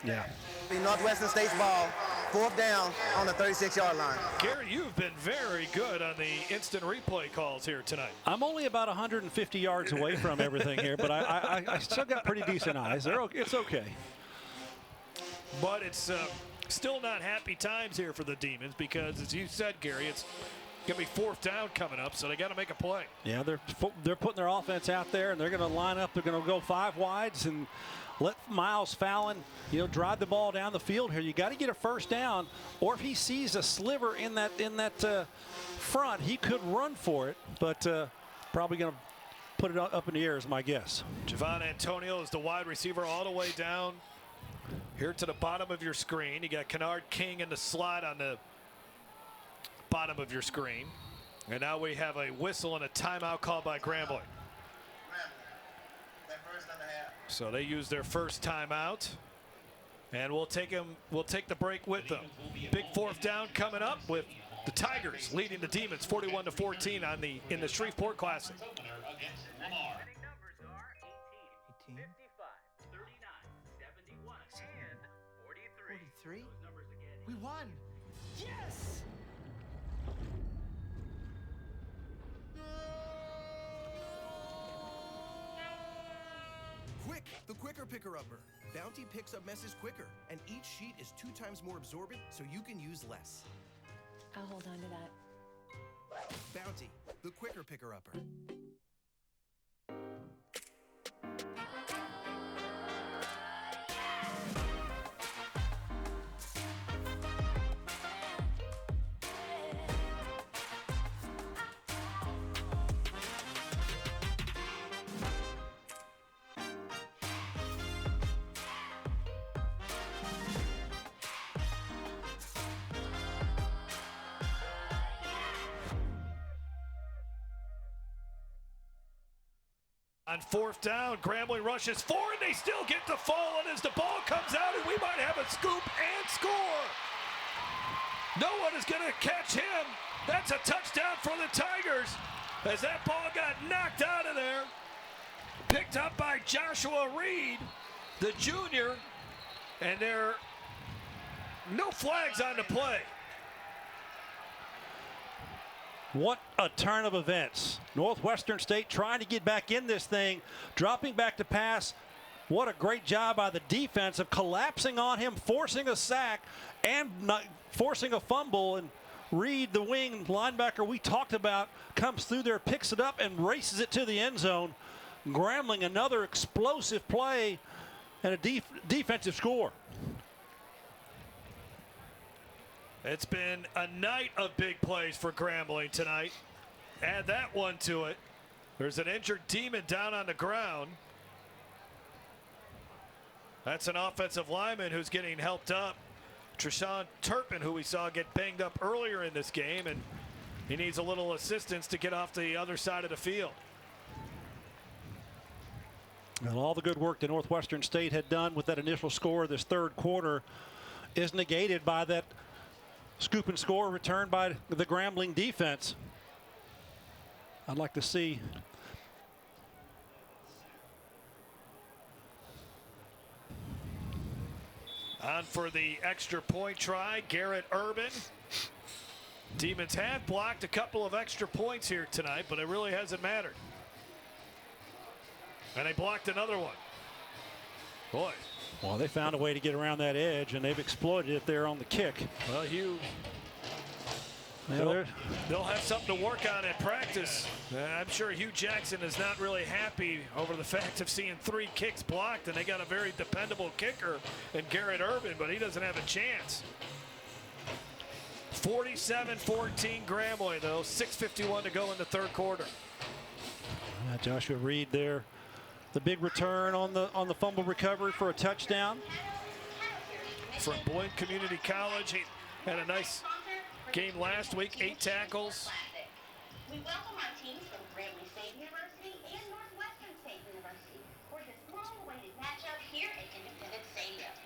Yeah. Northwestern State's ball, fourth down on the 36-yard line. Gary, you've been very good on the instant replay calls here tonight. I'm only about 150 yards away from everything here, but I still got pretty decent eyes. It's okay. But it's still not happy times here for the Demons because, as you said, Gary, it's going to be fourth down coming up, so they got to make a play. Yeah, they're putting their offense out there, and they're going to line up. They're going to go 5 wides and let Miles Fallon, drive the ball down the field here. You got to get a first down, or if he sees a sliver in that front, he could run for it, but probably going to put it up in the air is my guess. Javon Antonio is the wide receiver all the way down here to the bottom of your screen. You got Kennard King in the slot on the bottom of your screen. And now we have a whistle and a timeout called by Grambling. So they use their first timeout, and we'll take the break with them. Big fourth down coming up with the Tigers leading the Demons 41-14 in the Shreveport Classic. Winning numbers are 18, 55, 39, 71, and 43. 43? Those numbers again. We won! Yes! The quicker picker-upper. Bounty picks up messes quicker, and each sheet is 2 times more absorbent, so you can use less. I'll hold on to that. Bounty, the quicker picker-upper. On 4th down, Grambling rushes forward. They still get the fall, and as the ball comes out, and we might have a scoop and score. No one is going to catch him. That's a touchdown for the Tigers as that ball got knocked out of there. Picked up by Joshua Reed, the junior, and there are no flags on the play. What a turn of events. Northwestern State trying to get back in this thing, dropping back to pass. What a great job by the defense of collapsing on him, forcing a sack, and forcing a fumble. And Reed, the wing linebacker we talked about, comes through there, picks it up, and races it to the end zone. Grambling, another explosive play and a defensive score. It's been a night of big plays for Grambling tonight. Add that one to it. There's an injured Demon down on the ground. That's an offensive lineman who's getting helped up. Treshawn Turpin, who we saw get banged up earlier in this game, and he needs a little assistance to get off the other side of the field. And all the good work that Northwestern State had done with that initial score of this third quarter is negated by that scoop and score returned by the Grambling defense. I'd like to see on for the extra point try, Garrett Urban. Demons have blocked a couple of extra points here tonight, but it really hasn't mattered. And they blocked another one. Boy. Well, they found a way to get around that edge, and they've exploited it there on the kick. Well, Hugh, they'll have something to work on at practice. I'm sure Hugh Jackson is not really happy over the fact of seeing 3 kicks blocked, and they got a very dependable kicker in Garrett Urban, but he doesn't have a chance. 47-14 Grambling, though. 6:51 to go in the third quarter. Joshua Reed there. The big return on the fumble recovery for a touchdown. From Boyd Community College, he had a nice game last week, 8 tackles. We welcome our teams from Grambling State University and Northwestern State University for this long-awaited matchup here at Independence Stadium.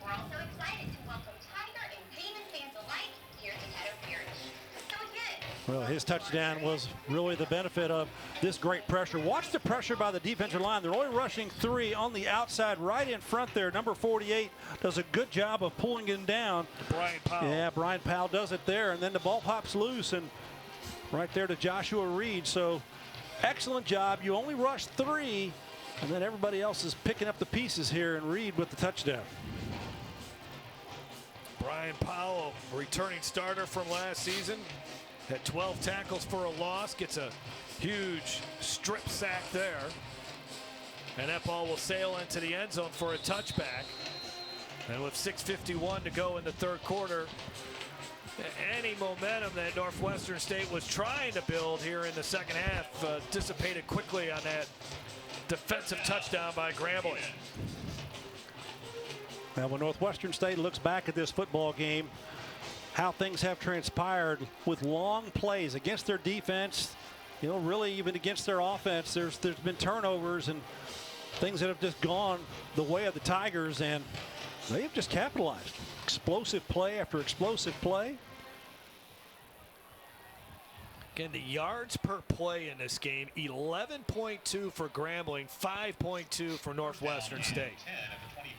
We're also excited to welcome Tiger and Demon fans alike here to Caddo Parish. So again, well, his touchdown was really the benefit of this great pressure. Watch the pressure by the defensive line. They're only rushing 3 on the outside right in front there. Number 48 does a good job of pulling him down. Brian Powell. Yeah, Brian Powell does it there, and then the ball pops loose and right there to Joshua Reed. So excellent job. You only rush 3, and then everybody else is picking up the pieces here, and Reed with the touchdown. Brian Powell, returning starter from last season, had 12 tackles for a loss, gets a huge strip sack there. And that ball will sail into the end zone for a touchback. And with 6:51 to go in the third quarter, any momentum that Northwestern State was trying to build here in the second half dissipated quickly on that defensive touchdown by Grambling. Now, when Northwestern State looks back at this football game, how things have transpired with long plays against their defense, you know, really even against their offense, there's been turnovers and things that have just gone the way of the Tigers, and they have just capitalized. Explosive play after explosive play. Again, the yards per play in this game, 11.2 for Grambling, 5.2 for Northwestern State.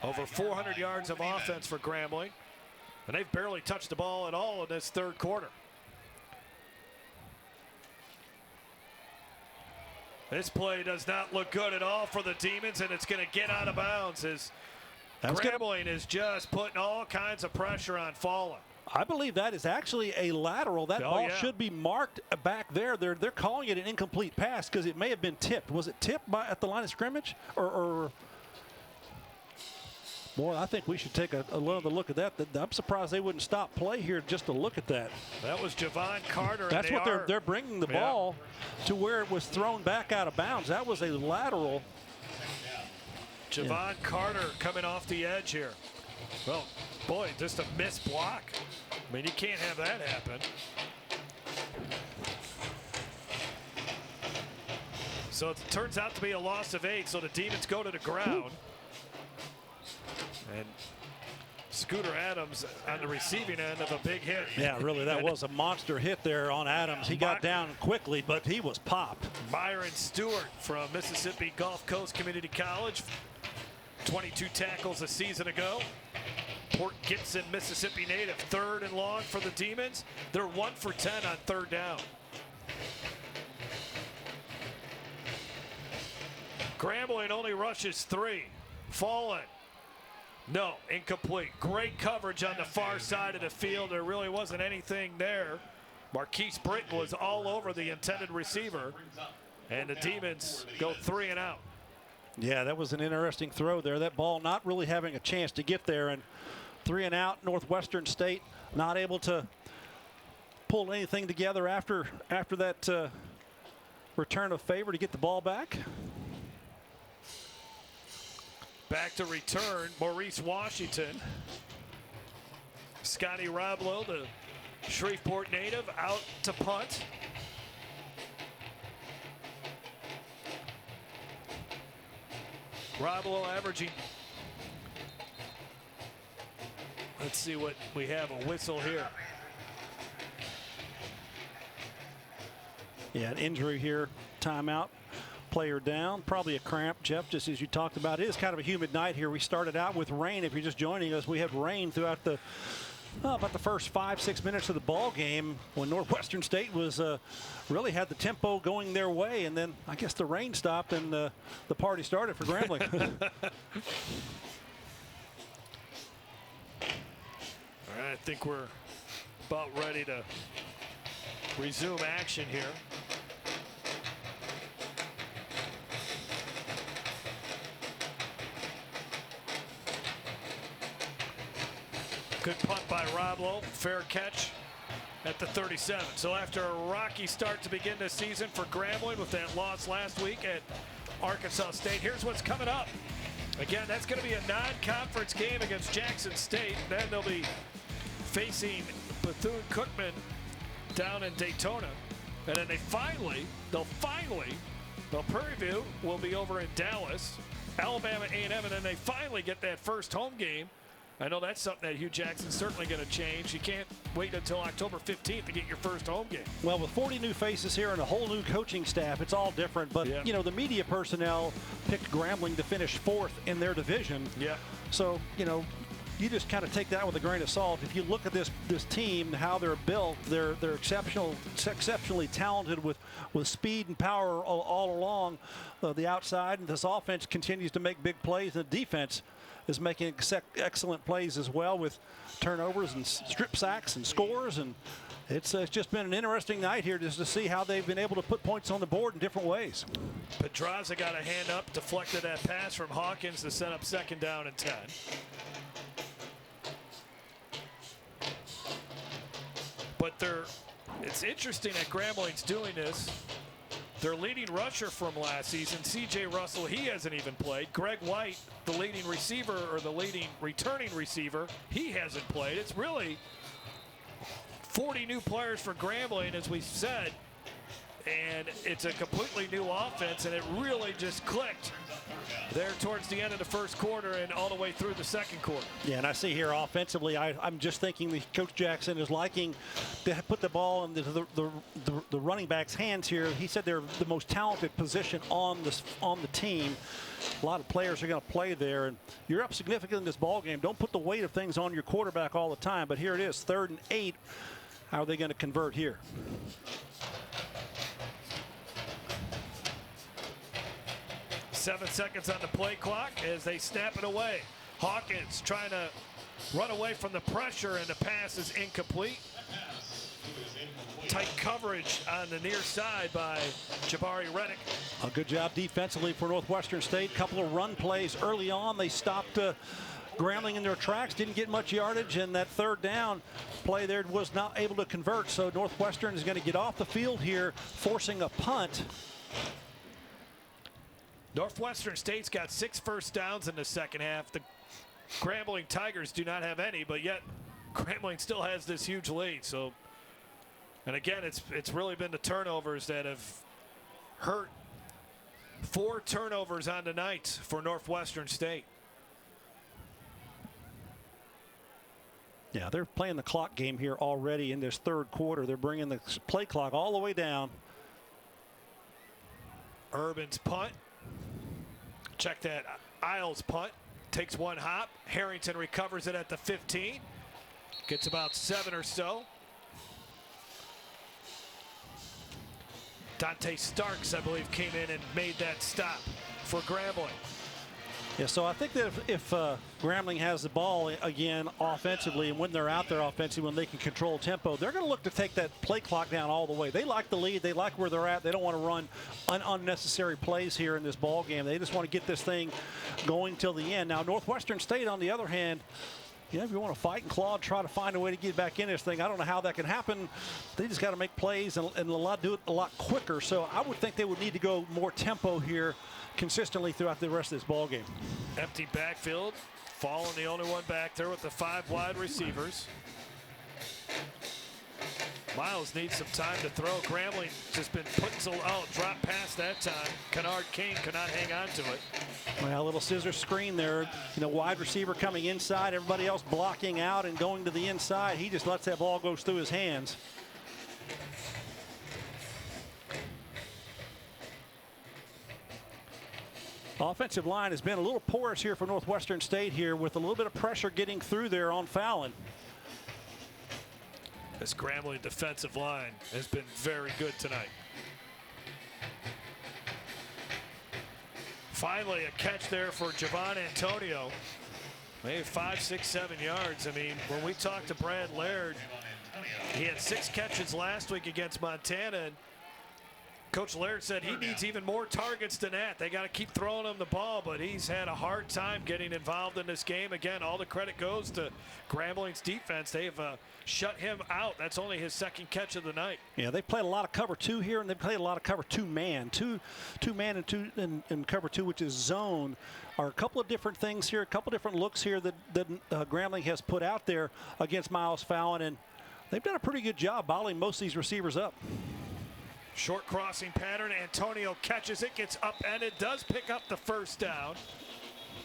Over 400 yards of offense for Grambling, and they've barely touched the ball at all in this third quarter. This play does not look good at all for the Demons, and it's going to get out of bounds as Grambling is just putting all kinds of pressure on Fallen. I believe that is actually a lateral. That ball should be marked back there. They're calling it an incomplete pass because it may have been tipped. Was it tipped at the line of scrimmage? Or boy, I think we should take another look at that. I'm surprised they wouldn't stop play here just to look at that. That was Javon Carter. That's what they're bringing the ball to where it was thrown back out of bounds. That was a lateral. Javon Carter coming off the edge here. Well, boy, just a missed block. I mean, you can't have that happen. So it turns out to be a loss of 8, so the Demons go to the ground. And Scooter Adams on the receiving end of a big hit. Yeah, really, that was a monster hit there on Adams. He got down quickly, but he was popped. Myron Stewart from Mississippi Gulf Coast Community College. 22 tackles a season ago. Port Gibson, Mississippi native, 3rd and long for the Demons. They're 1 for 10 on 3rd down. Grambling only rushes 3. Fallen. No, incomplete. Great coverage on the far side of the field. There really wasn't anything there. Marquise Britton was all over the intended receiver. And the Demons go 3 and out. Yeah, that was an interesting throw there. That ball not really having a chance to get there, and 3 and out. Northwestern State not able to pull anything together after that return of favor to get the ball back. Back to return, Maurice Washington. Scotty Roblo, the Shreveport native, out to punt. Roblo averaging, let's see what we have, a whistle here. Yeah, an injury here, timeout, player down, probably a cramp, Jeff, just as you talked about. It is kind of a humid night here. We started out with rain. If you're just joining us, we had rain throughout about the first 5-6 minutes of the ball game when Northwestern State was really had the tempo going their way, and then I guess the rain stopped and the party started for Grambling. All right, I think we're about ready to resume action here. Good punt by Roblo, fair catch at the 37. So after a rocky start to begin this season for Grambling with that loss last week at Arkansas State, here's what's coming up. Again, that's going to be a non-conference game against Jackson State. Then they'll be facing Bethune-Cookman down in Daytona. And then Prairie View will be over in Dallas, Alabama A&M, and then they finally get that first home game. I know that's something that Hugh Jackson's certainly going to change. You can't wait until October 15th to get your first home game. Well, with 40 new faces here and a whole new coaching staff, it's all different. But, you know, the media personnel picked Grambling to finish 4th in their division. Yeah. So, you know, you just kind of take that with a grain of salt. If you look at this team, how they're built, they're exceptionally talented with speed and power all along the outside. And this offense continues to make big plays, and the defense is making excellent plays as well with turnovers and strip sacks and scores. And it's just been an interesting night here just to see how they've been able to put points on the board in different ways. Pedraza got a hand up, deflected that pass from Hawkins to set up 2nd down and 10. But it's interesting that Grambling's doing this. Their leading rusher from last season, C.J. Russell, he hasn't even played. Greg White, the leading receiver or the leading returning receiver, he hasn't played. It's really 40 new players for Grambling, as we said, and it's a completely new offense, and it really just clicked there towards the end of the first quarter and all the way through the second quarter. Yeah, and I see here offensively, I'm just thinking that Coach Jackson is liking to put the ball in the running back's hands here. He said they're the most talented position on the team. A lot of players are going to play there, and you're up significantly in this ball game. Don't put the weight of things on your quarterback all the time, but here it is, 3rd and 8. How are they going to convert here? 7 seconds on the play clock as they snap it away. Hawkins trying to run away from the pressure, and the pass is incomplete. Tight coverage on the near side by Jabari Reddick. A good job defensively for Northwestern State. Couple of run plays early on. They stopped Grambling in their tracks, didn't get much yardage, and that third down play there was not able to convert. So Northwestern is going to get off the field here, forcing a punt. Northwestern State's got 6 first downs in the second half. The Grambling Tigers do not have any, but yet Grambling still has this huge lead. So, and again, it's really been the turnovers that have hurt. 4 turnovers on the night for Northwestern State. Yeah, they're playing the clock game here already in this third quarter. They're bringing the play clock all the way down. Urban's punt. Check that. Isles punt. Takes one hop. Harrington recovers it at the 15. Gets about 7 or so. Dante Starks, I believe, came in and made that stop for Grambling. Yeah, so I think that if Grambling has the ball again offensively, and when they're out there offensively, when they can control tempo, they're going to look to take that play clock down all the way. They like the lead. They like where they're at. They don't want to run unnecessary plays here in this ball game. They just want to get this thing going till the end. Now, Northwestern State, on the other hand, yeah, if you want to fight and claw and try to find a way to get back in this thing, I don't know how that can happen. They just got to make plays and do it a lot quicker. So I would think they would need to go more tempo here consistently throughout the rest of this ball game. Empty backfield. Fallen the only one back there with the 5 wide receivers. Miles needs some time to throw. Grambling just been putting some, drop past that time. Kennard King could not hang on to it. Well, a little scissor screen there. You know, wide receiver coming inside, everybody else blocking out and going to the inside. He just lets that ball go through his hands. Offensive line has been a little porous here for Northwestern State here, with a little bit of pressure getting through there on Fallon. This Grambling defensive line has been very good tonight. Finally, a catch there for Javon Antonio. Maybe 5, 6, 7 yards. I mean, when we talked to Brad Laird, he had 6 catches last week against Montana, and Coach Laird said he needs even more targets than that. They got to keep throwing him the ball, but he's had a hard time getting involved in this game. Again, all the credit goes to Grambling's defense. They've shut him out. That's only his 2nd catch of the night. Yeah, they played a lot of cover 2 here, and they played a lot of cover 2-man. Two man and cover 2, which is zone, are a couple of different things here, a couple different looks here that Grambling has put out there against Miles Fallon, and they've done a pretty good job bottling most of these receivers up. Short crossing pattern. Antonio catches it, gets upended, does pick up the first down.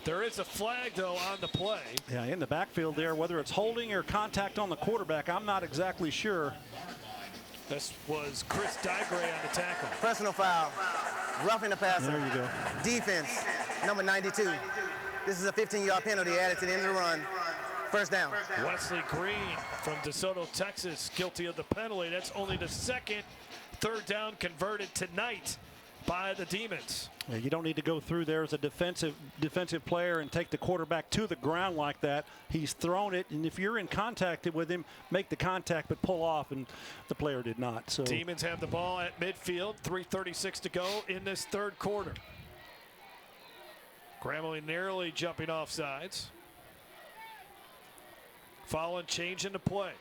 There is a flag, though, on the play. Yeah, in the backfield there, whether it's holding or contact on the quarterback, I'm not exactly sure. This was Chris Digray on the tackle. Personal foul. Roughing the passer. There you go. Defense, number 92. This is a 15-yard penalty added to the end of the run. First down. Wesley Green from DeSoto, Texas, guilty of the penalty. That's only the 2nd third down converted tonight by the Demons. Yeah, you don't need to go through there as a defensive player and take the quarterback to the ground like that. He's thrown it, and if you're in contact with him, make the contact but pull off, and the player did not. So Demons have the ball at midfield, 3:36 to go in this third quarter. Grambling nearly jumping off sides. Fallon changing the play.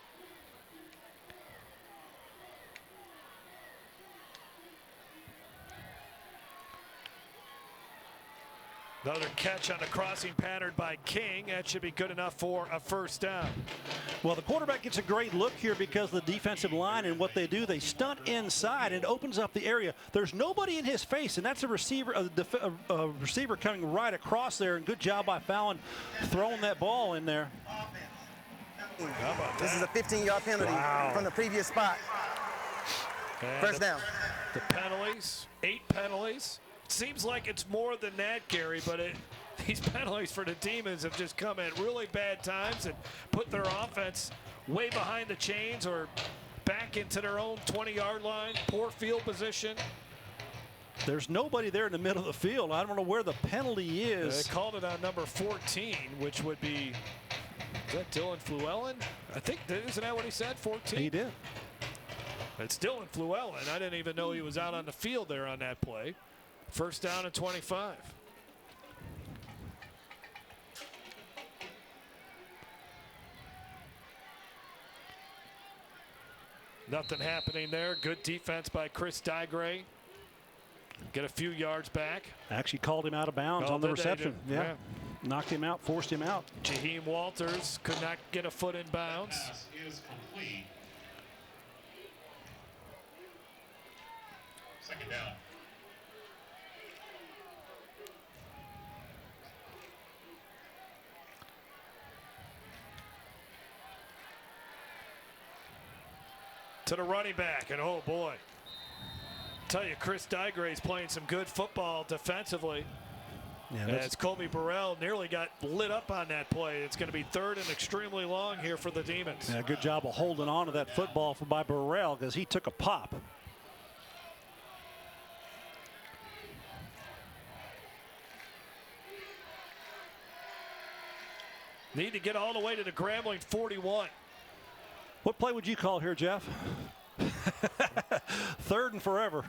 Another catch on the crossing pattern by King. That should be good enough for a first down. Well, the quarterback gets a great look here because of the defensive line and what they do. They stunt inside and it opens up the area. There's nobody in his face, and that's a receiver coming right across there. And good job by Fallon throwing that ball in there. How about This that? is a 15-yard penalty from the previous spot. And First down. The penalties, 8 penalties. Seems like it's more than that, Gary, but these penalties for the Demons have just come at really bad times and put their offense way behind the chains or back into their own 20-yard line. Poor field position. There's nobody there in the middle of the field. I don't know where the penalty is. They called it on number 14, which would be, is that Dylan Fluellen? I think, isn't that what he said, 14? He did. It's Dylan Fluellen. I didn't even know he was out on the field there on that play. First down and 25. Nothing happening there. Good defense by Chris Digray. Get a few yards back. Actually called him out of bounds on the reception. Yeah. Knocked him out, forced him out. Jaheim Walters could not get a foot in bounds. Pass is complete. Second down. To the running back, and oh boy. Tell you, Chris Digray's playing some good football defensively. Yeah, as Colby Burrell nearly got lit up on that play. It's going to be third and extremely long here for the Demons. Yeah, good job of holding on to that football by Burrell because he took a pop. Need to get all the way to the Grambling 41. What play would you call here, Jeff? Third and forever.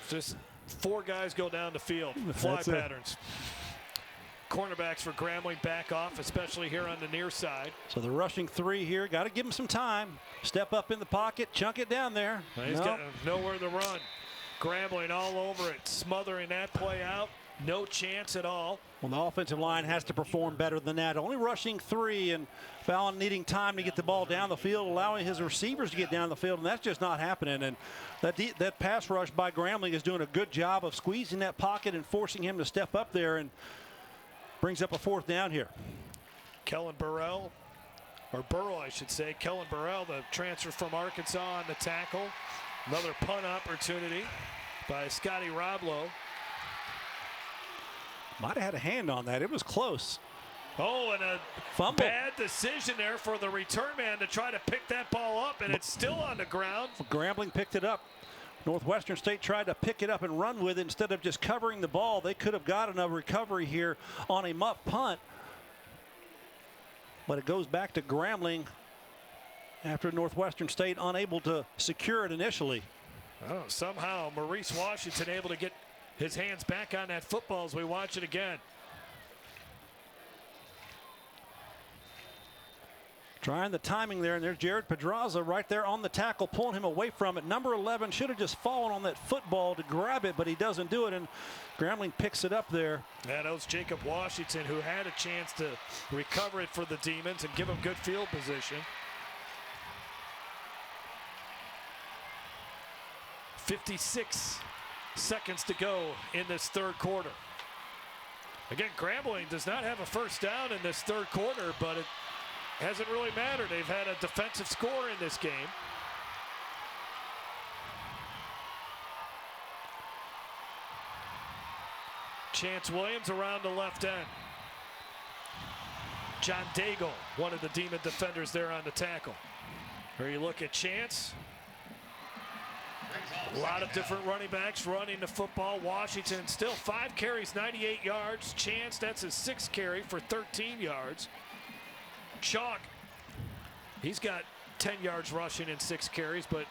Just 4 guys go down the field. Fly patterns. Cornerbacks for Grambling back off, especially here on the near side. So the rushing 3 here. Got to give him some time. Step up in the pocket, chunk it down there. He's got nowhere to run. Grambling all over it, smothering that play out. No chance at all. Well, the offensive line has to perform better than that. Only rushing 3 and Fallon needing time to get the ball down the field, allowing his receivers to get down the field, and that's just not happening. And that pass rush by Grambling is doing a good job of squeezing that pocket and forcing him to step up there, and brings up a 4th down here. Kellen Burrell, or Burrow, I should say. Kellen Burrell, the transfer from Arkansas on the tackle. Another punt opportunity by Scotty Roblo. Might have had a hand on that. It was close. Oh, and a fumble. Bad decision there for the return man to try to pick that ball up, and it's still on the ground. Grambling picked it up. Northwestern State tried to pick it up and run with it instead of just covering the ball. They could have gotten a recovery here on a muff punt. But it goes back to Grambling after Northwestern State unable to secure it initially. Oh, somehow Maurice Washington able to get his hands back on that football as we watch it again. Trying the timing there, and there's Jared Pedraza right there on the tackle, pulling him away from it. Number 11 should have just fallen on that football to grab it, but he doesn't do it, and Grambling picks it up there. Yeah, that was Jacob Washington, who had a chance to recover it for the Demons and give him good field position. 56 seconds to go in this third quarter. Again, Grambling does not have a first down in this third quarter, but it hasn't really mattered. They've had a defensive score in this game. Chance Williams around the left end. John Daigle, one of the Demon defenders there on the tackle. Here you look at Chance. A lot of different running backs running the football. Washington still 5 carries, 98 yards. Chance, that's his 6th carry for 13 yards. Chalk, he's got 10 yards rushing and 6 carries, but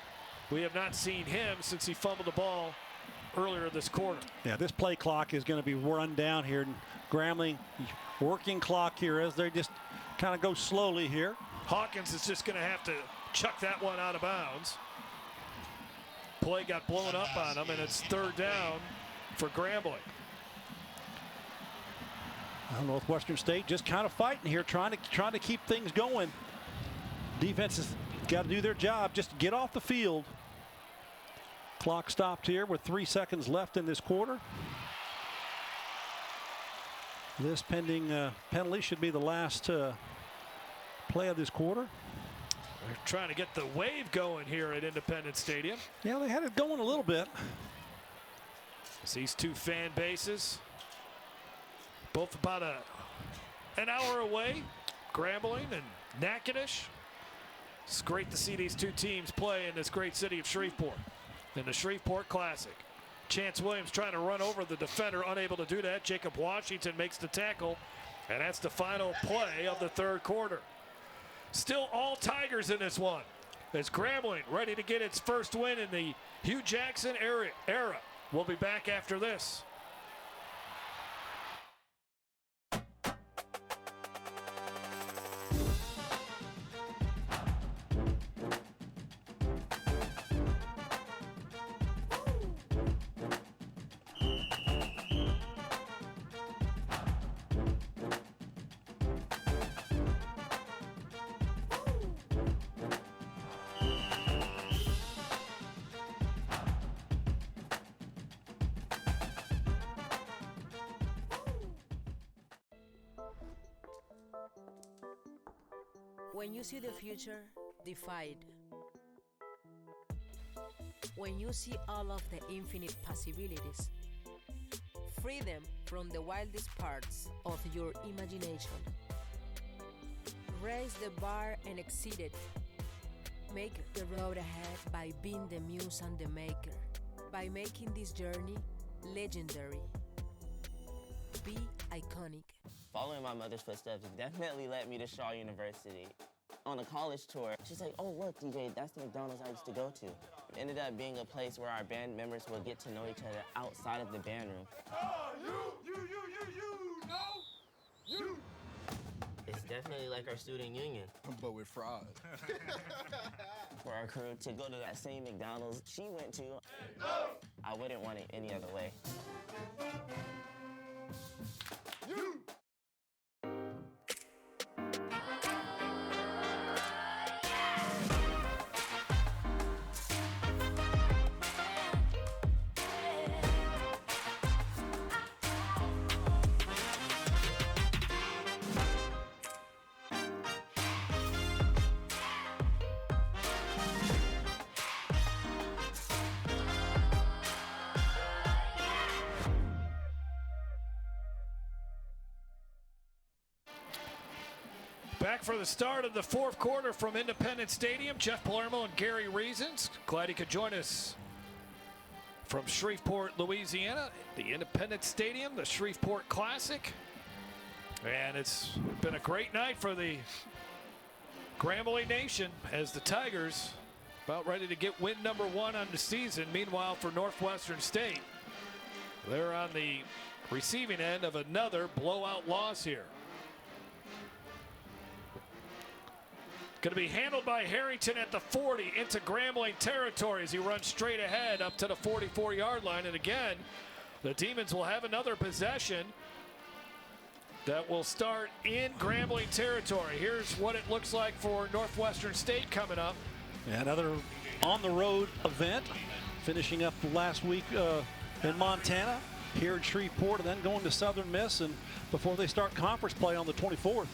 we have not seen him since he fumbled the ball earlier this quarter. Yeah, this play clock is going to be run down here. Grambling working clock here as they just kind of go slowly here. Hawkins is just going to have to chuck that one out of bounds. Play got blown up on him, and it's 3rd down for Grambling. Northwestern State just kind of fighting here, trying to keep things going. Defense has got to do their job, just get off the field. Clock stopped here with 3 seconds left in this quarter. This pending penalty should be the last play of this quarter. They're trying to get the wave going here at Independence Stadium. Yeah, they had it going a little bit. These 2 fan bases, both about an hour away, Grambling and Natchitoches. It's great to see these 2 teams play in this great city of Shreveport in the Shreveport Classic. Chance Williams trying to run over the defender, unable to do that. Jacob Washington makes the tackle, and that's the final play of the third quarter. Still all Tigers in this one, as Grambling ready to get its first win in the Hugh Jackson era. We'll be back after this. When you see the future, defy it. When you see all of the infinite possibilities, free them from the wildest parts of your imagination. Raise the bar and exceed it. Make the road ahead by being the muse and the maker, by making this journey legendary. Be iconic. Following my mother's footsteps definitely led me to Shaw University. On a college tour, she's like, oh, look, DJ, that's the McDonald's I used to go to. It ended up being a place where our band members would get to know each other outside of the band room. You. It's definitely like our student union. But with fraud. For our crew to go to that same McDonald's she went to, I wouldn't want it any other way. Back for the start of the fourth quarter from Independence Stadium. Jeff Palermo and Gary Reasons. Glad he could join us from Shreveport, Louisiana. The Independence Stadium, the Shreveport Classic. And it's been a great night for the Grambling Nation as the Tigers about ready to get win number 1 on the season. Meanwhile, for Northwestern State, they're on the receiving end of another blowout loss here. Going to be handled by Harrington at the 40 into Grambling territory as he runs straight ahead up to the 44-yard line. And again, the Demons will have another possession that will start in Grambling territory. Here's what it looks like for Northwestern State coming up. Yeah, another on-the-road event, finishing up last week in Montana, here in Shreveport, and then going to Southern Miss, and before they start conference play on the 24th.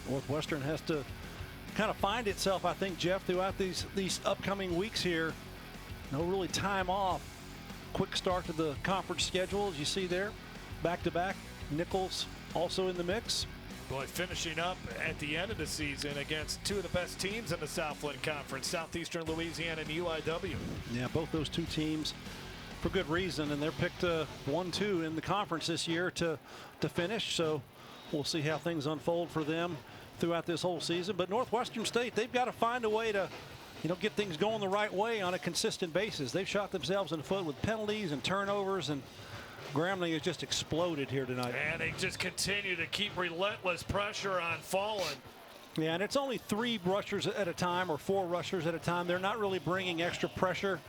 Northwestern has to kind of find itself, I think, Jeff, throughout these upcoming weeks here. No really time off. Quick start to the conference schedule, as you see there. Back-to-back. Nichols also in the mix. Boy, finishing up at the end of the season against two of the best teams in the Southland Conference, Southeastern Louisiana and UIW. Yeah, both those two teams for good reason, and they're picked 1-2 in the conference this year to finish. So we'll see how things unfold for them throughout this whole season. But Northwestern State, they've got to find a way to, get things going the right way on a consistent basis. They've shot themselves in the foot with penalties and turnovers, and Grambling has just exploded here tonight. And they just continue to keep relentless pressure on Fallen. Yeah, and it's only 3 rushers at a time or 4 rushers at a time. They're not really bringing extra pressure.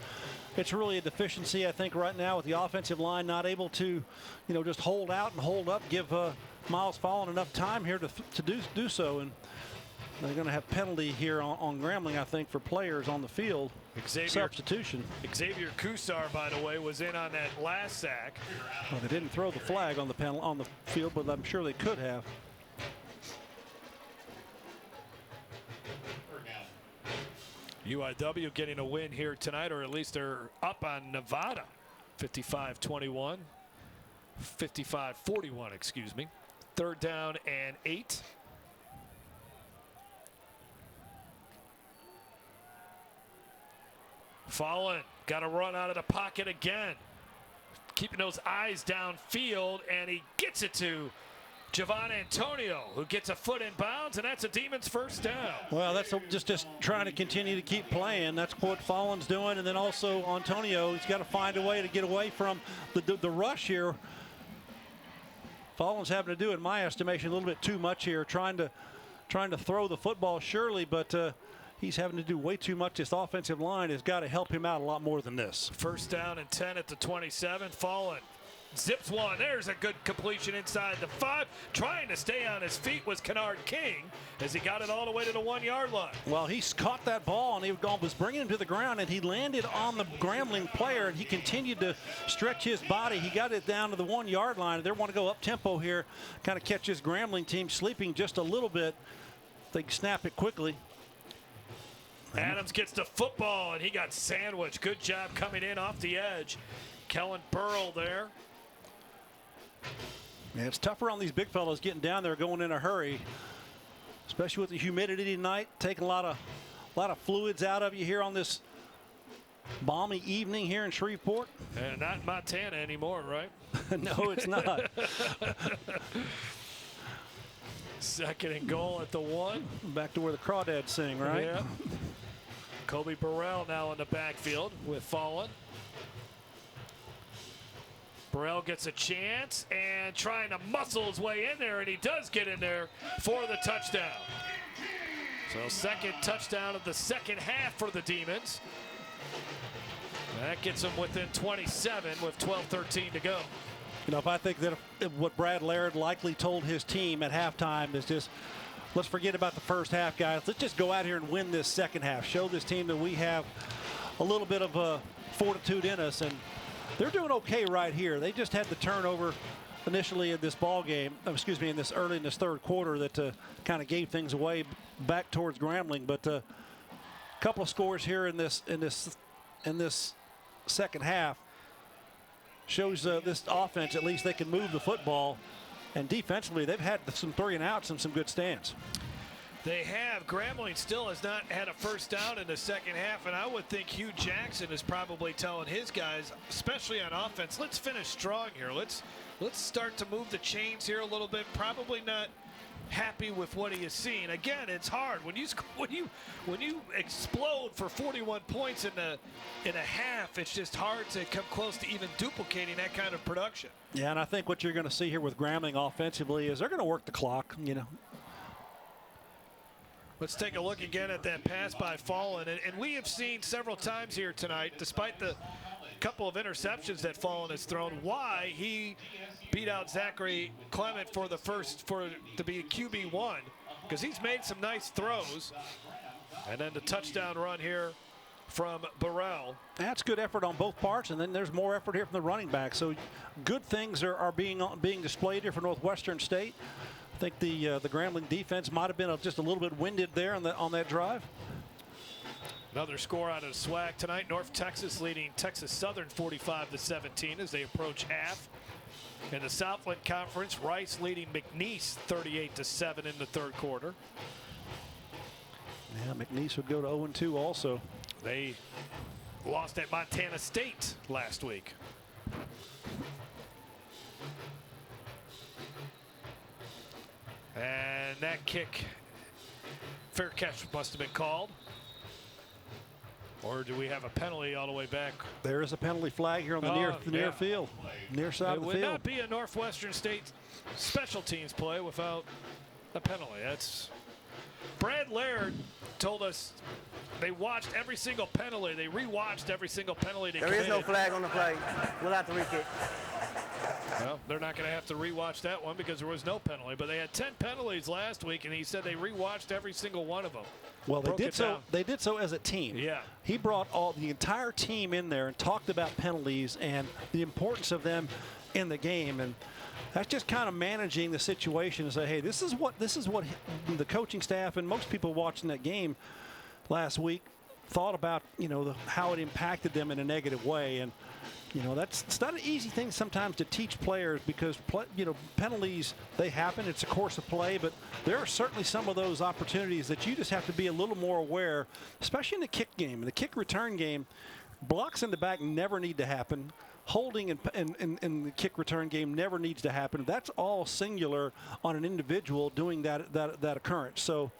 It's really a deficiency, I think, right now with the offensive line not able to, just hold out and hold up, give Miles Fallen enough time here to do so. And they're going to have penalty here on Grambling, I think, for players on the field. Substitution. Xavier Kusar, by the way, was in on that last sack. Well, they didn't throw the flag on the field, but I'm sure they could have. UIW getting a win here tonight, or at least they're up on Nevada. 55-21. 55-41, excuse me. 3rd down and 8. Fallen got a run out of the pocket again. Keeping those eyes downfield, and he gets it to Javon Antonio, who gets a foot in bounds, and that's a Demons first down. Well, that's just trying to continue to keep playing. That's what Fallen's doing. And then also Antonio, he's got to find a way to get away from the rush here. Fallen's having to do, in my estimation, a little bit too much here, trying to throw the football surely, but he's having to do way too much. This offensive line has got to help him out a lot more than this. First down and 10 at the 27. Fallen zips one. There's a good completion inside the 5. Trying to stay on his feet was Kennard King as he got it all the way to the 1-yard line. Well, he's caught that ball, and he was bringing him to the ground, and he landed on the Grambling player, and he continued to stretch his body. He got it down to the 1-yard line. They want to go up-tempo here, kind of catch this Grambling team sleeping just a little bit. They can snap it quickly. Adams gets the football, and he got sandwiched. Good job coming in off the edge. Kellen Burrell there. Yeah, it's tougher on these big fellows getting down there, going in a hurry, especially with the humidity tonight, taking a lot of fluids out of you here on this balmy evening here in Shreveport. And not Montana anymore, right? No, it's not. Second and goal at the 1. Back to where the crawdads sing, right? Yeah. Kobe Burrell now in the backfield with Fallen. Burrell gets a chance and trying to muscle his way in there, and he does get in there for the touchdown. So second touchdown of the second half for the Demons. That gets them within 27 with 12:13 to go. You know, if I think that what Brad Laird likely told his team at halftime is just, let's forget about the first half, guys. Let's just go out here and win this second half. Show this team that we have a little bit of fortitude in us, and they're doing okay right here. They just had the turnover initially in this ball game, in this early in this third quarter that kind of gave things away back towards Grambling. But a couple of scores here in this second half shows this offense, at least they can move the football, and defensively they've had some 3 and outs and some good stands. They have. Grambling still has not had a first down in the second half, and I would think Hugh Jackson is probably telling his guys, especially on offense, let's finish strong here. Let's start to move the chains here a little bit. Probably not happy with what he has seen. Again, it's hard when you explode for 41 points in a half. It's just hard to come close to even duplicating that kind of production. Yeah, and I think what you're going to see here with Grambling offensively is they're going to work the clock. You know. Let's take a look again at that pass by Fallen. And we have seen several times here tonight, despite the couple of interceptions that Fallen has thrown, why he beat out Zachary Clement to be a QB1, because he's made some nice throws. And then the touchdown run here from Burrell. That's good effort on both parts, and then there's more effort here from the running back. So good things are being displayed here for Northwestern State. I think the Grambling defense might have been just a little bit winded there on that drive. Another score out of SWAC tonight. North Texas leading Texas Southern 45-17 as they approach half. In the Southland Conference, Rice leading McNeese 38-7 in the third quarter. Yeah, McNeese would go to 0-2 also. They lost at Montana State last week. And that kick, fair catch must have been called. Or do we have a penalty all the way back? There is a penalty flag here on the near field, near side of the field. It would not be a Northwestern State special teams play without a penalty. That's Brad Laird told us they watched every single penalty. They rewatched every single penalty. There is no flag on the play. We'll have to re-kick. Well, they're not going to have to rewatch that one because there was no penalty. But they had 10 penalties last week, and he said they rewatched every single one of them. Well, they did so. They did so as a team. Yeah. He brought the entire team in there and talked about penalties and the importance of them in the game, and that's just kind of managing the situation and say, hey, this is what the coaching staff and most people watching that game last week thought about. You know, how it impacted them in a negative way. And you know, it's not an easy thing sometimes to teach players because, penalties, they happen. It's a course of play, but there are certainly some of those opportunities that you just have to be a little more aware, especially in the kick game. In the kick return game, Blocks in the back never need to happen. Holding in the kick return game never needs to happen. That's all singular on an individual doing that occurrence. So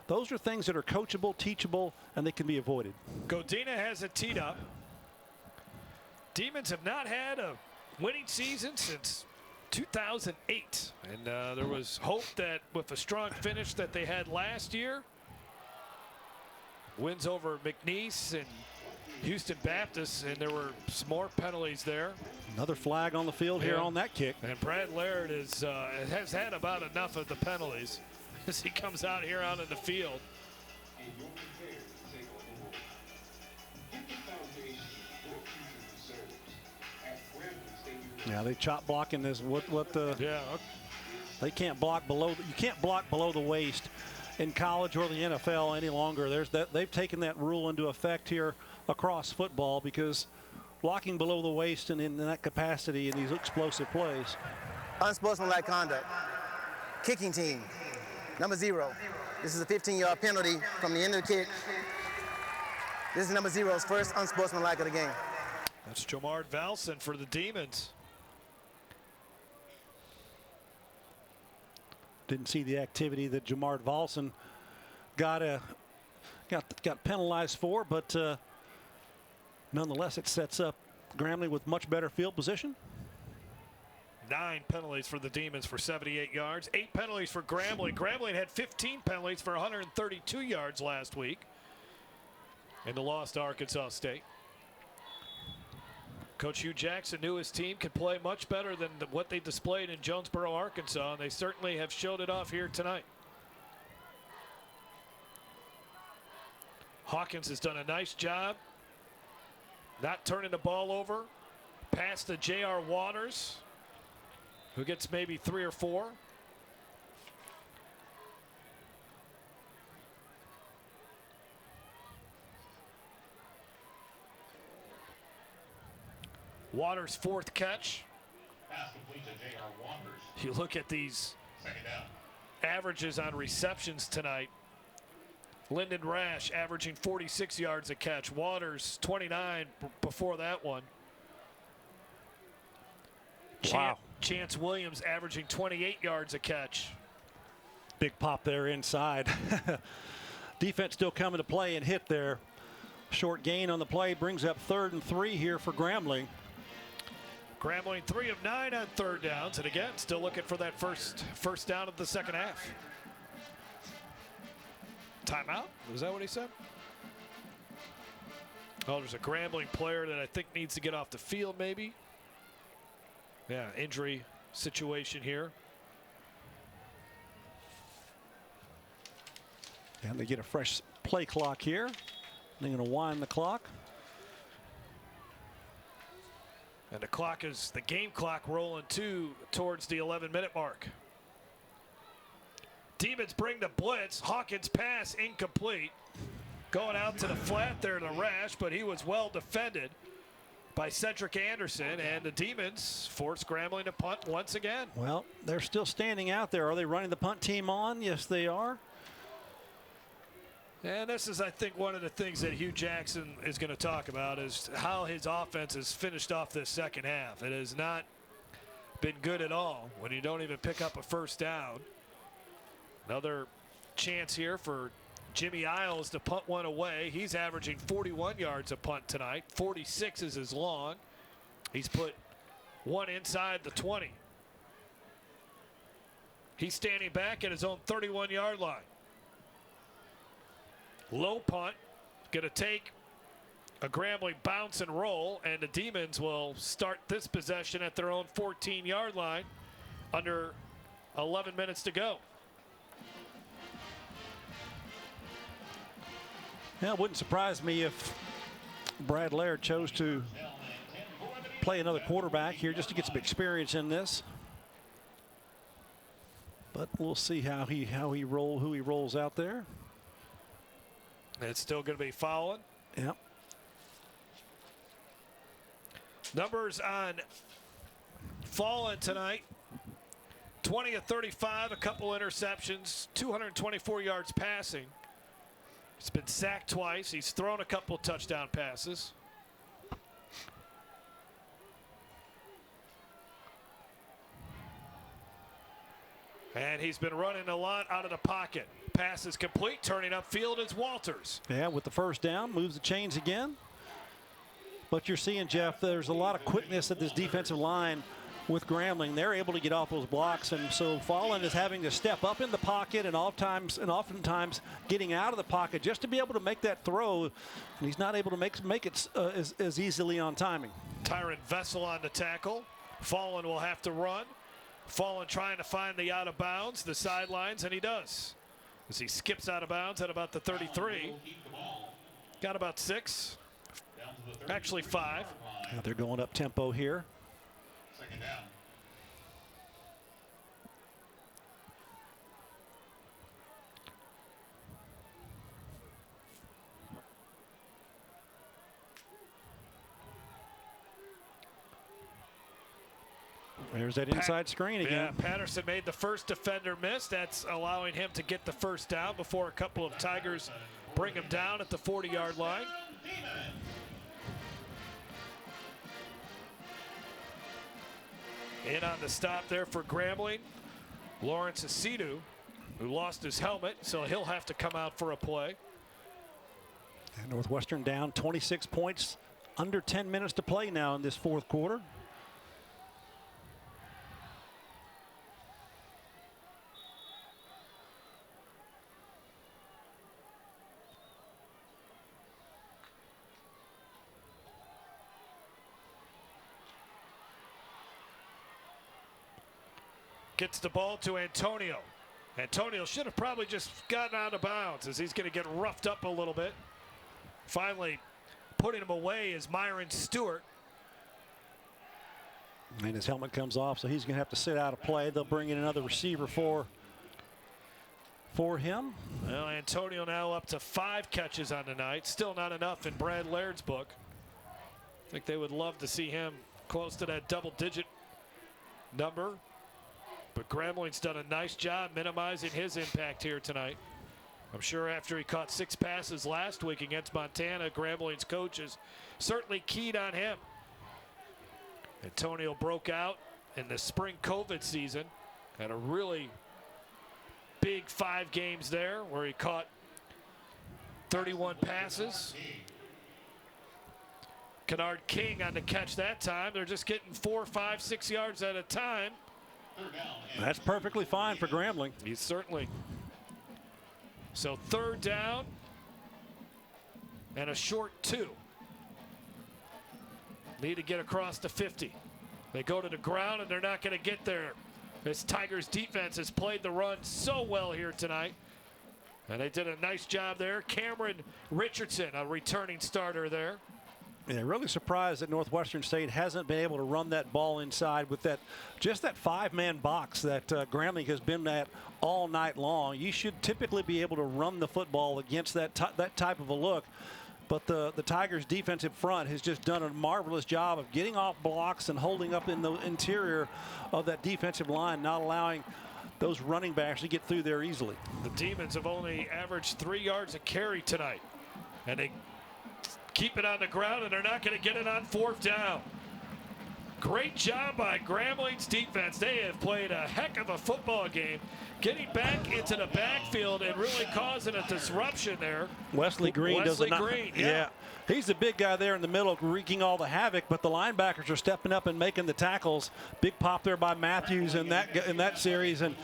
those are things that are coachable, teachable, and they can be avoided. Godina has it teed up. Demons have not had a winning season since 2008. And there was hope that with a strong finish that they had last year, wins over McNeese and Houston Baptist, and there were some more penalties there. Another flag on the field here on that kick. And Brad Laird has had about enough of the penalties as he comes out here out in the field. Yeah, they chop blocking this. They can't block below. You can't block below the waist in college or the NFL any longer. They've taken that rule into effect here across football, because blocking below the waist and in that capacity in these explosive plays. Unsportsmanlike conduct. Kicking team, number 0. This is a 15-yard penalty from the end of the kick. This is number 0's first unsportsmanlike of the game. That's Jamar Valson for the Demons. Didn't see the activity that Jamar Valson got penalized for, but nonetheless, it sets up Grambling with much better field position. 9 penalties for the Demons for 78 yards. 8 penalties for Grambling. Grambling had 15 penalties for 132 yards last week in the loss to Arkansas State. Coach Hugh Jackson knew his team could play much better than what they displayed in Jonesboro, Arkansas, and they certainly have showed it off here tonight. Hawkins has done a nice job not turning the ball over. Pass to J.R. Waters, who gets maybe 3 or 4. Waters' 4th catch. You look at these averages on receptions tonight. Lyndon Rash averaging 46 yards a catch. Waters 29 before that one. Wow. Chance Williams averaging 28 yards a catch. Big pop there inside. Defense still coming to play and hit there. Short gain on the play brings up 3rd and 3 here for Grambling. Grambling 3 of 9 on 3rd downs, and again, still looking for that first down of the second half. Timeout? Was that what he said? Oh, there's a Grambling player that I think needs to get off the field, maybe. Yeah, injury situation here. And they get a fresh play clock here. They're going to wind the clock. And the game clock rolling towards the 11-minute mark. Demons bring the blitz. Hawkins pass incomplete. Going out to the flat there to Rash, but he was well defended by Cedric Anderson, and the Demons force Grambling to punt once again. Well, they're still standing out there. Are they running the punt team on? Yes, they are. And this is, I think, one of the things that Hugh Jackson is going to talk about is how his offense has finished off this second half. It has not been good at all when you don't even pick up a first down. Another chance here for Jimmy Isles to punt one away. He's averaging 41 yards a punt tonight. 46 is his long. He's put one inside the 20. He's standing back at his own 31-yard line. Low punt, going to take a Grambling bounce and roll, and the Demons will start this possession at their own 14-yard line under 11 minutes to go. Yeah, it wouldn't surprise me if Brad Laird chose to play another quarterback here just to get some experience in this. But we'll see who he rolls out there. It's still going to be fouling. Yep. Numbers on Fallen tonight. 20 of 35, a couple interceptions, 224 yards passing. He's been sacked twice. He's thrown a couple touchdown passes. And he's been running a lot out of the pocket. Pass is complete. Turning upfield is Walters. Yeah, with the first down, moves the chains again. But you're seeing, Jeff, there's a lot of quickness at this defensive line with Grambling. They're able to get off those blocks, and so Fallen is having to step up in the pocket and oftentimes getting out of the pocket just to be able to make that throw. And he's not able to make it as easily on timing. Tyron Vessel on the tackle. Fallen will have to run. Fallen trying to find the out of bounds, the sidelines, and he does. As he skips out of bounds at about the 33. Got about 6. Actually 5. Now they're going up tempo here. Second down. There's that inside screen again. Yeah, Patterson made the first defender miss. That's allowing him to get the first down before a couple of Tigers bring him down at the 40-yard line. In on the stop there for Grambling, Lawrence Asidu, who lost his helmet, so he'll have to come out for a play. And Northwestern down 26 points, under 10 minutes to play now in this fourth quarter. Gets the ball to Antonio. Antonio should have probably just gotten out of bounds as he's going to get roughed up a little bit. Finally putting him away is Myron Stewart. And his helmet comes off, so he's going to have to sit out of play. They'll bring in another receiver for him. Well, Antonio now up to 5 catches on the night. Still not enough in Brad Laird's book. I think they would love to see him close to that double-digit number. But Grambling's done a nice job minimizing his impact here tonight. I'm sure after he caught 6 passes last week against Montana, Grambling's coaches certainly keyed on him. Antonio broke out in the spring COVID season. Had a really big 5 games there where he caught 31 passes. Kennard King on the catch that time. They're just getting 4, 5, 6 yards at a time. That's perfectly fine for Grambling. He's certainly. So 3rd down and a short 2. Need to get across the 50. They go to the ground and they're not going to get there. This Tigers defense has played the run so well here tonight. And they did a nice job there. Cameron Richardson, a returning starter there. Yeah, really surprised that Northwestern State hasn't been able to run that ball inside with that, just that 5-man box that Grambling has been at all night long. You should typically be able to run the football against that type of a look. But the Tigers defensive front has just done a marvelous job of getting off blocks and holding up in the interior of that defensive line, not allowing those running backs to get through there easily. The Demons have only averaged 3 yards a carry tonight. And they keep it on the ground, and they're not going to get it on 4th down. Great job by Grambling's defense. They have played a heck of a football game, getting back into the backfield and really causing a disruption there. Wesley Green does a Green, yeah. He's the big guy there in the middle, wreaking all the havoc, but the linebackers are stepping up and making the tackles. Big pop there by Matthews in that series. And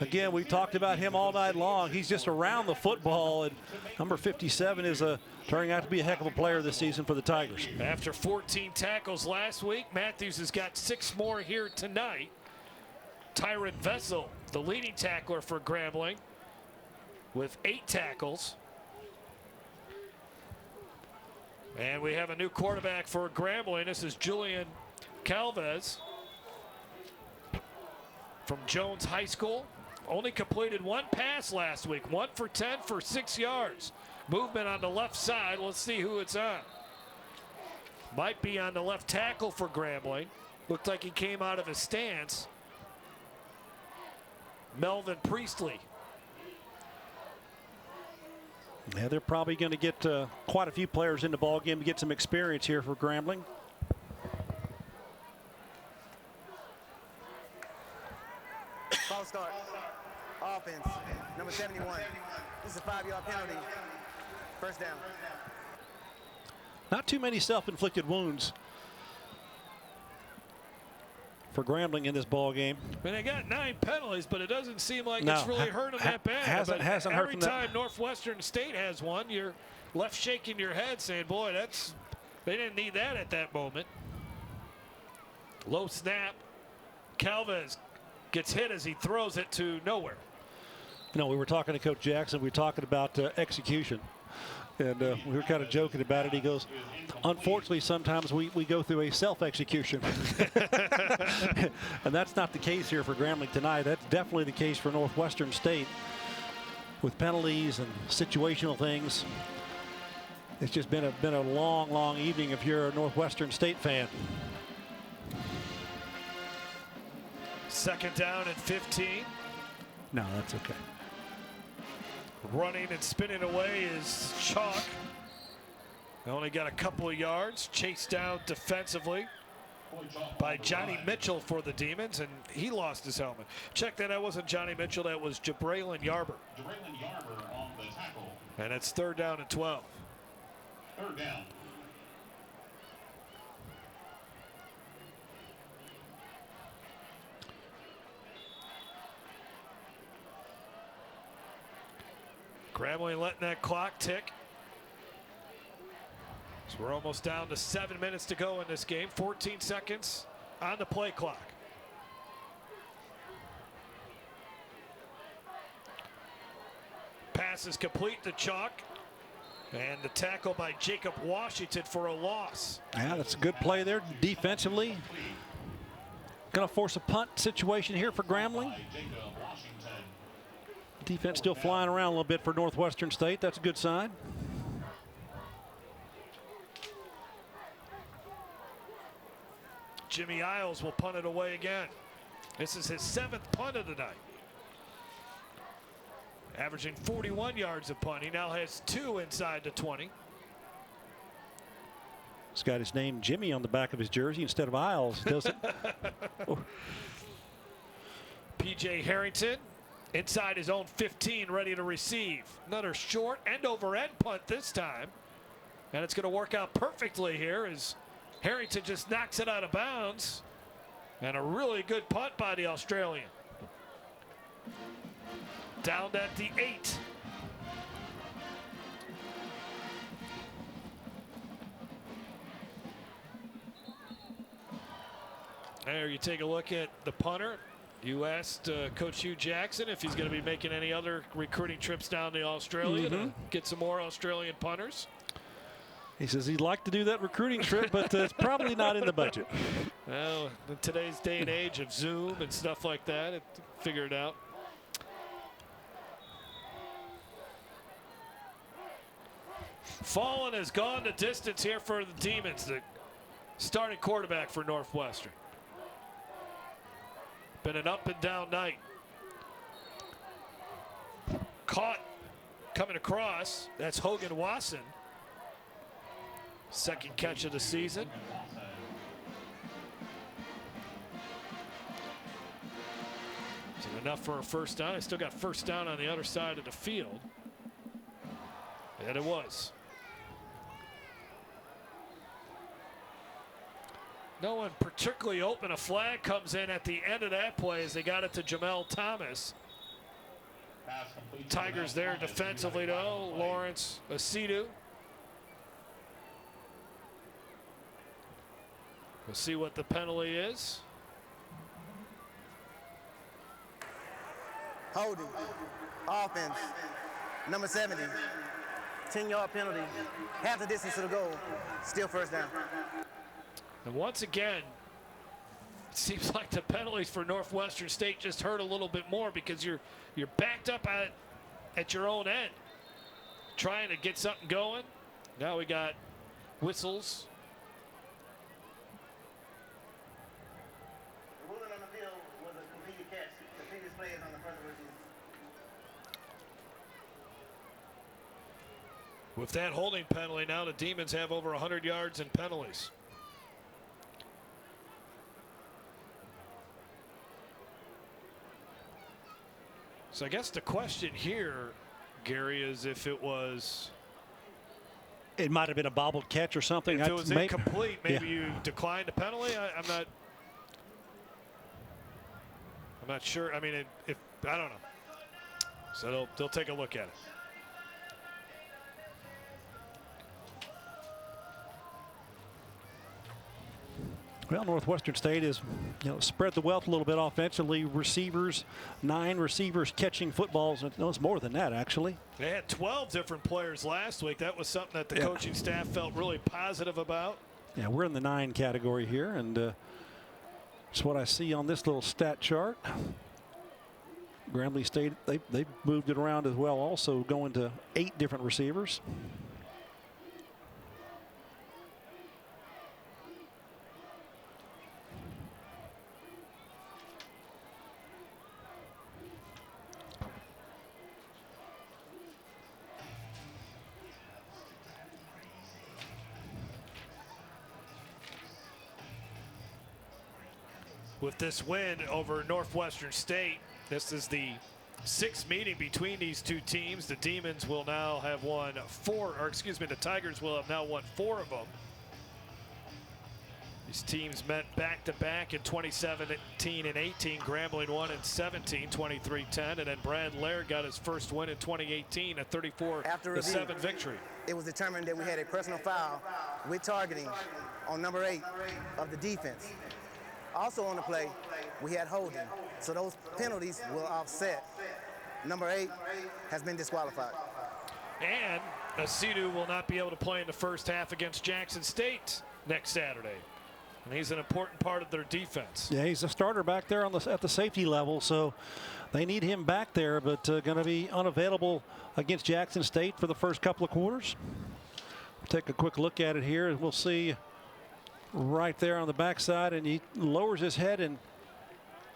again, we talked about him all night long. He's just around the football, and number 57 is turning out to be a heck of a player this season for the Tigers. After 14 tackles last week, Matthews has got 6 more here tonight. Tyron Vessel, the leading tackler for Grambling, with 8 tackles. And we have a new quarterback for Grambling. This is Julian Calvez from Jones High School. Only completed 1 pass last week, 1 for 10 for 6 yards. Movement on the left side. Let's see who it's on. Might be on the left tackle for Grambling. Looked like he came out of his stance. Melvin Priestley. Yeah, they're probably going to get quite a few players in the ball game to get some experience here for Grambling. False start. Offense, number 71. This is a 5-yard penalty. First down. Not too many self-inflicted wounds for Grambling in this ball game. I mean, they got 9 penalties, but it doesn't seem like it's really hurt them that bad. Hasn't hurt every from time Northwestern State has one, you're left shaking your head saying, boy, they didn't need that at that moment. Low snap. Calvez gets hit as he throws it to nowhere. No, we were talking to Coach Jackson. We were talking about execution. And we were kind of joking about it. He goes, unfortunately, sometimes we go through a self-execution. And that's not the case here for Grambling tonight. That's definitely the case for Northwestern State. With penalties and situational things, it's just been a long, long evening if you're a Northwestern State fan. Second down and 15. No, that's okay. Running and spinning away is Chalk. Only got a couple of yards. Chased down defensively by Johnny Mitchell for the Demons, and he lost his helmet. Check that wasn't Johnny Mitchell, that was Jabraylin Yarber. Jabraylin Yarber on the tackle. And it's 3rd down and 12. 3rd down. Grambling letting that clock tick. So we're almost down to 7 minutes to go in this game. 14 seconds on the play clock. Pass is complete to Chalk. And the tackle by Jacob Washington for a loss. Yeah, that's a good play there defensively. Going to force a punt situation here for Grambling. Defense still flying around a little bit for Northwestern State. That's a good sign. Jimmy Isles will punt it away again. This is his 7th punt of the night. Averaging 41 yards a punt. He now has 2 inside the 20. He's got his name Jimmy on the back of his jersey instead of Isles, doesn't it? P.J. Harrington inside his own 15, ready to receive. Another short end-over-end punt this time. And it's going to work out perfectly here as Harrington just knocks it out of bounds. And a really good punt by the Australian. Down at the 8. There you take a look at the punter. You asked Coach Hugh Jackson if he's going to be making any other recruiting trips down to Australia to get some more Australian punters. He says he'd like to do that recruiting trip, but it's probably not in the budget. Well, in today's day and age of Zoom and stuff like that, figure it out. Fallen has gone the distance here for the Demons, the starting quarterback for Northwestern. Been an up and down night. Caught coming across. That's Hogan Wasson. Second catch of the season. Is it enough for a first down? I still got first down on the other side of the field. And it was. No one particularly open. A flag comes in at the end of that play as they got it to Jamel Thomas. Tigers there defensively though. Lawrence Asidu. We'll see what the penalty is. Holding. Offense. Number 70. 10-yard penalty. Half the distance to the goal. Still first down. And once again, it seems like the penalties for Northwestern State just hurt a little bit more because you're backed up at your own end, trying to get something going. Now we got whistles. The ruling on the field was a completed catch. The previous play is on the further review. With that holding penalty, now the Demons have over 100 yards in penalties. So I guess the question here, Gary, is if it was. It might have been a bobbled catch or something. If it was incomplete, maybe you declined the penalty. I'm not sure. I mean, if I don't know. So they'll take a look at it. Well, Northwestern State is, spread the wealth a little bit offensively. Receivers, 9 receivers catching footballs. No, it's more than that, actually. They had 12 different players last week. That was something that the coaching staff felt really positive about. Yeah, we're in the 9 category here, and that's what I see on this little stat chart. Grambling State, they moved it around as well, also going to 8 different receivers. With this win over Northwestern State, this is the 6th meeting between these two teams. The Demons will now have won 4, or excuse me, the Tigers will have now won 4 of them. These teams met back-to-back in 2017 and 18. Grambling won in 17, 23-10, and then Brad Laird got his first win in 2018, a 34-7 victory. It was determined that we had a personal foul with targeting on number 8 of the defense. Also on the play, we had holding, so those penalties will offset. Number 8 has been disqualified. And Asidu will not be able to play in the first half against Jackson State next Saturday. And he's an important part of their defense. Yeah, he's a starter back there at the safety level, so they need him back there, but going to be unavailable against Jackson State for the first couple of quarters. Take a quick look at it here, and we'll see right there on the backside, and he lowers his head and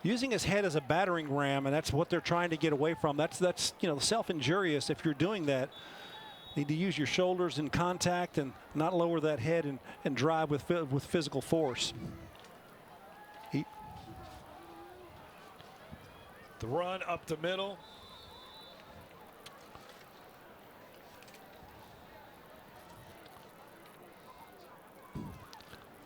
using his head as a battering ram, and that's what they're trying to get away from. That's self-injurious if you're doing that. You need to use your shoulders in contact and not lower that head and drive with physical force. The run up the middle.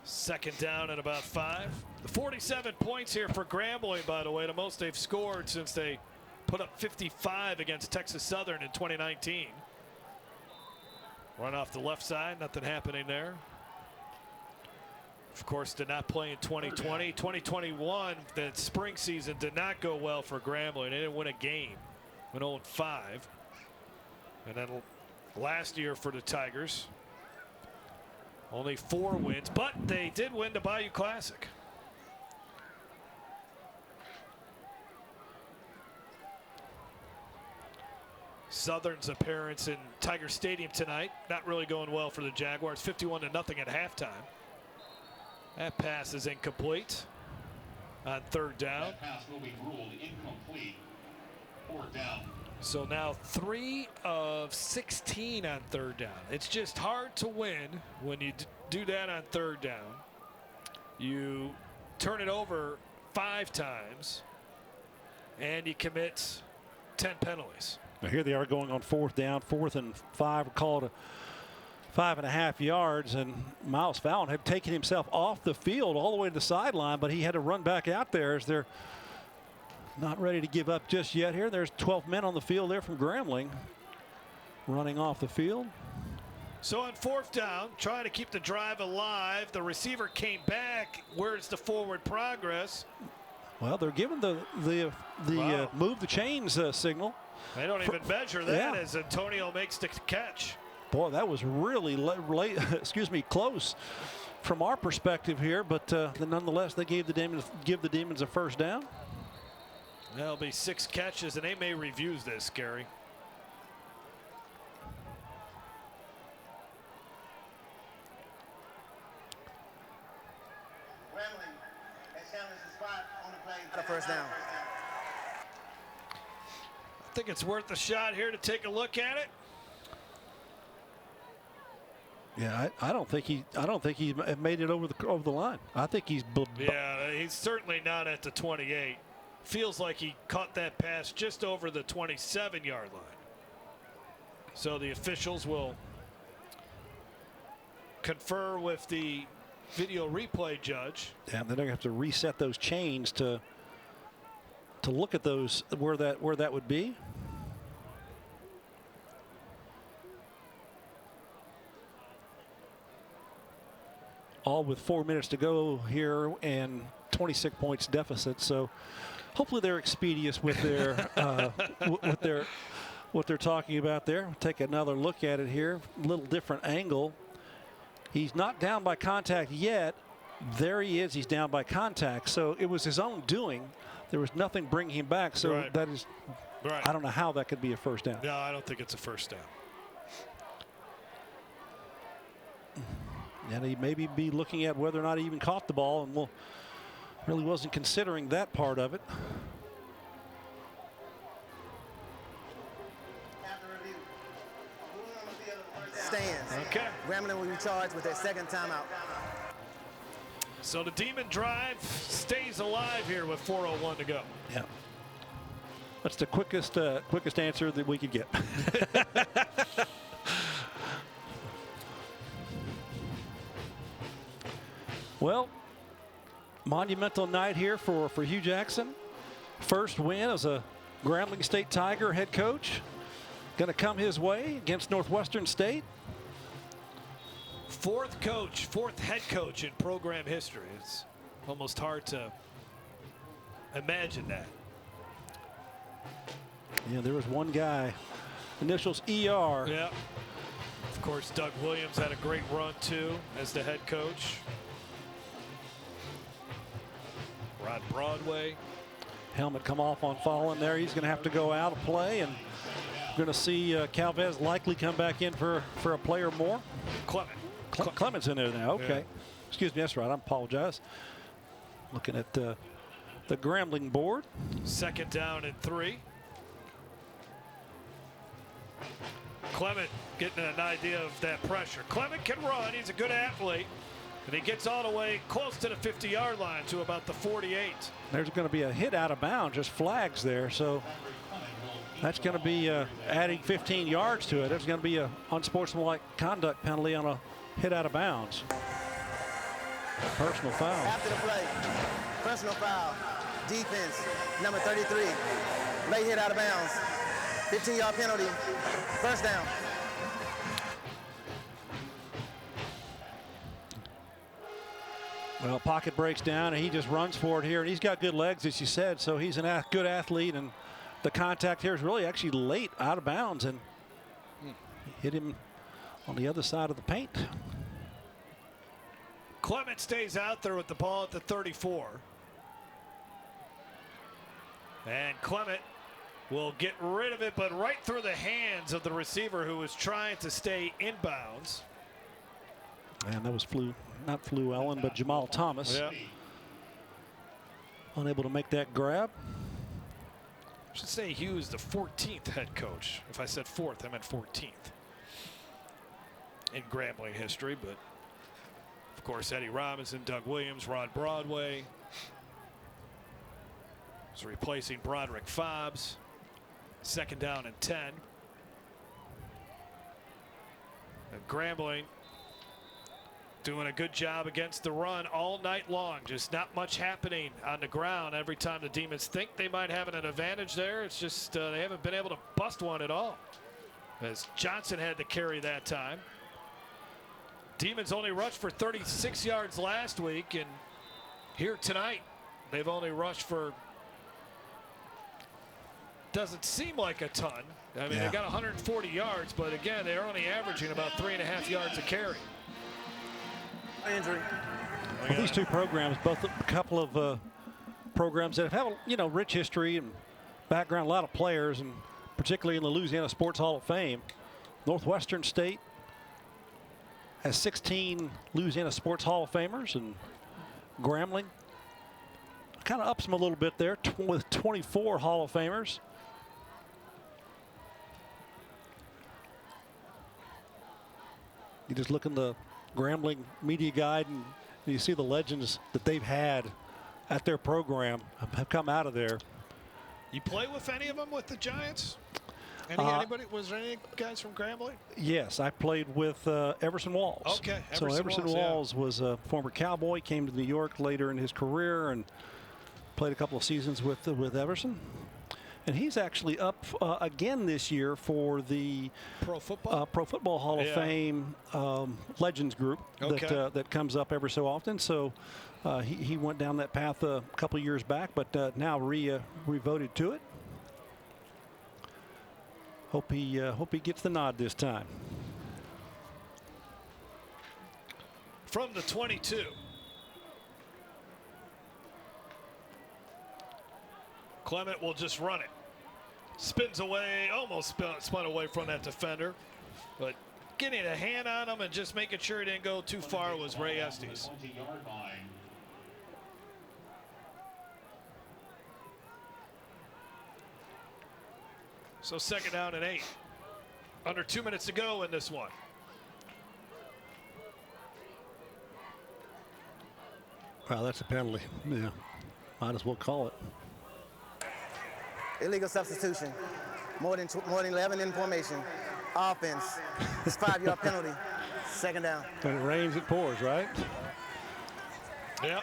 Second down and about 5. 47 points here for Grambling, by the way, the most they've scored since they put up 55 against Texas Southern in 2019. Run off the left side, nothing happening there. Of course, did not play in 2020. 2021, that spring season did not go well for Grambling. They didn't win a game. Went 0-5. And then last year for the Tigers, only 4 wins, but they did win the Bayou Classic. Southern's appearance in Tiger Stadium tonight, not really going well for the Jaguars. 51-0 at halftime. That pass is incomplete on 3rd down. That pass will be ruled incomplete. 4th down. So now 3 of 16 on 3rd down. It's just hard to win when you do that on 3rd down. You turn it over 5 times and you commit 10 penalties. Now here they are going on 4th down, 4th and 5, called 5.5 yards, and Miles Fallon had taken himself off the field all the way to the sideline, but he had to run back out there as they're not ready to give up just yet here. There's 12 men on the field there from Grambling running off the field. So on 4th down, trying to keep the drive alive, the receiver came back. Where's the forward progress? Well, they're giving the move the chains signal. They don't even measure that as Antonio makes the catch. Boy, that was really late, close from our perspective here, but nonetheless, they give the Demons a first down. There'll be 6 catches, and they may review this, Gary. A first down. I think it's worth a shot here to take a look at it. Yeah, I don't think he made it over the line. I think he's. Yeah, he's certainly not at the 28. feels like he caught that pass just over the 27-yard line. So the officials will confer with the video replay judge. Yeah, they're going to have to reset those chains to look at those where that would be. All with 4 minutes to go here and 26 points deficit. So hopefully they're expeditious with their what they're talking about there. Take another look at it here. A little different angle. He's not down by contact yet. There he is. He's down by contact. So it was his own doing. There was nothing bringing him back. So that is, I don't know how that could be a first down. No, I don't think it's a first down. And he maybe be looking at whether or not he even caught the ball, and really wasn't considering that part of it. Stands. Okay. Grambling will be charged with their second timeout. So the Demon drive stays alive here with 4:01 to go. Yeah. That's the quickest answer that we could get. Well, monumental night here for Hugh Jackson. First win as a Grambling State Tiger head coach. Going to come his way against Northwestern State. Fourth head coach in program history. It's almost hard to imagine that. Yeah, there was one guy, initials ER. Yeah. Of course, Doug Williams had a great run too as the head coach. Rod Broadway. Helmet come off on Fallen there. He's going to have to go out of play, and we're going to see Calvez likely come back in for a player more. Clement's in there now. Okay. Yeah. Excuse me. That's right. I apologize. Looking at the Grambling board. Second down and 3. Clement getting an idea of that pressure. Clement can run. He's a good athlete. And he gets all the way close to the 50-yard line to about the 48. There's going to be a hit out of bounds, just flags there. So that's going to be adding 15 yards to it. There's going to be an unsportsmanlike conduct penalty on a hit out of bounds. Personal foul. After the play, personal foul, defense, number 33. Late hit out of bounds. 15-yard penalty, first down. Well, pocket breaks down, and he just runs for it here. And he's got good legs, as you said, so he's a good athlete. And the contact here is really actually late out of bounds, and hit him on the other side of the paint. Clement stays out there with the ball at the 34. And Clement will get rid of it, but right through the hands of the receiver who was trying to stay inbounds. And that was not Ellen, but Jamal Thomas. Yeah. Unable to make that grab. I should say Hughes, the 14th head coach. If I said 4th, I meant 14th in Grambling history. But of course, Eddie Robinson, Doug Williams, Rod Broadway is replacing Broderick Fobbs. Second down and 10. And Grambling doing a good job against the run all night long. Just not much happening on the ground. Every time the Demons think they might have an advantage there, it's just they haven't been able to bust one at all. As Johnson had to carry that time. Demons only rushed for 36 yards last week, and here tonight they've only rushed for, doesn't seem like a ton. I mean, they got 140 yards, but again, they're only averaging about 3.5 yards a carry. Injury. Well, these two programs, both a couple of programs that have rich history and background, a lot of players, and particularly in the Louisiana Sports Hall of Fame. Northwestern State has 16 Louisiana Sports Hall of Famers, and Grambling kind of ups them a little bit there with 24 Hall of Famers. You just look in the Grambling media guide, and you see the legends that they've had at their program have come out of there. You play with any of them with the Giants? Anybody? Was there any guys from Grambling? Yes, I played with Everson Walls. Okay, Everson Walls was a former Cowboy, came to New York later in his career and played a couple of seasons with Everson. And he's actually up again this year for the Pro Football Hall of Fame Legends group that comes up every so often. So he went down that path a couple of years back, but now re-voted to it. Hope he gets the nod this time. From the 22. Clement will just run it. Spins away, almost spun away from that defender. But getting a hand on him and just making sure he didn't go too far was Ray Estes. So 2nd down and 8. Under 2 minutes to go in this one. Wow, that's a penalty. Yeah, might as well call it. Illegal substitution. More than 11 in formation. Offense. It's 5-yard penalty. 2nd down. When it rains, it pours, right? Yep.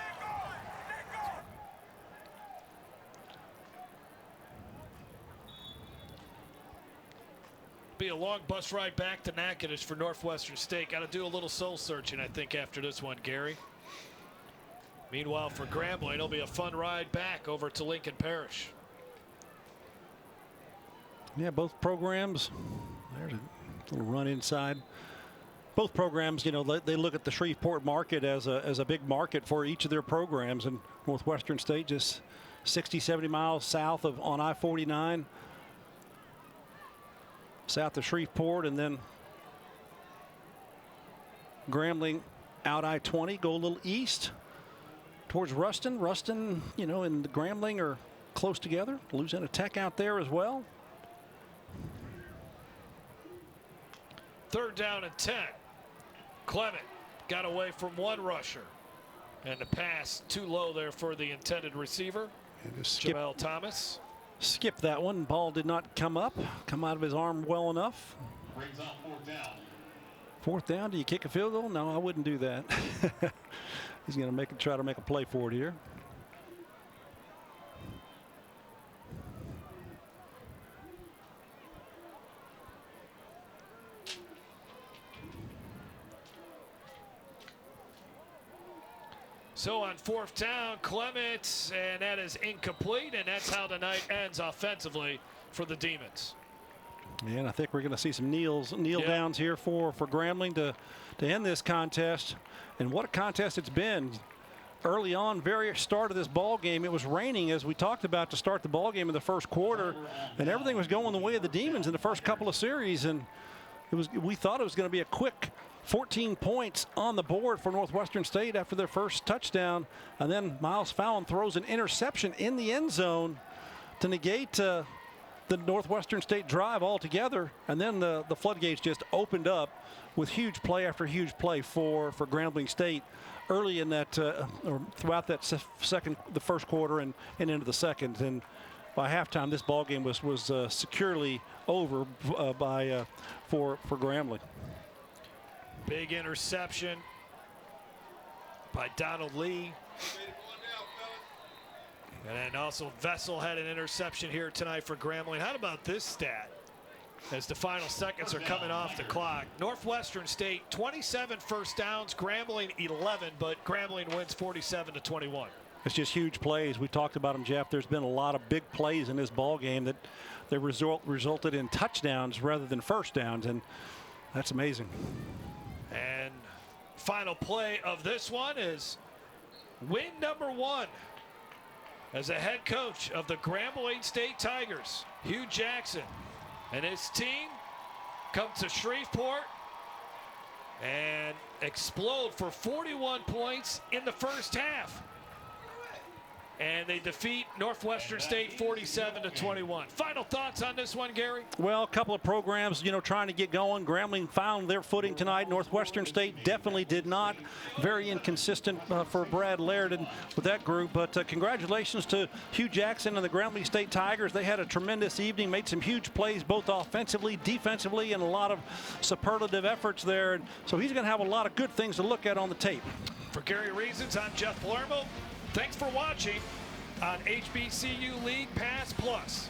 Be a long bus ride back to Natchitoches for Northwestern State. Got to do a little soul searching, I think, after this one, Gary. Meanwhile, for Grambling, it'll be a fun ride back over to Lincoln Parish. Yeah, both programs. There's a little run inside. Both programs, you know, they look at the Shreveport market as a big market for each of their programs. And Northwestern State just 60, 70 miles south of on I-49. South of Shreveport, and then Grambling out I-20, go a little east towards Ruston. Ruston, you know, and the Grambling are close together. Louisiana Tech out there as well. 3rd down and 10. Clement got away from one rusher. And the pass too low there for the intended receiver, Jamel Thomas. Skip that one. Ball did not come out of his arm well enough. Brings on 4th down. 4th down. Do you kick a field goal? No, I wouldn't do that. He's going to try to make a play for it here. So on 4th down, Clement, and that is incomplete, and that's how the night ends offensively for the Demons. And I think we're going to see some kneel downs here for Grambling to end this contest. And what a contest it's been. Early on, very start of this ball game, it was raining, as we talked about, to start the ball game in the first quarter, and everything was going the way of the Demons in the first couple of series. And we thought it was going to be a quick 14 points on the board for Northwestern State after their first touchdown, and then Miles Fallon throws an interception in the end zone to negate the Northwestern State drive altogether, and then the floodgates just opened up with huge play after huge play for Grambling State early in that or throughout that the first quarter and into the second. And by halftime, this ball game was securely over for Grambling. Big interception by Donald Lee. And then also Vessel had an interception here tonight for Grambling. How about this stat as the final seconds are coming off the clock? Northwestern State 27 first downs, Grambling 11, but Grambling wins 47-21. It's just huge plays. We talked about them, Jeff. There's been a lot of big plays in this ball game that resulted in touchdowns rather than first downs, and that's amazing. And final play of this one is win number 1 as a head coach of the Grambling State Tigers. Hugh Jackson and his team come to Shreveport and explode for 41 points in the first half. And they defeat Northwestern State 47-21. Final thoughts on this one, Gary? Well, a couple of programs, trying to get going. Grambling found their footing tonight. Northwestern State definitely did not. Very inconsistent for Brad Laird and with that group. But congratulations to Hugh Jackson and the Grambling State Tigers. They had a tremendous evening, made some huge plays both offensively, defensively, and a lot of superlative efforts there. And so he's going to have a lot of good things to look at on the tape. For Gary Reasons, I'm Jeff Palermo. Thanks for watching on HBCU League Pass Plus.